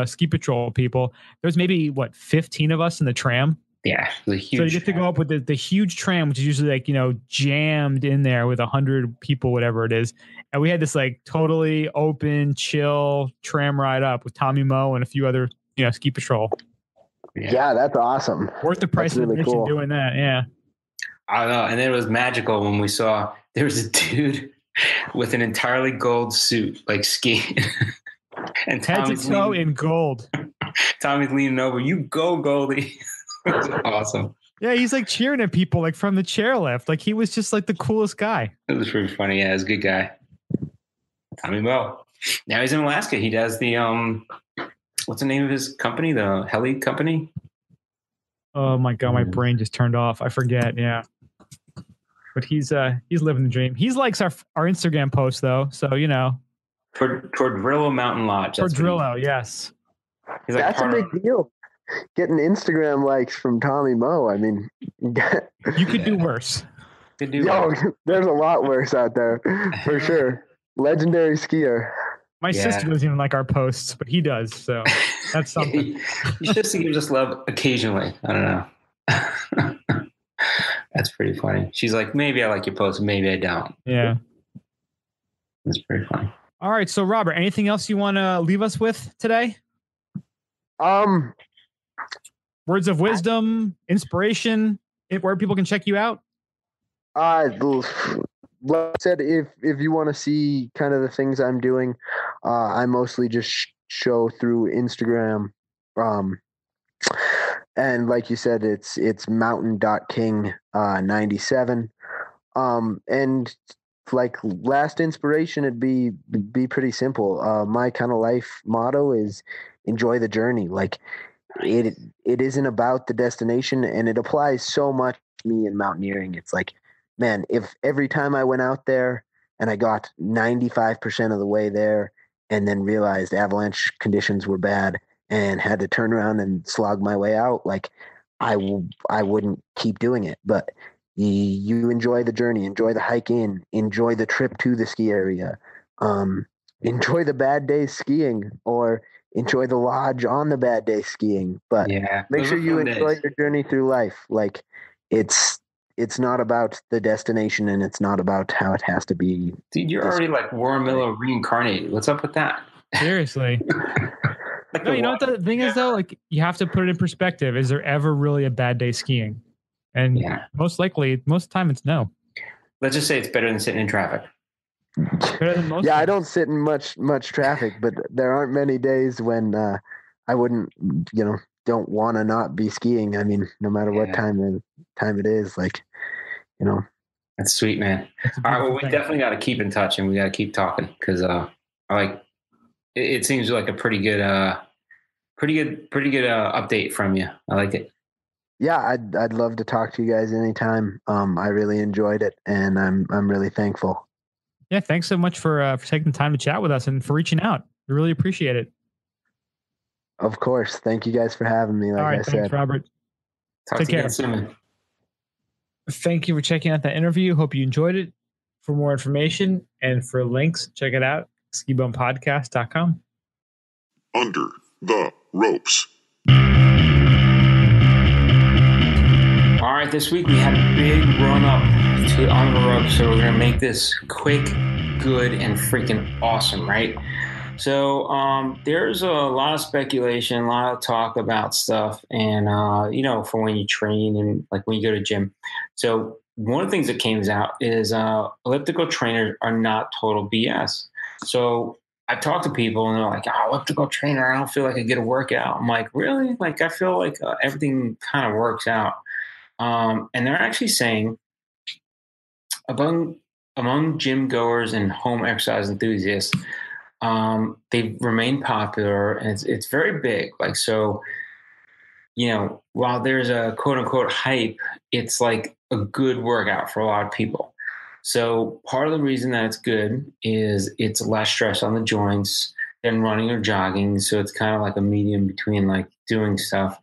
Speaker 1: ski patrol people. There's maybe 15 of us in the tram.
Speaker 2: Yeah, the huge.
Speaker 1: So you get to go up with the huge tram, which is usually like, you know, jammed in there with 100 people, whatever it is. And we had this like totally open, chill tram ride up with Tommy Moe and a few other, you know, ski patrol.
Speaker 4: Yeah, that's awesome.
Speaker 1: Worth the price of admission doing that. Yeah.
Speaker 2: I don't know. And then it was magical when we saw there was a dude with an entirely gold suit, like skiing. And
Speaker 1: head to toe in gold.
Speaker 2: Tommy's leaning over. You go, Goldie. It was awesome.
Speaker 1: Yeah, he's like cheering at people like from the chairlift. Like he was just like the coolest guy.
Speaker 2: It was pretty funny. Yeah, he was a good guy. Tommy Moe. Now he's in Alaska. He does the what's the name of his company? The heli company?
Speaker 1: Oh my God, my brain just turned off. I forget. Yeah. But he's living the dream. He likes our Instagram posts though. So, you know.
Speaker 2: Tordrillo Mountain Lodge.
Speaker 1: Tordrillo, yes.
Speaker 4: He's like, that's a big deal. Getting Instagram likes from Tommy Moe. I mean,
Speaker 1: you could do worse.
Speaker 4: There's a lot worse out there for sure. Legendary skier.
Speaker 1: My sister doesn't even like our posts, but he does. So that's something.
Speaker 2: You should see him just love occasionally. I don't know. That's pretty funny. She's like, maybe I like your post, maybe I don't.
Speaker 1: Yeah.
Speaker 2: That's pretty funny.
Speaker 1: All right. So, Robert, anything else you want to leave us with today? Words of wisdom, inspiration, where people can check you out?
Speaker 4: Like I said, if you want to see kind of the things I'm doing, I mostly just show through Instagram. And like you said, it's Mountain.King97. And like last inspiration, it'd be pretty simple. My kind of life motto is enjoy the journey. Like it isn't about the destination, and it applies so much to me in mountaineering. It's like, man, if every time I went out there and I got 95% of the way there and then realized avalanche conditions were bad and had to turn around and slog my way out, like I wouldn't keep doing it. But you enjoy the journey, enjoy the hike in, enjoy the trip to the ski area, enjoy the bad days skiing, or enjoy the lodge on the bad day skiing. But make sure you enjoy your journey through life. Like it's not about the destination, and it's not about how it has to be.
Speaker 2: Dude, you're already like Warren Miller reincarnated. What's up with that?
Speaker 1: Seriously.
Speaker 2: Like
Speaker 1: no, you know what the thing is though? Like you have to put it in perspective. Is there ever really a bad day skiing? And most likely, most of the time it's no.
Speaker 2: Let's just say it's better than sitting in traffic.
Speaker 1: Better than most.
Speaker 4: Yeah, I don't sit in much traffic, but there aren't many days when I wouldn't, don't want to not be skiing. I mean, no matter what time it is, like,
Speaker 2: That's sweet, man. All right, well, we definitely got to keep in touch, and we got to keep talking because I like. It seems like a pretty good update from you. I like it.
Speaker 4: Yeah, I'd love to talk to you guys anytime. I really enjoyed it, and I'm really thankful.
Speaker 1: Yeah, thanks so much for taking the time to chat with us and for reaching out. We really appreciate it.
Speaker 4: Of course. Thank you guys for having me. Like
Speaker 1: All right,
Speaker 4: I
Speaker 1: thanks,
Speaker 4: said,
Speaker 1: Robert.
Speaker 2: Take care. Soon.
Speaker 1: Thank you for checking out that interview. Hope you enjoyed it. For more information and for links, check it out, skibumepodcast.com.
Speaker 5: Under the ropes.
Speaker 2: All right, this week we had a big run up to On the Ropes, so we're going to make this quick, good, and freaking awesome, right? So there's a lot of speculation, a lot of talk about stuff, and, for when you train and like when you go to gym. So one of the things that came out is elliptical trainers are not total BS. So I talk to people and they're like, elliptical trainer, I don't feel like I get a workout. I'm like, really? Like, I feel like everything kind of works out. And they're actually saying among gym goers and home exercise enthusiasts, they remain popular, and it's very big. Like, so, while there's a quote unquote hype, it's like a good workout for a lot of people. So part of the reason that it's good is it's less stress on the joints than running or jogging. So it's kind of like a medium between like doing stuff,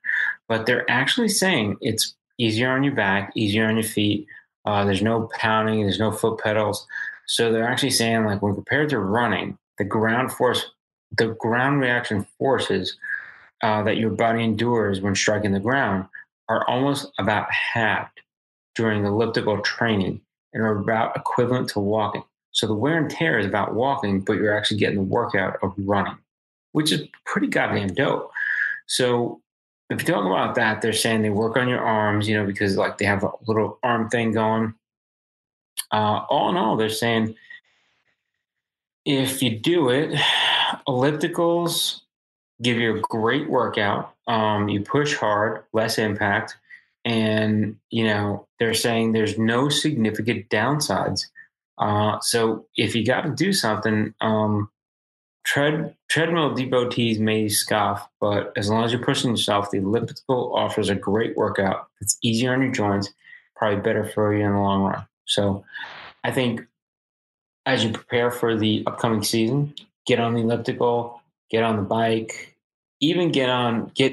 Speaker 2: but they're actually saying it's easier on your back, easier on your feet. There's no pounding, there's no foot pedals. So they're actually saying, like, when compared to running, the ground reaction forces that your body endures when striking the ground are almost about halved during elliptical training and are about equivalent to walking. So the wear and tear is about walking, but you're actually getting the workout of running, which is pretty goddamn dope. So if you talk about that, they're saying they work on your arms, because like they have a little arm thing going. All in all, they're saying if you do it, ellipticals give you a great workout. You push hard, less impact. And, they're saying there's no significant downsides. So if you got to do something, treadmill devotees may scoff, but as long as you're pushing yourself, the elliptical offers a great workout. It's easier on your joints, probably better for you in the long run. So I think as you prepare for the upcoming season, get on the elliptical, get on the bike, even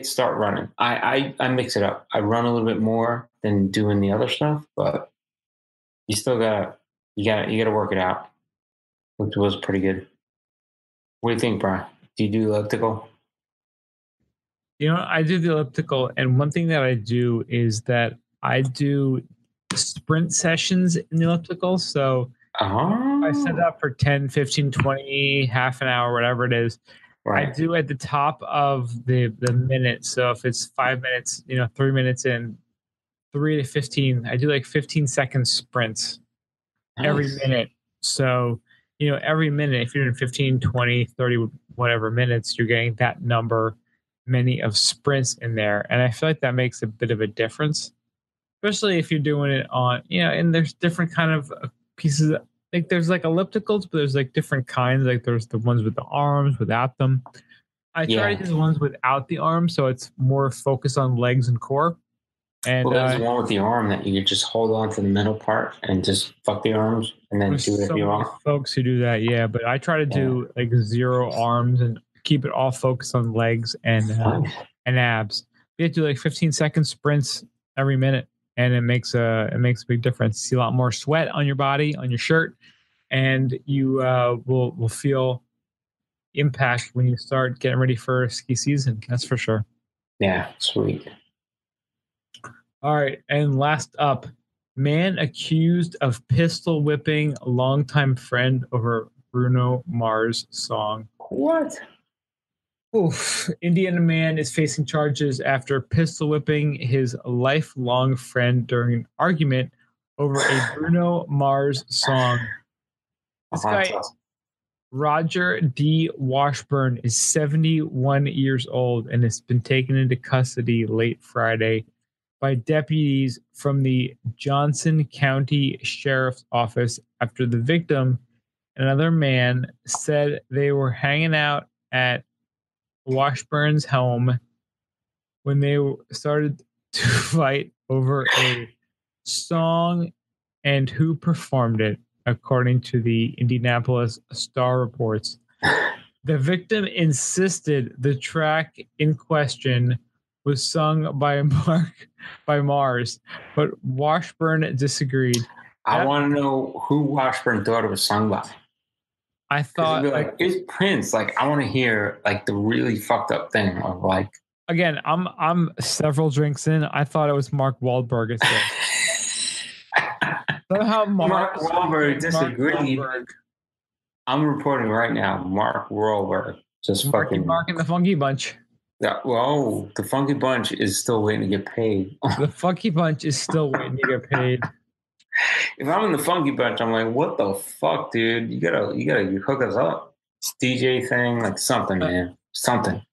Speaker 2: start running. I mix it up. I run a little bit more than doing the other stuff, but you still gotta work it out, which was pretty good. What do you think, Brian? Do you do elliptical?
Speaker 1: I do the elliptical, and one thing that I do is that I do sprint sessions in the elliptical. So I set it up for 10, 15, 20, half an hour, whatever it is. Right. I do at the top of the minute. So if it's 5 minutes, 3 minutes in, 3 to 15, I do like 15-second sprints every minute. So, every minute, if you're doing 15, 20, 30, whatever minutes, you're getting that many of sprints in there. And I feel like that makes a bit of a difference, especially if you're doing it on, and there's different kind of pieces. Like there's like ellipticals, but there's like different kinds. Like there's the ones with the arms, without them. I try to do the ones without the arms, so it's more focused on legs and core. And
Speaker 2: there's one with the arm that you just hold on to the middle part and just fuck the arms and then do whatever you want.
Speaker 1: Folks who do that, but I try to do like 0 arms and keep it all focused on legs and abs. You have to do like 15-second sprints every minute. And it makes a big difference. You see a lot more sweat on your body, on your shirt, and you will feel impact when you start getting ready for ski season. That's for sure.
Speaker 2: Yeah, sweet.
Speaker 1: All right, and last up, man accused of pistol whipping a longtime friend over Bruno Mars song.
Speaker 2: What?
Speaker 1: Oof. Indiana man is facing charges after pistol whipping his lifelong friend during an argument over a Bruno Mars song. This guy, Roger D. Washburn, is 71 years old and has been taken into custody late Friday by deputies from the Johnson County Sheriff's Office after the victim and another man said they were hanging out at Washburn's home when they started to fight over a song and who performed it, according to the Indianapolis Star reports. The victim insisted the track in question was sung by Mars, but Washburn disagreed.
Speaker 2: I want to know who Washburn thought it was sung by.
Speaker 1: I thought
Speaker 2: it's Prince. Like I want to hear like the really fucked up thing of like.
Speaker 1: Again, I'm several drinks in. I thought it was Mark Wahlberg. Somehow
Speaker 2: Mark Wahlberg disagreed. I'm reporting right now. Mark Wahlberg just fucking
Speaker 1: Mark and the Funky Bunch.
Speaker 2: Yeah, well, the Funky Bunch is still waiting to get paid.
Speaker 1: The Funky Bunch is still waiting to get paid.
Speaker 2: If I'm in the Funky Bunch, I'm like, what the fuck, dude? You gotta hook us up. It's DJ thing, like something, man. Something.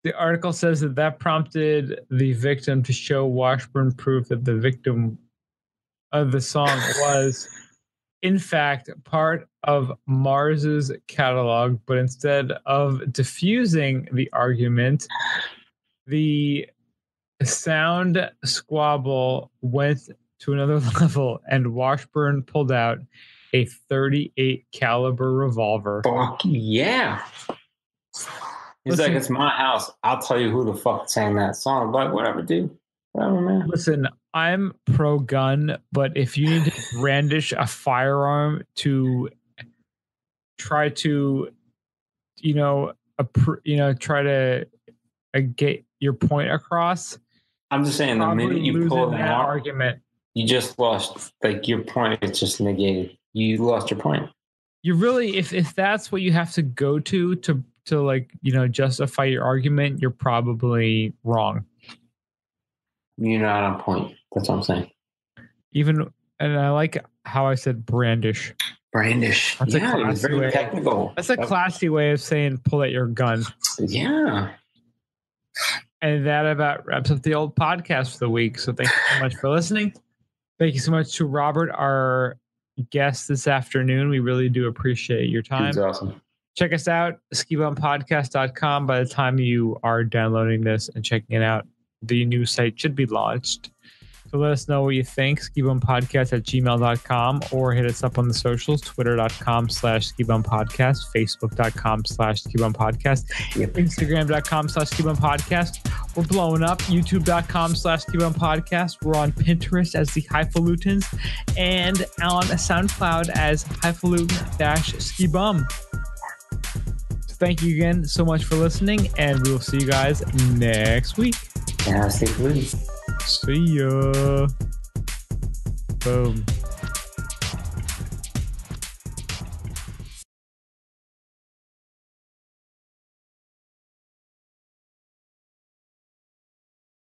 Speaker 1: The article says that prompted the victim to show Washburn proof that the victim of the song was, in fact, part of Mars's catalog, but instead of diffusing the argument, the sound squabble went to another level, and Washburn pulled out a .38 caliber revolver.
Speaker 2: Fuck yeah! He's like, it's my house. I'll tell you who the fuck sang that song. But whatever, dude. Whatever, man.
Speaker 1: Listen, I'm pro gun, but if you need to brandish a firearm to try to, try to get your point across,
Speaker 2: I'm just saying, the minute you pull that
Speaker 1: argument,
Speaker 2: you just lost. Like your point is just negated. You lost your point.
Speaker 1: You really, if that's what you have to go to justify your argument, you're probably wrong.
Speaker 2: You're not on point. That's what I'm saying.
Speaker 1: And I like how I said brandish.
Speaker 2: Brandish.
Speaker 1: That's
Speaker 2: it was very technical.
Speaker 1: That's a classy way of saying pull out your gun.
Speaker 2: Yeah.
Speaker 1: And that about wraps up the old podcast for the week. So thank you so much for listening. Thank you so much to Robert, our guest this afternoon. We really do appreciate your time.
Speaker 2: It's awesome.
Speaker 1: Check us out, skibumpodcast.com. By the time you are downloading this and checking it out, the new site should be launched. So let us know what you think, skibumpodcast@gmail.com, or hit us up on the socials, twitter.com/skibumpodcast, facebook.com/skibumpodcast, instagram.com/skibumpodcast. We're blowing up, youtube.com/skibumpodcast. We're on Pinterest as the Highfalutins and on SoundCloud as Highfalutin-skibum. Thank you again so much for listening, and we will see you guys next week.
Speaker 2: Yeah, stay blue.
Speaker 1: See ya. Boom.